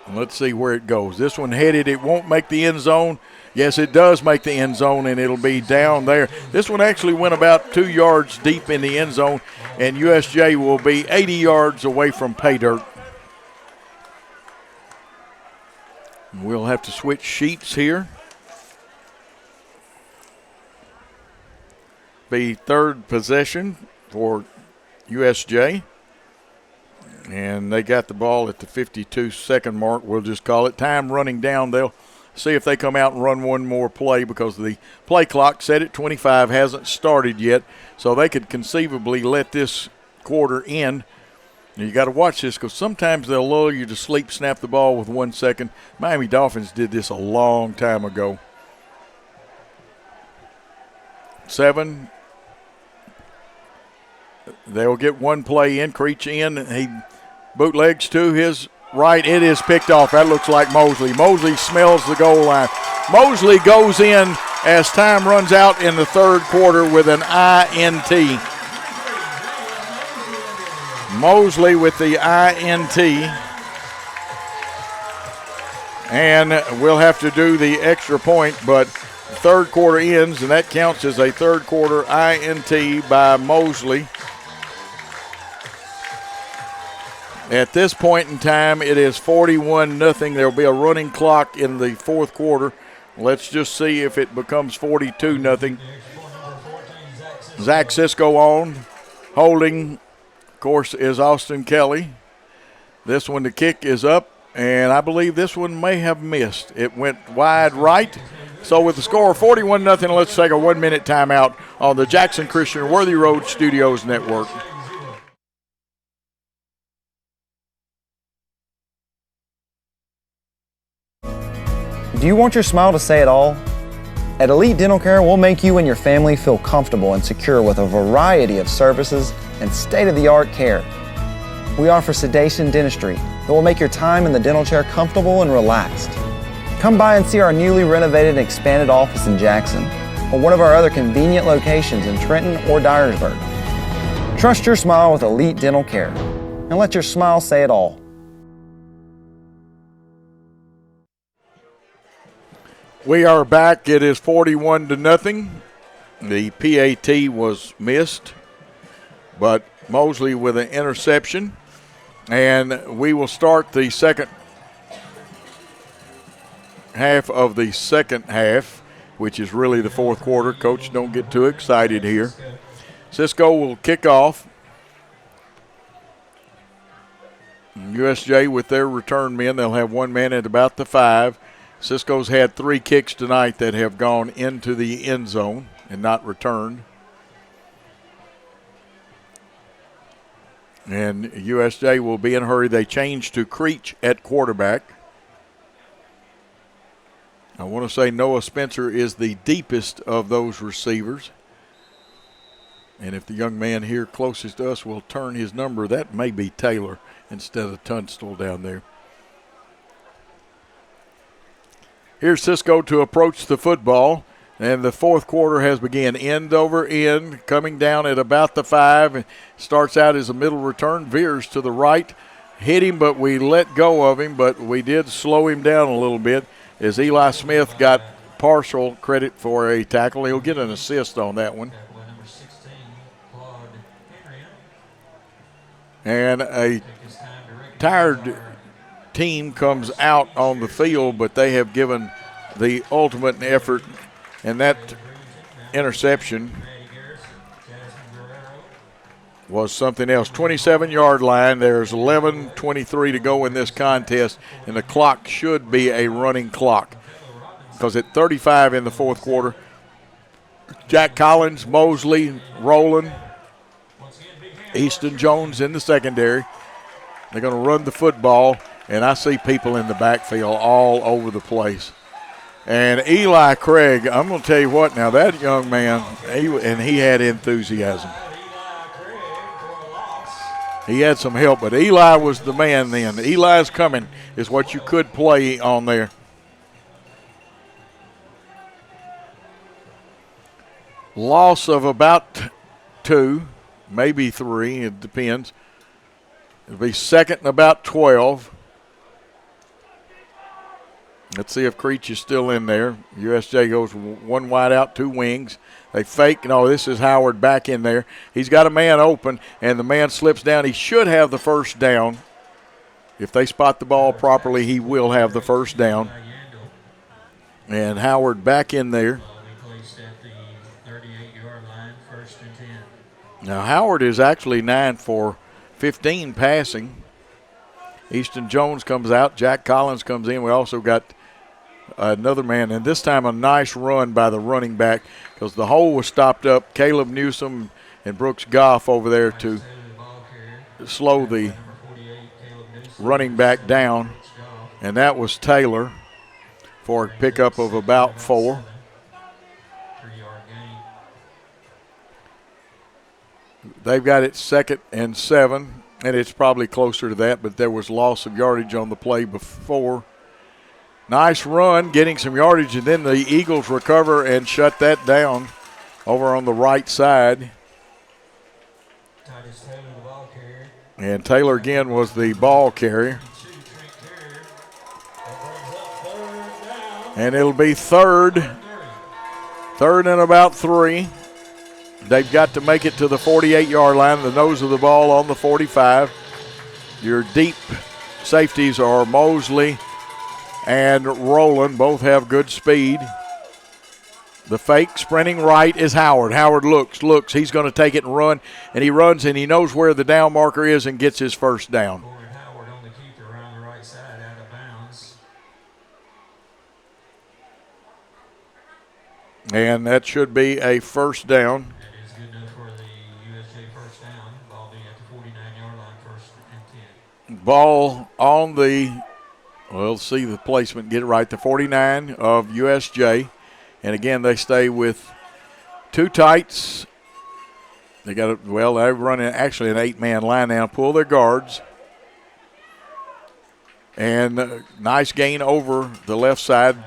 Let's see where it goes. This one headed. It won't make the end zone. Yes, it does make the end zone, and it'll be down there. This one actually went about 2 yards deep in the end zone, and USJ will be 80 yards away from pay dirt. We'll have to switch sheets here. Be 3rd possession for USJ. And they got the ball at the 52-second mark. We'll just call it time running down. They'll see if they come out and run one more play, because the play clock set at 25 hasn't started yet, so they could conceivably let this quarter end. You got to watch this, because sometimes they'll lull you to sleep, snap the ball with 1 second. Miami Dolphins did this a long time ago. 7. They'll get one play in. Creech in. He bootlegs to his right. It is picked off. That looks like Mosley. Mosley smells the goal line. Mosley goes in as time runs out in the 3rd quarter with an INT. Mosley with the INT. And we'll have to do the extra point, but the 3rd quarter ends, and that counts as a 3rd quarter INT by Mosley. At this point in time, it is 41-0. There will be a running clock in the 4th quarter. Let's just see if it becomes 42-0. Zach Cisco on. Holding, of course, is Austin Kelly. This one, the kick is up, and I believe this one may have missed. It went wide right. So with the score 41-0, let's take a 1-minute timeout on the Jackson Christian Worthy Road Studios Network. Do you want your smile to say it all? At Elite Dental Care, we'll make you and your family feel comfortable and secure with a variety of services and state-of-the-art care. We offer sedation dentistry that will make your time in the dental chair comfortable and relaxed. Come by and see our newly renovated and expanded office in Jackson or one of our other convenient locations in Trenton or Dyersburg. Trust your smile with Elite Dental Care and let your smile say it all. We are back. It is 41-0. The PAT was missed, but Mosley with an interception. And we will start the second half of the second half, which is really the fourth quarter. Coach, don't get too excited here. Cisco will kick off. USJ with their return men, they'll have one man at about the 5. Cisco's had 3 kicks tonight that have gone into the end zone and not returned. And USJ will be in a hurry. They changed to Creech at quarterback. I want to say Noah Spencer is the deepest of those receivers. And if the young man here closest to us will turn his number, that may be Taylor instead of Tunstall down there. Here's Cisco to approach the football, and the fourth quarter has begun. End over end, coming down at about the 5. Starts out as a middle return, veers to the right. Hit him, but we let go of him, but we did slow him down a little bit as Eli Smith got partial credit for a tackle. He'll get an assist on that one. And a tired team comes out on the field, but they have given the ultimate effort, and that interception was something else. 27-yard line. There's 11:23 to go in this contest, and the clock should be a running clock because at 35 in the fourth quarter, Jack Collins, Mosley, Rowland, Easton Jones in the secondary. They're going to run the football. And I see people in the backfield all over the place. And Eli Craig, I'm going to tell you what now, that young man, he had enthusiasm. He had some help, but Eli was the man then. Eli's coming is what you could play on there. Loss of about 2, maybe 3, it depends. It'll be second and about 12. Let's see if Creech is still in there. USJ goes 1 wide out, 2 wings. They fake. No, this is Howard back in there. He's got a man open, and the man slips down. He should have the first down. If they spot the ball properly, he will have the first down. And Howard back in there. Now, Howard is actually 9 for 15 passing. Easton Jones comes out. Jack Collins comes in. We also got another man, and this time a nice run by the running back because the hole was stopped up. Caleb Newsom and Brooks Goff over there to slow the running back down, and that was Taylor for a pickup of about 4. They've got it 2nd and 7, and it's probably closer to that, but there was loss of yardage on the play before. Nice run, getting some yardage, and then the Eagles recover and shut that down over on the right side. And Taylor again was the ball carrier. And it'll be third and about 3. They've got to make it to the 48-yard line, the nose of the ball on the 45. Your deep safeties are Mosley and Rowland. Both have good speed. The fake sprinting right is Howard. Howard looks. He's going to take it and run, and he runs, and he knows where the down marker is and gets his first down. And that should be a first down. That is good enough for the USJ first down. Ball being at the 49-yard line, 1st and 10. Ball on the, well, see the placement, get it right, the 49 of USJ. And again, they stay with two tights. They got it, well, they're running actually an 8-man line now, pull their guards. And nice gain over the left side.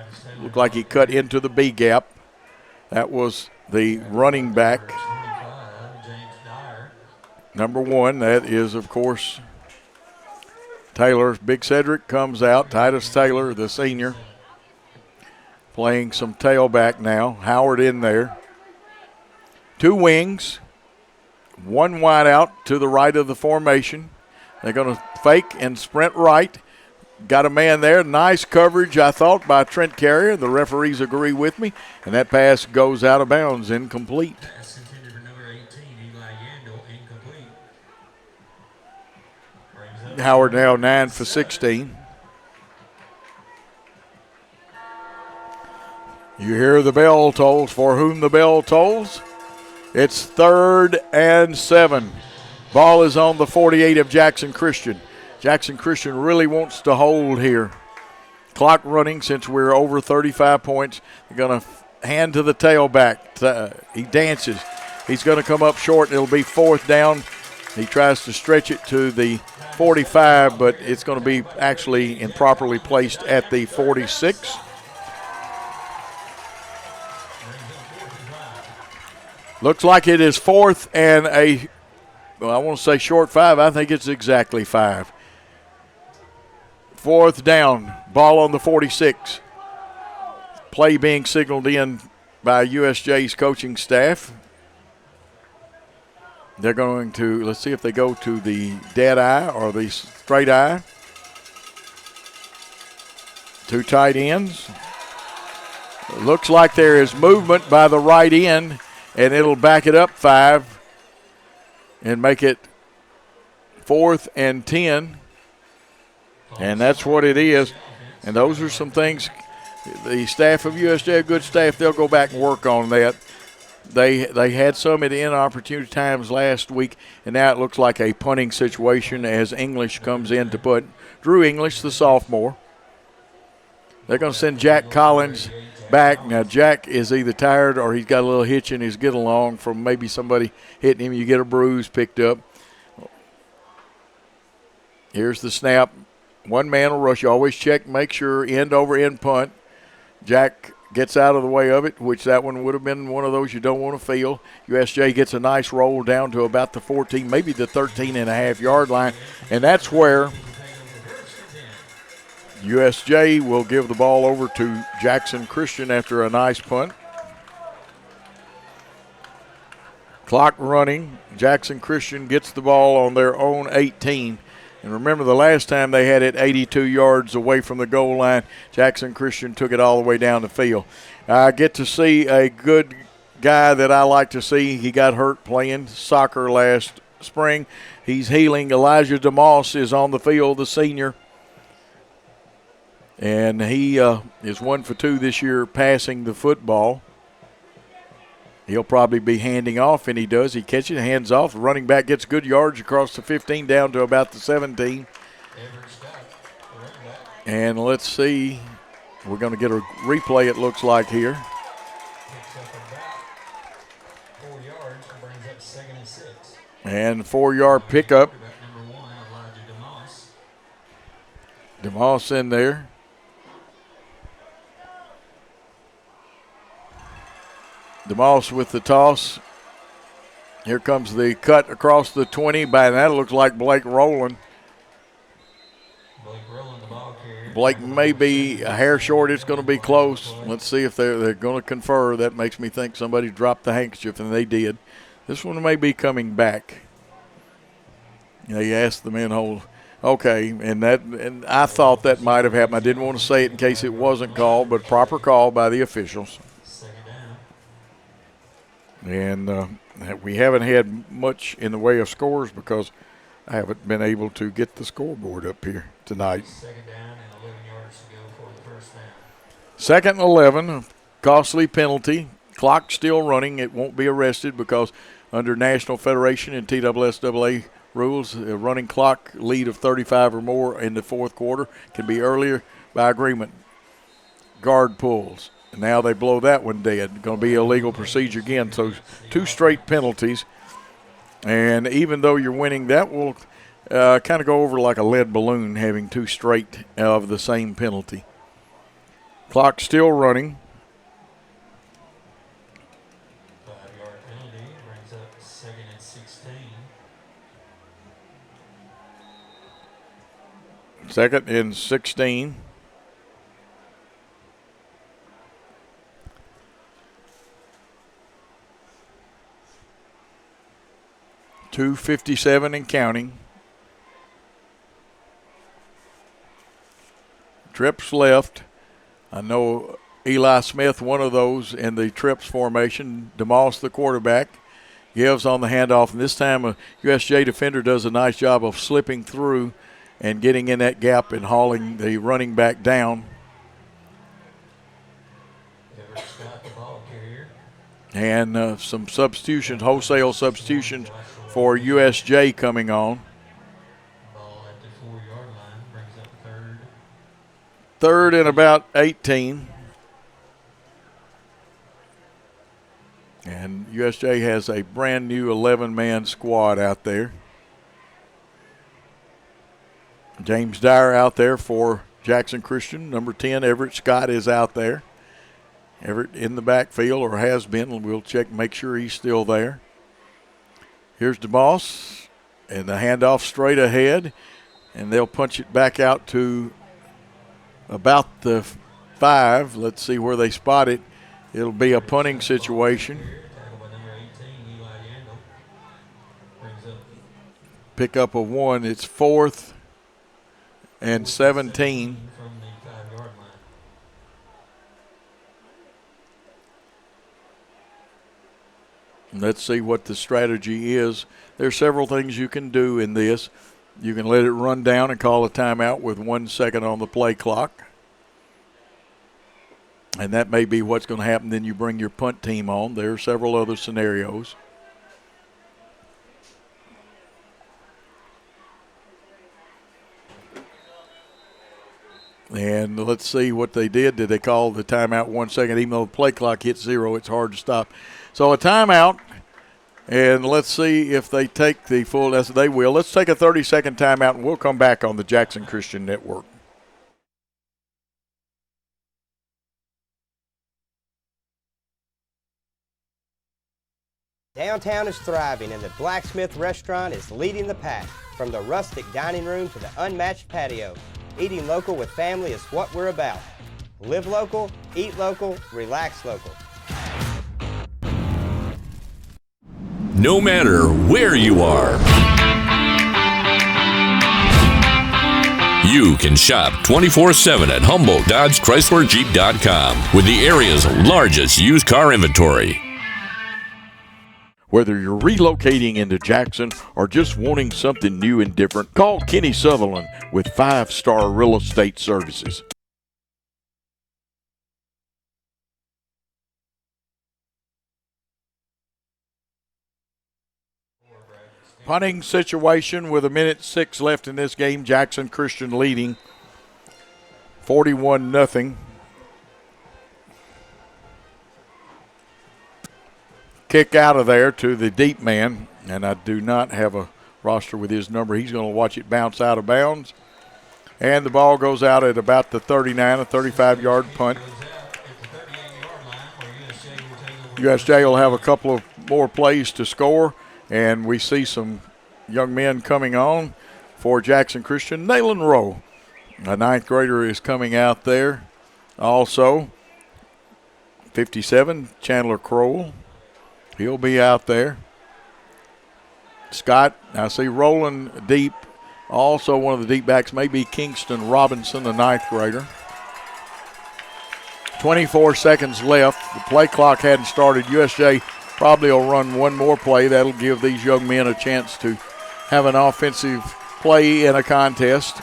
Looked like he cut into the B gap. That was the running back. Number 1, that is, of course, Taylor. Big Cedric comes out. Titus Taylor, the senior, playing some tailback now. Howard in there. 2 wings. 1 wide out to the right of the formation. They're going to fake and sprint right. Got a man there. Nice coverage, I thought, by Trent Carrier. The referees agree with me. And that pass goes out of bounds, incomplete. Pass intended for number 18, Eli Yandel, incomplete. Howard now 9 for 16. You hear the bell tolls. For whom the bell tolls? It's 3rd and 7. Ball is on the 48 of Jackson Christian. Jackson Christian really wants to hold here. Clock running since we're over 35 points. They're going to hand to the tailback. He dances. He's going to come up short. It'll be 4th down. He tries to stretch it to the 45, but it's going to be actually improperly placed at the 46. Looks like it is 4th and I want to say short 5. I think it's exactly 5. 4th down, ball on the 46. Play being signaled in by USJ's coaching staff. They're going to, let's see if they go to the dead eye or the straight eye. 2 tight ends. It looks like there is movement by the right end, and it'll back it up 5 and make it 4th and 10. And that's what it is. And those are some things the staff of USJ, a good staff, they'll go back and work on that. They had some at inopportune times last week, and now it looks like a punting situation as English comes in to put Drew English, the sophomore. They're going to send Jack Collins back. Now, Jack is either tired or he's got a little hitch in his get-along from maybe somebody hitting him. You get a bruise picked up. Here's the snap. 1 man will rush. You always check, make sure, end over end punt. Jack gets out of the way of it, which that one would have been one of those you don't want to feel. USJ gets a nice roll down to about the 14, maybe the 13.5-yard line, and that's where USJ will give the ball over to Jackson Christian after a nice punt. Clock running. Jackson Christian gets the ball on their own 18. And remember, the last time they had it 82 yards away from the goal line, Jackson Christian took it all the way down the field. I get to see a good guy that I like to see. He got hurt playing soccer last spring. He's healing. Elijah DeMoss is on the field, the senior. And he is 1 for 2 this year passing the football. He'll probably be handing off, and he does. He catches, hands off. The running back gets good yards across the 15 down to about the 17. And let's see. We're going to get a replay, it looks like, here. And 4-yard pickup. DeMoss in there. DeMoss with the toss. Here comes the cut across the 20. By that, it looks like Blake Rowland. Blake may be a hair short. It's going to be close. Let's see if they're going to confer. That makes me think somebody dropped the handkerchief, and they did. This one may be coming back. They asked the men hold. Okay, and I thought that might have happened. I didn't want to say it in case it wasn't called, but proper call by the officials. And we haven't had much in the way of scores because I haven't been able to get the scoreboard up here tonight. 2nd down and 11 yards to go for the first down. 2nd and 11, costly penalty. Clock still running. It won't be arrested because under National Federation and TSSAA rules, a running clock lead of 35 or more in the fourth quarter can be earlier by agreement. Guard pulls. And now they blow that one dead. Going to be illegal procedure again. So 2 straight penalties. And even though you're winning, that will kind of go over like a lead balloon having 2 straight of the same penalty. Clock still running. 5-yard penalty brings up 2nd and 16. 2nd and 16. .257 and counting. Trips left. I know Eli Smith, one of those in the trips formation. DeMoss, the quarterback, gives on the handoff. And this time a USJ defender does a nice job of slipping through and getting in that gap and hauling the running back down. And some substitutions, wholesale substitutions for USJ coming on. Ball at the 4-yard line brings up 3rd. 3rd and about 18. And USJ has a brand new 11-man squad out there. James Dyer out there for Jackson Christian. Number 10, Everett Scott, is out there. Everett in the backfield, or has been. We'll check, make sure he's still there. Here's DeMoss, and the handoff straight ahead, and they'll punch it back out to about the 5. Let's see where they spot it. It'll be a punting situation. Pick up a 1. It's 4th and 17. Let's see what the strategy is. There's several things you can do in this. You can let it run down and call a timeout with 1 second on the play clock. And that may be what's going to happen. Then you bring your punt team on. There are several other scenarios. And let's see what they did. Did they call the timeout 1 second? Even though the play clock hits 0, it's hard to stop. So a timeout, and let's see if they take the full. They will. Let's take a 30-second timeout, and we'll come back on the Jackson Christian Network. Downtown is thriving, and the Blacksmith Restaurant is leading the pack. From the rustic dining room to the unmatched patio, eating local with family is what we're about. Live local, eat local, relax local. No matter where you are, you can shop 24/7 at HumboldtDodgeChryslerJeep.com with the area's largest used car inventory. Whether you're relocating into Jackson or just wanting something new and different, call Kenny Sutherland with 5-Star Real Estate Services. Punting situation with 1:06 left in this game. Jackson Christian leading 41-0. Kick out of there to the deep man, and I do not have a roster with his number. He's going to watch it bounce out of bounds, and the ball goes out at about the 39, a 35-yard punt. USJ will have a couple of more plays to score, and we see some young men coming on for Jackson Christian. Nayland Rowe, a 9th grader, is coming out there. Also, 57, Chandler Crowell. He'll be out there. Scott, I see rolling deep. Also one of the deep backs may be Kingston Robinson, a 9th grader. 24 seconds left. The play clock hadn't started. USJ probably will run one more play. That'll give these young men a chance to have an offensive play in a contest.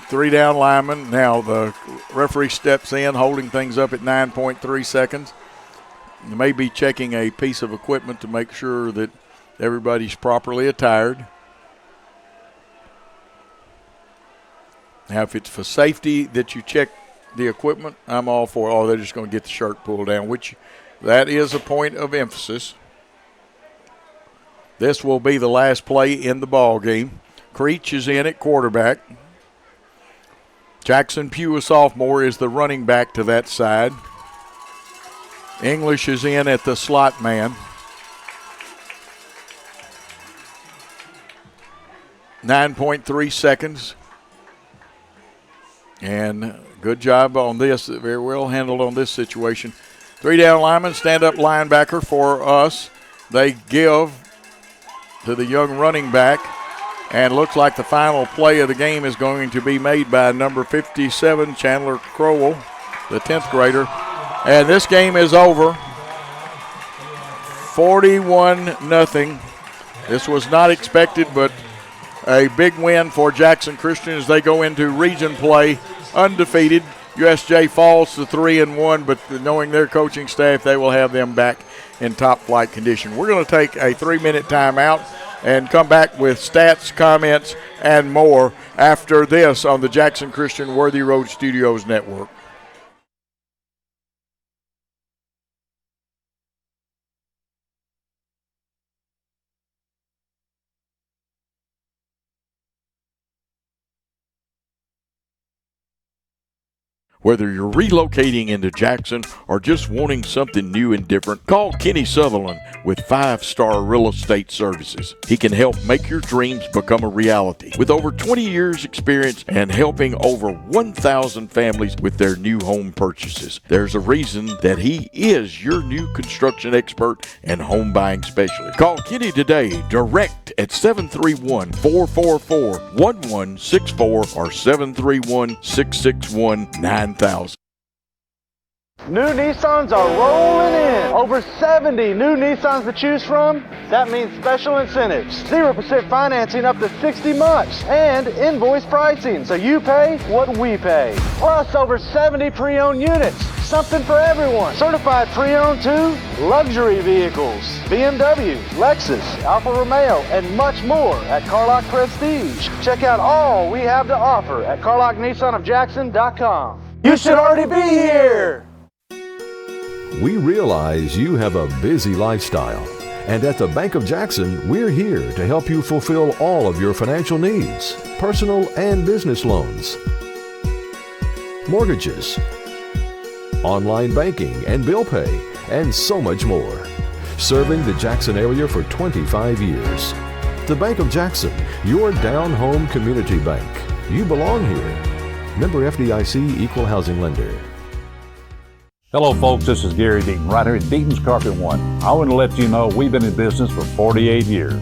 3 down linemen. Now the referee steps in, holding things up at 9.3 seconds. He may be checking a piece of equipment to make sure that everybody's properly attired. Now, if it's for safety that you check the equipment, I'm all for it. Oh, they're just going to get the shirt pulled down, which that is a point of emphasis. This will be the last play in the ball game. Creech is in at quarterback. Jackson Pugh, a sophomore, is the running back to that side. English is in at the slot man. 9.3 seconds. And good job on this. Very well handled on this situation. 3 down linemen, stand-up linebacker for us. They give to the young running back. And looks like the final play of the game is going to be made by number 57, Chandler Crowell, the 10th grader. And this game is over. 41-0. This was not expected, but a big win for Jackson Christian as they go into region play undefeated. USJ falls to 3-1, but knowing their coaching staff, they will have them back in top flight condition. We're going to take a 3-minute timeout and come back with stats, comments, and more after this on the Jackson Christian Worthy Road Studios Network. Whether you're relocating into Jackson or just wanting something new and different, call Kenny Sutherland with 5-Star Real Estate Services. He can help make your dreams become a reality. With over 20 years experience and helping over 1,000 families with their new home purchases, there's a reason that he is your new construction expert and home buying specialist. Call Kenny today, direct at 731-444-1164 or 731-661-9000. New Nissans are rolling in. Over 70 new Nissans to choose from. That means special incentives. 0% financing up to 60 months. And invoice pricing, so you pay what we pay. Plus over 70 pre-owned units. Something for everyone. Certified pre-owned too. Luxury vehicles. BMW, Lexus, Alfa Romeo, and much more at Carlock Prestige. Check out all we have to offer at CarlockNissanofJackson.com. You should already be here. We realize you have a busy lifestyle, and at the Bank of Jackson, we're here to help you fulfill all of your financial needs, personal and business loans, mortgages, online banking and bill pay, and so much more. Serving the Jackson area for 25 years. The Bank of Jackson, your down-home community bank. You belong here. Member FDIC Equal Housing Lender. Hello folks, this is Gary Deaton, right here at Deaton's Carpet One. I want to let you know we've been in business for 48 years.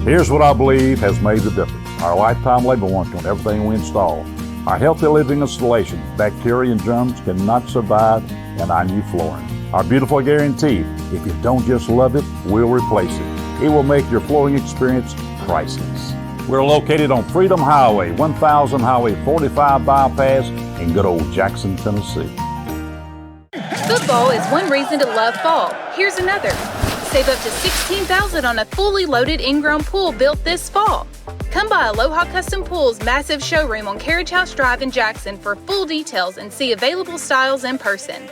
Here's what I believe has made the difference. Our lifetime labor warranty on everything we install. Our healthy living installations, bacteria and germs cannot survive in our new flooring. Our beautiful guarantee, if you don't just love it, we'll replace it. It will make your flooring experience priceless. We're located on Freedom Highway, 1000 Highway 45 bypass in good old Jackson, Tennessee. Football is one reason to love fall. Here's another. Save up to $16,000 on a fully loaded in-ground pool built this fall. Come by Aloha Custom Pool's massive showroom on Carriage House Drive in Jackson for full details and see available styles in person.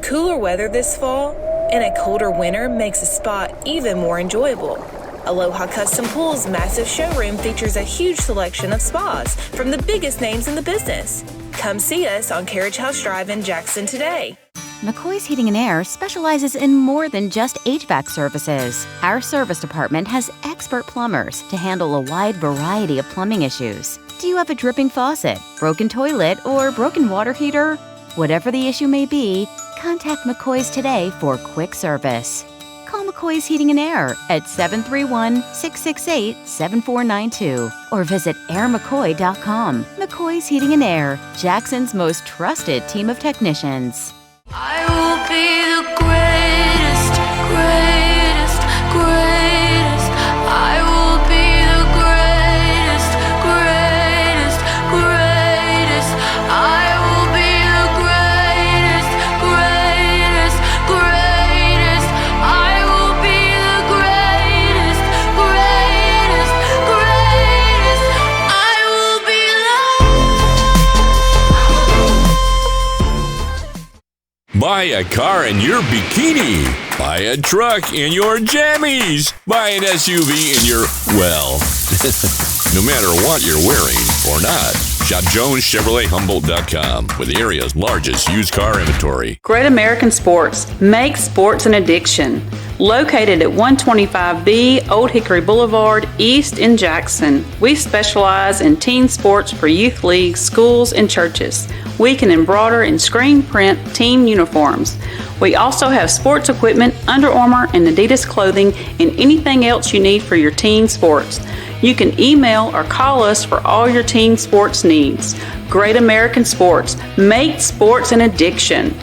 Cooler weather this fall and a colder winter makes a spa even more enjoyable. Aloha Custom Pool's massive showroom features a huge selection of spas from the biggest names in the business. Come see us on Carriage House Drive in Jackson today. McCoy's Heating and Air specializes in more than just HVAC services. Our service department has expert plumbers to handle a wide variety of plumbing issues. Do you have a dripping faucet, broken toilet, or broken water heater? Whatever the issue may be, contact McCoy's today for quick service. Call McCoy's Heating and Air at 731-668-7492 or visit airmccoy.com. McCoy's Heating and Air, Jackson's most trusted team of technicians. I will be the greatest, greatest, greatest. I will be the greatest, greatest, Buy a car in your bikini. Buy a truck in your jammies. Buy an SUV in your, well, no matter what you're wearing or not. Shop JonesChevroletHumboldt.com with the area's largest used car inventory. Great American Sports. Make sports an addiction. Located at 125B Old Hickory Boulevard, East in Jackson. We specialize in teen sports for youth leagues, schools, and churches. We can embroider and screen print team uniforms. We also have sports equipment, Under Armour, and Adidas clothing, and anything else you need for your teen sports. You can email or call us for all your teen sports needs. Great American Sports. Make sports an addiction.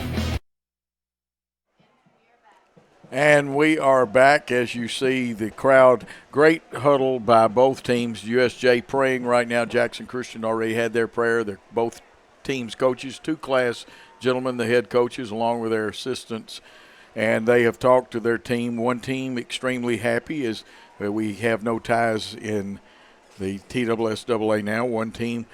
And we are back. As you see, the crowd, great huddle by both teams. USJ praying right now. Jackson Christian already had their prayer. They're both teams' coaches, two class gentlemen, the head coaches, along with their assistants. And they have talked to their team. One team extremely happy is we have no ties in the TSSAA now. One team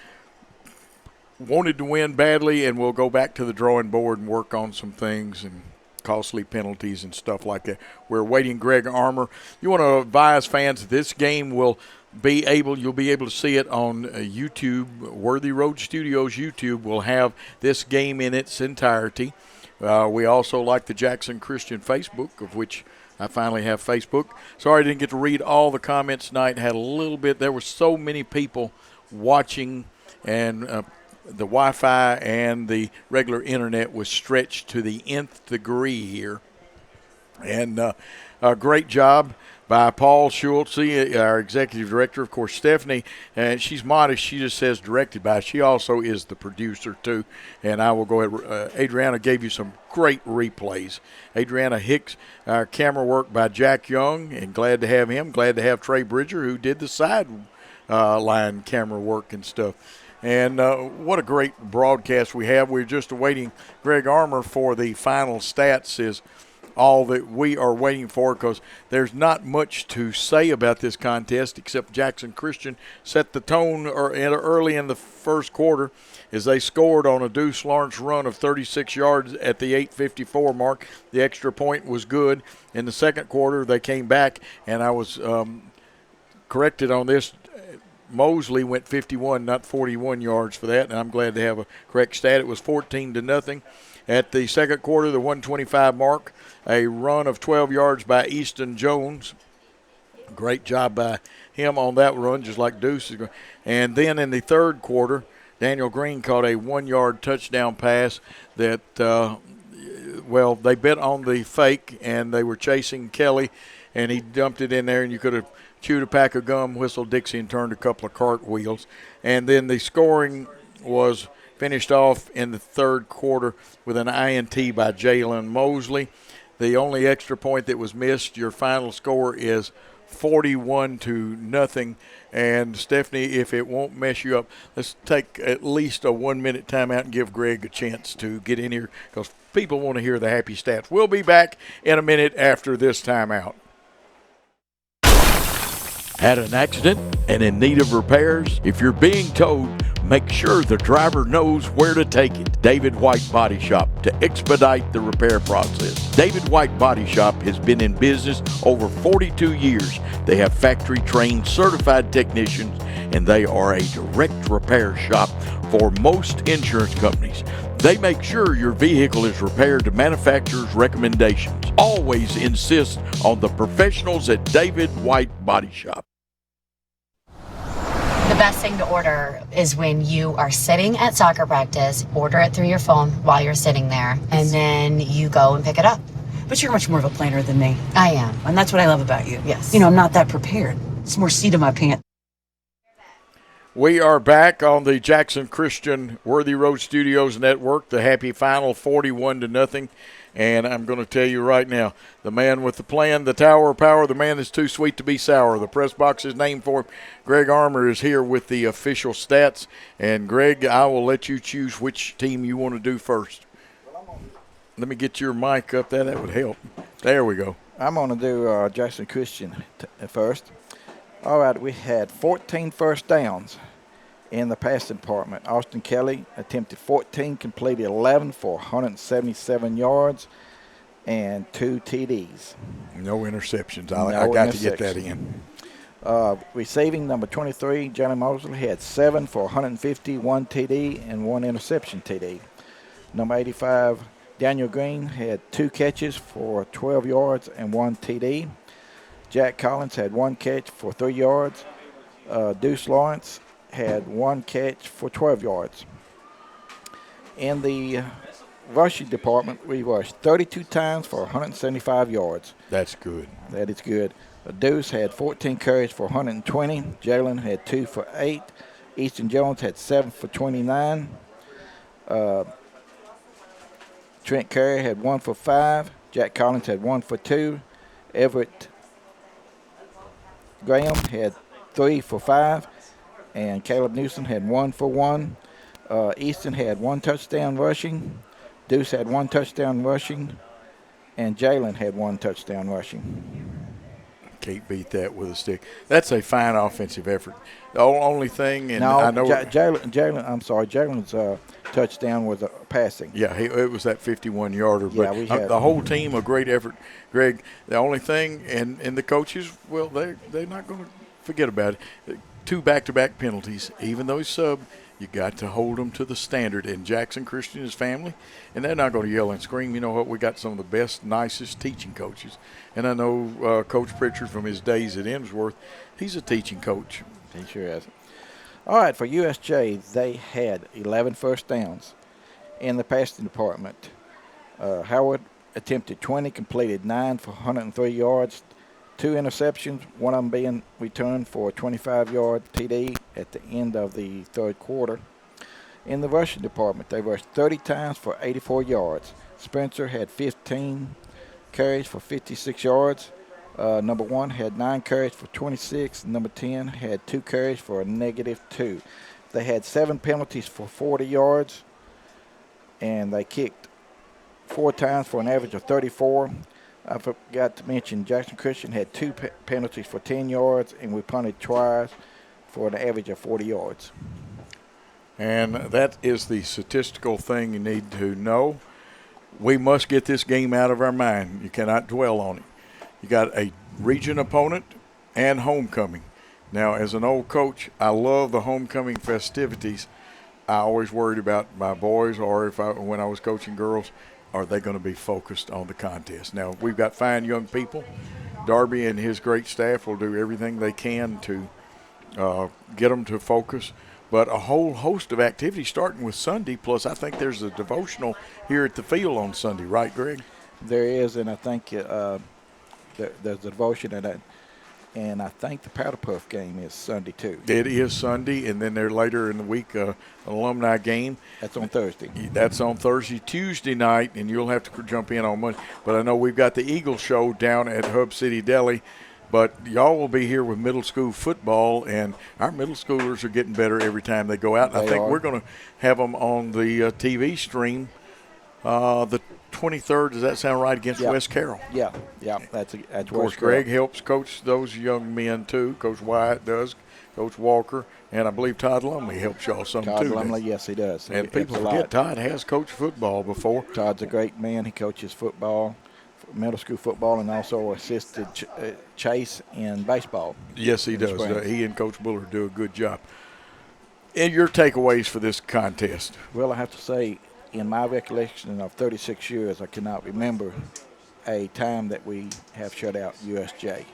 wanted to win badly, and we'll go back to the drawing board and work on some things and costly penalties and stuff like that. We're waiting Greg Armour. You want to advise fans this game will you'll be able to see it on YouTube. Worthy Road Studios YouTube will have this game in its entirety. We also like the Jackson Christian Facebook, of which I finally have Facebook. Sorry I didn't get to read all the comments tonight. Had a little bit. There were so many people watching, and the Wi-Fi and the regular internet was stretched to the nth degree here. And a great job by Paul Schultze, our executive director. Of course, Stephanie, she's modest. She just says directed by. She also is the producer, too. And I will go ahead. Adriana gave you some great replays. Adriana Hicks, our camera work by Jack Young, and glad to have him. Glad to have Trey Bridger, who did the side line camera work and stuff. And what a great broadcast we have. We're just awaiting Greg Armour for the final stats is all that we are waiting for, because there's not much to say about this contest except Jackson Christian set the tone early in the first quarter as they scored on a Deuce Lawrence run of 36 yards at the 8:54 mark. The extra point was good. In the second quarter, they came back, and I was corrected on this. Mosley went 51, not 41 yards for that, and I'm glad to have a correct stat. It was 14-0. At the second quarter, the 125 mark, a run of 12 yards by Easton Jones. Great job by him on that run, just like Deuce is going. And then in the third quarter, Daniel Green caught a 1-yard touchdown pass that, they bet on the fake, and they were chasing Kelly, and he dumped it in there, and you could have chewed a pack of gum, whistled Dixie, and turned a couple of cartwheels. And then the scoring was finished off in the third quarter with an INT by Jalen Mosley. The only extra point that was missed, your final score is 41-0. And Stephanie, if it won't mess you up, let's take at least a 1-minute timeout and give Greg a chance to get in here, because people want to hear the happy stats. We'll be back in a minute after this timeout. Had an accident and in need of repairs? If you're being towed, make sure the driver knows where to take it. David White Body Shop to expedite the repair process. David White Body Shop has been in business over 42 years. They have factory-trained certified technicians, and they are a direct repair shop for most insurance companies. They make sure your vehicle is repaired to manufacturer's recommendations. Always insist on the professionals at David White Body Shop. The best thing to order is when you are sitting at soccer practice, order it through your phone while you're sitting there, and then you go and pick it up. But you're much more of a planner than me. I am. And that's what I love about you. Yes. You know, I'm not that prepared. It's more seat of my pants. We are back on the Jackson Christian Worthy Road Studios Network, the happy final 41-0. And I'm going to tell you right now, the man with the plan, the tower of power, the man that's too sweet to be sour. The press box is named for him. Greg Armour is here with the official stats. And, Greg, I will let you choose which team you want to do first. Let me get your mic up there. That would help. There we go. I'm going to do Jackson Christian first. All right, we had 14 first downs. In the passing department, Austin Kelly attempted 14, completed 11 for 177 yards and 2 TDs. No interceptions. I got to get that in. Receiving, number 23, Johnny Mosley had 7 for 150, 1 TD, and 1 interception TD. Number 85, Daniel Green had 2 catches for 12 yards and 1 TD. Jack Collins had 1 catch for 3 yards. Deuce Lawrence had 1 catch for 12 yards. In the rushing department, we rushed 32 times for 175 yards. That's good. That is good. Deuce had 14 carries for 120. Jalen had 2 for 8. Easton Jones had 7 for 29. Trent Curry had 1 for 5. Jack Collins had 1 for 2. Everett Graham had 3 for 5. And Caleb Newsom had 1 for 1. Easton had 1 touchdown rushing. Deuce had 1 touchdown rushing. And Jalen had 1 touchdown rushing. Can't beat that with a stick. That's a fine offensive effort. The only thing, and no, I know Jalen's touchdown was passing. Yeah, it was that 51-yarder. Yeah, but the whole team, a great effort, Greg. The only thing, and the coaches, well, they're not going to forget about it. 2 back-to-back penalties, even though he's sub. You got to hold them to the standard. And Jackson Christian and his family, and they're not going to yell and scream. You know what? We got some of the best, nicest teaching coaches. And I know Coach Pritchard from his days at Emsworth, he's a teaching coach. He sure is. All right, for USJ, they had 11 first downs. In the passing department, Howard attempted 20, completed 9 for 103 yards, 2 interceptions, one of them being returned for a 25-yard TD at the end of the third quarter. In the rushing department, they rushed 30 times for 84 yards. Spencer had 15 carries for 56 yards. Number 1 had 9 carries for 26. Number 10 had 2 carries for a -2. They had 7 penalties for 40 yards, and they kicked 4 times for an average of 34. I forgot to mention Jackson Christian had 2 penalties for 10 yards, and we punted twice for an average of 40 yards. And that is the statistical thing you need to know. We must get this game out of our mind. You cannot dwell on it. You got a region opponent and homecoming. Now, as an old coach, I love the homecoming festivities. I always worried about my boys, or when I was coaching girls, are they going to be focused on the contest? Now, we've got fine young people. Darby and his great staff will do everything they can to get them to focus. But a whole host of activities starting with Sunday, plus I think there's a devotional here at the field on Sunday, right, Greg? There is, and I think there's a devotion in that. And I think the Powder Puff game is Sunday, too. It is Sunday, and then there later in the week, an alumni game. That's on Thursday. That's on Thursday. Tuesday night, and you'll have to jump in on Monday. But I know we've got the Eagle Show down at Hub City Deli. But y'all will be here with middle school football, and our middle schoolers are getting better every time they go out. And I think we're going to have them on the TV stream the 23rd. Does that sound right, against West Carroll? Yeah, that's of course, Greg helps coach those young men, too. Coach Wyatt does, Coach Walker, and I believe Todd Lumley helps y'all some, too. Todd Lumley, yes, he does. And people forget Todd has coached football before. Todd's a great man. He coaches football, middle school football, and also assisted Chase in baseball. Yes, he does. He and Coach Bullard do a good job. And your takeaways for this contest? Well, I have to say, in my recollection of 36 years, I cannot remember a time that we have shut out USJ,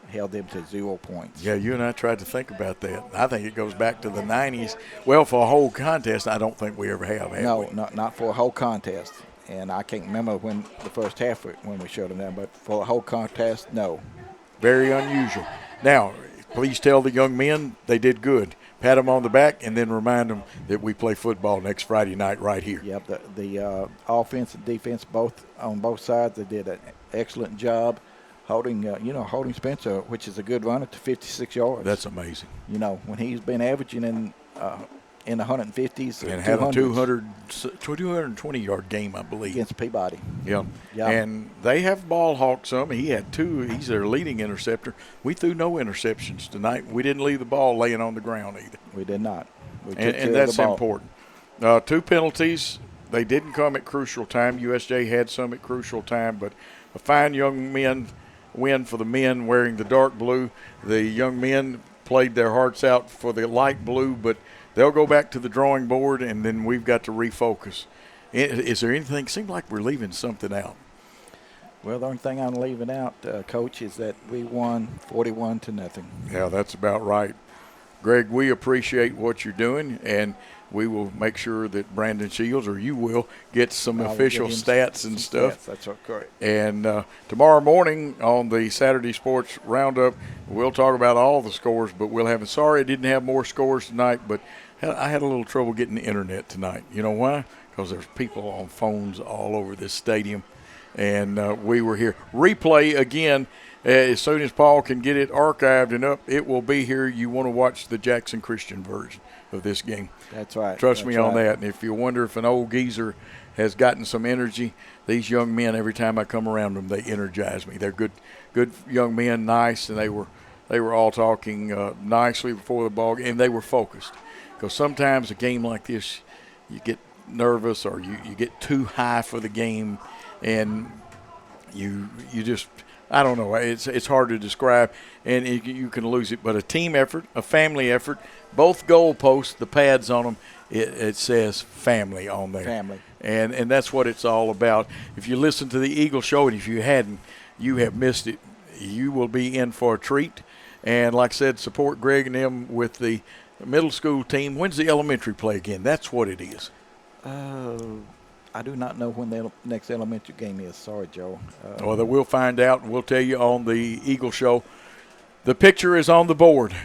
held them to 0 points. Yeah, you and I tried to think about that. I think it goes back to the 90s. Well, for a whole contest, I don't think we ever have we? No, not for a whole contest. And I can't remember when the first half when we shut them down, but for a whole contest, no. Very unusual. Now, please tell the young men they did good. Pat them on the back and then remind them that we play football next Friday night right here. Yep, the offense and defense on both sides, they did an excellent job holding Spencer, which is a good runner, to 56 yards. That's amazing. When he's been averaging in the 150s. And had a 220-yard game, I believe. Against Peabody. Yeah. Yeah. And they have ball hawked some. He had 2. He's their leading interceptor. We threw no interceptions tonight. We didn't leave the ball laying on the ground either. We did not. And that's important. 2 penalties. They didn't come at crucial time. USJ had some at crucial time, but a fine young win for the men wearing the dark blue. The young men played their hearts out for the light blue, but they'll go back to the drawing board, and then we've got to refocus. Is there anything? It seems like we're leaving something out. Well, the only thing I'm leaving out, Coach, is that we won 41-0. Yeah, that's about right. Greg, we appreciate what you're doing, and we will make sure that Brandon Shields, or you will, get some official stats and stuff. That's correct. And tomorrow morning on the Saturday Sports Roundup, we'll talk about all the scores, but we'll have – sorry I didn't have more scores tonight, but I had a little trouble getting the internet tonight. You know why? Because there's people on phones all over this stadium, and we were here. Replay again. As soon as Paul can get it archived and up, it will be here. You want to watch the Jackson Christian version of this game. That's right. Trust me on that. And if you wonder if an old geezer has gotten some energy, these young men, every time I come around them, they energize me. They're good young men, nice, and they were all talking nicely before the ball, and they were focused. Because sometimes a game like this, you get nervous or you get too high for the game, and you just – I don't know. It's hard to describe, and you can lose it. But a team effort, a family effort, both goal posts, the pads on them, it says family on there. Family. And that's what it's all about. If you listen to the Eagle Show, and if you hadn't, you have missed it. You will be in for a treat. And like I said, support Greg and them with the middle school team. When's the elementary play again? That's what it is. I do not know when the next elementary game is. Sorry, Joe. Well, we'll find out, and we'll tell you on the Eagle Show. The picture is on the board.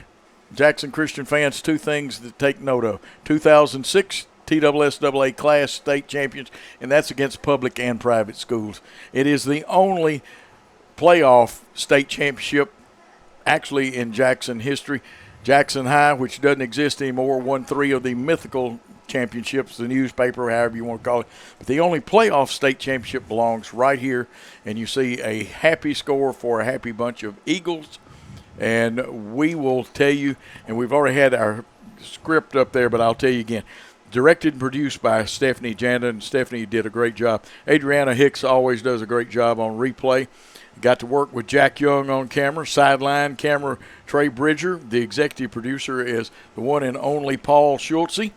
Jackson Christian fans, 2 things to take note of. 2006 TSSAA Class State Champions, and that's against public and private schools. It is the only playoff state championship actually in Jackson history. Jackson High, which doesn't exist anymore, won 3 of the mythical championships, the newspaper, however you want to call it. But the only playoff state championship belongs right here, and you see a happy score for a happy bunch of Eagles. And we will tell you, and we've already had our script up there, but I'll tell you again. Directed and produced by Stephanie Janda, and Stephanie did a great job. Adriana Hicks always does a great job on replay. Got to work with Jack Young on camera, sideline camera Trey Bridger. The executive producer is the one and only Paul Schultze.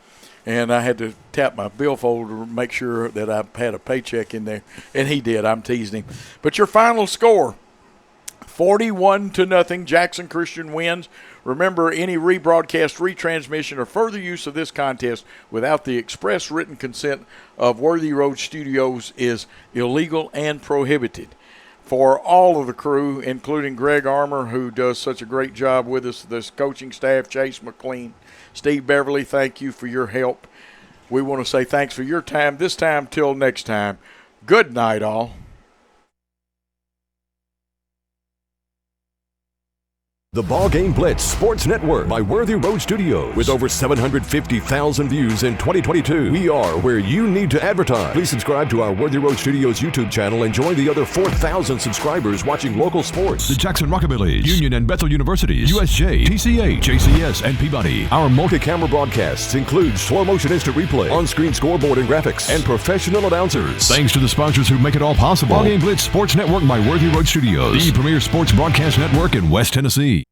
And I had to tap my billfold to make sure that I had a paycheck in there. And he did. I'm teasing him. But your final score, 41-0, Jackson Christian wins. Remember, any rebroadcast, retransmission, or further use of this contest without the express written consent of Worthy Road Studios is illegal and prohibited. For all of the crew, including Greg Armour, who does such a great job with us, this coaching staff, Chase McLean, Steve Beverly, thank you for your help. We want to say thanks for your time. This time till next time. Good night, all. The BallGame Blitz Sports Network by Worthy Road Studios. With over 750,000 views in 2022, we are where you need to advertise. Please subscribe to our Worthy Road Studios YouTube channel and join the other 4,000 subscribers watching local sports. The Jackson Rockabillys, Union and Bethel Universities, USJ, TCA, JCS, and Peabody. Our multi-camera broadcasts include slow motion instant replay, on-screen scoreboard and graphics, and professional announcers. Thanks to the sponsors who make it all possible. BallGame Blitz Sports Network by Worthy Road Studios, the premier sports broadcast network in West Tennessee.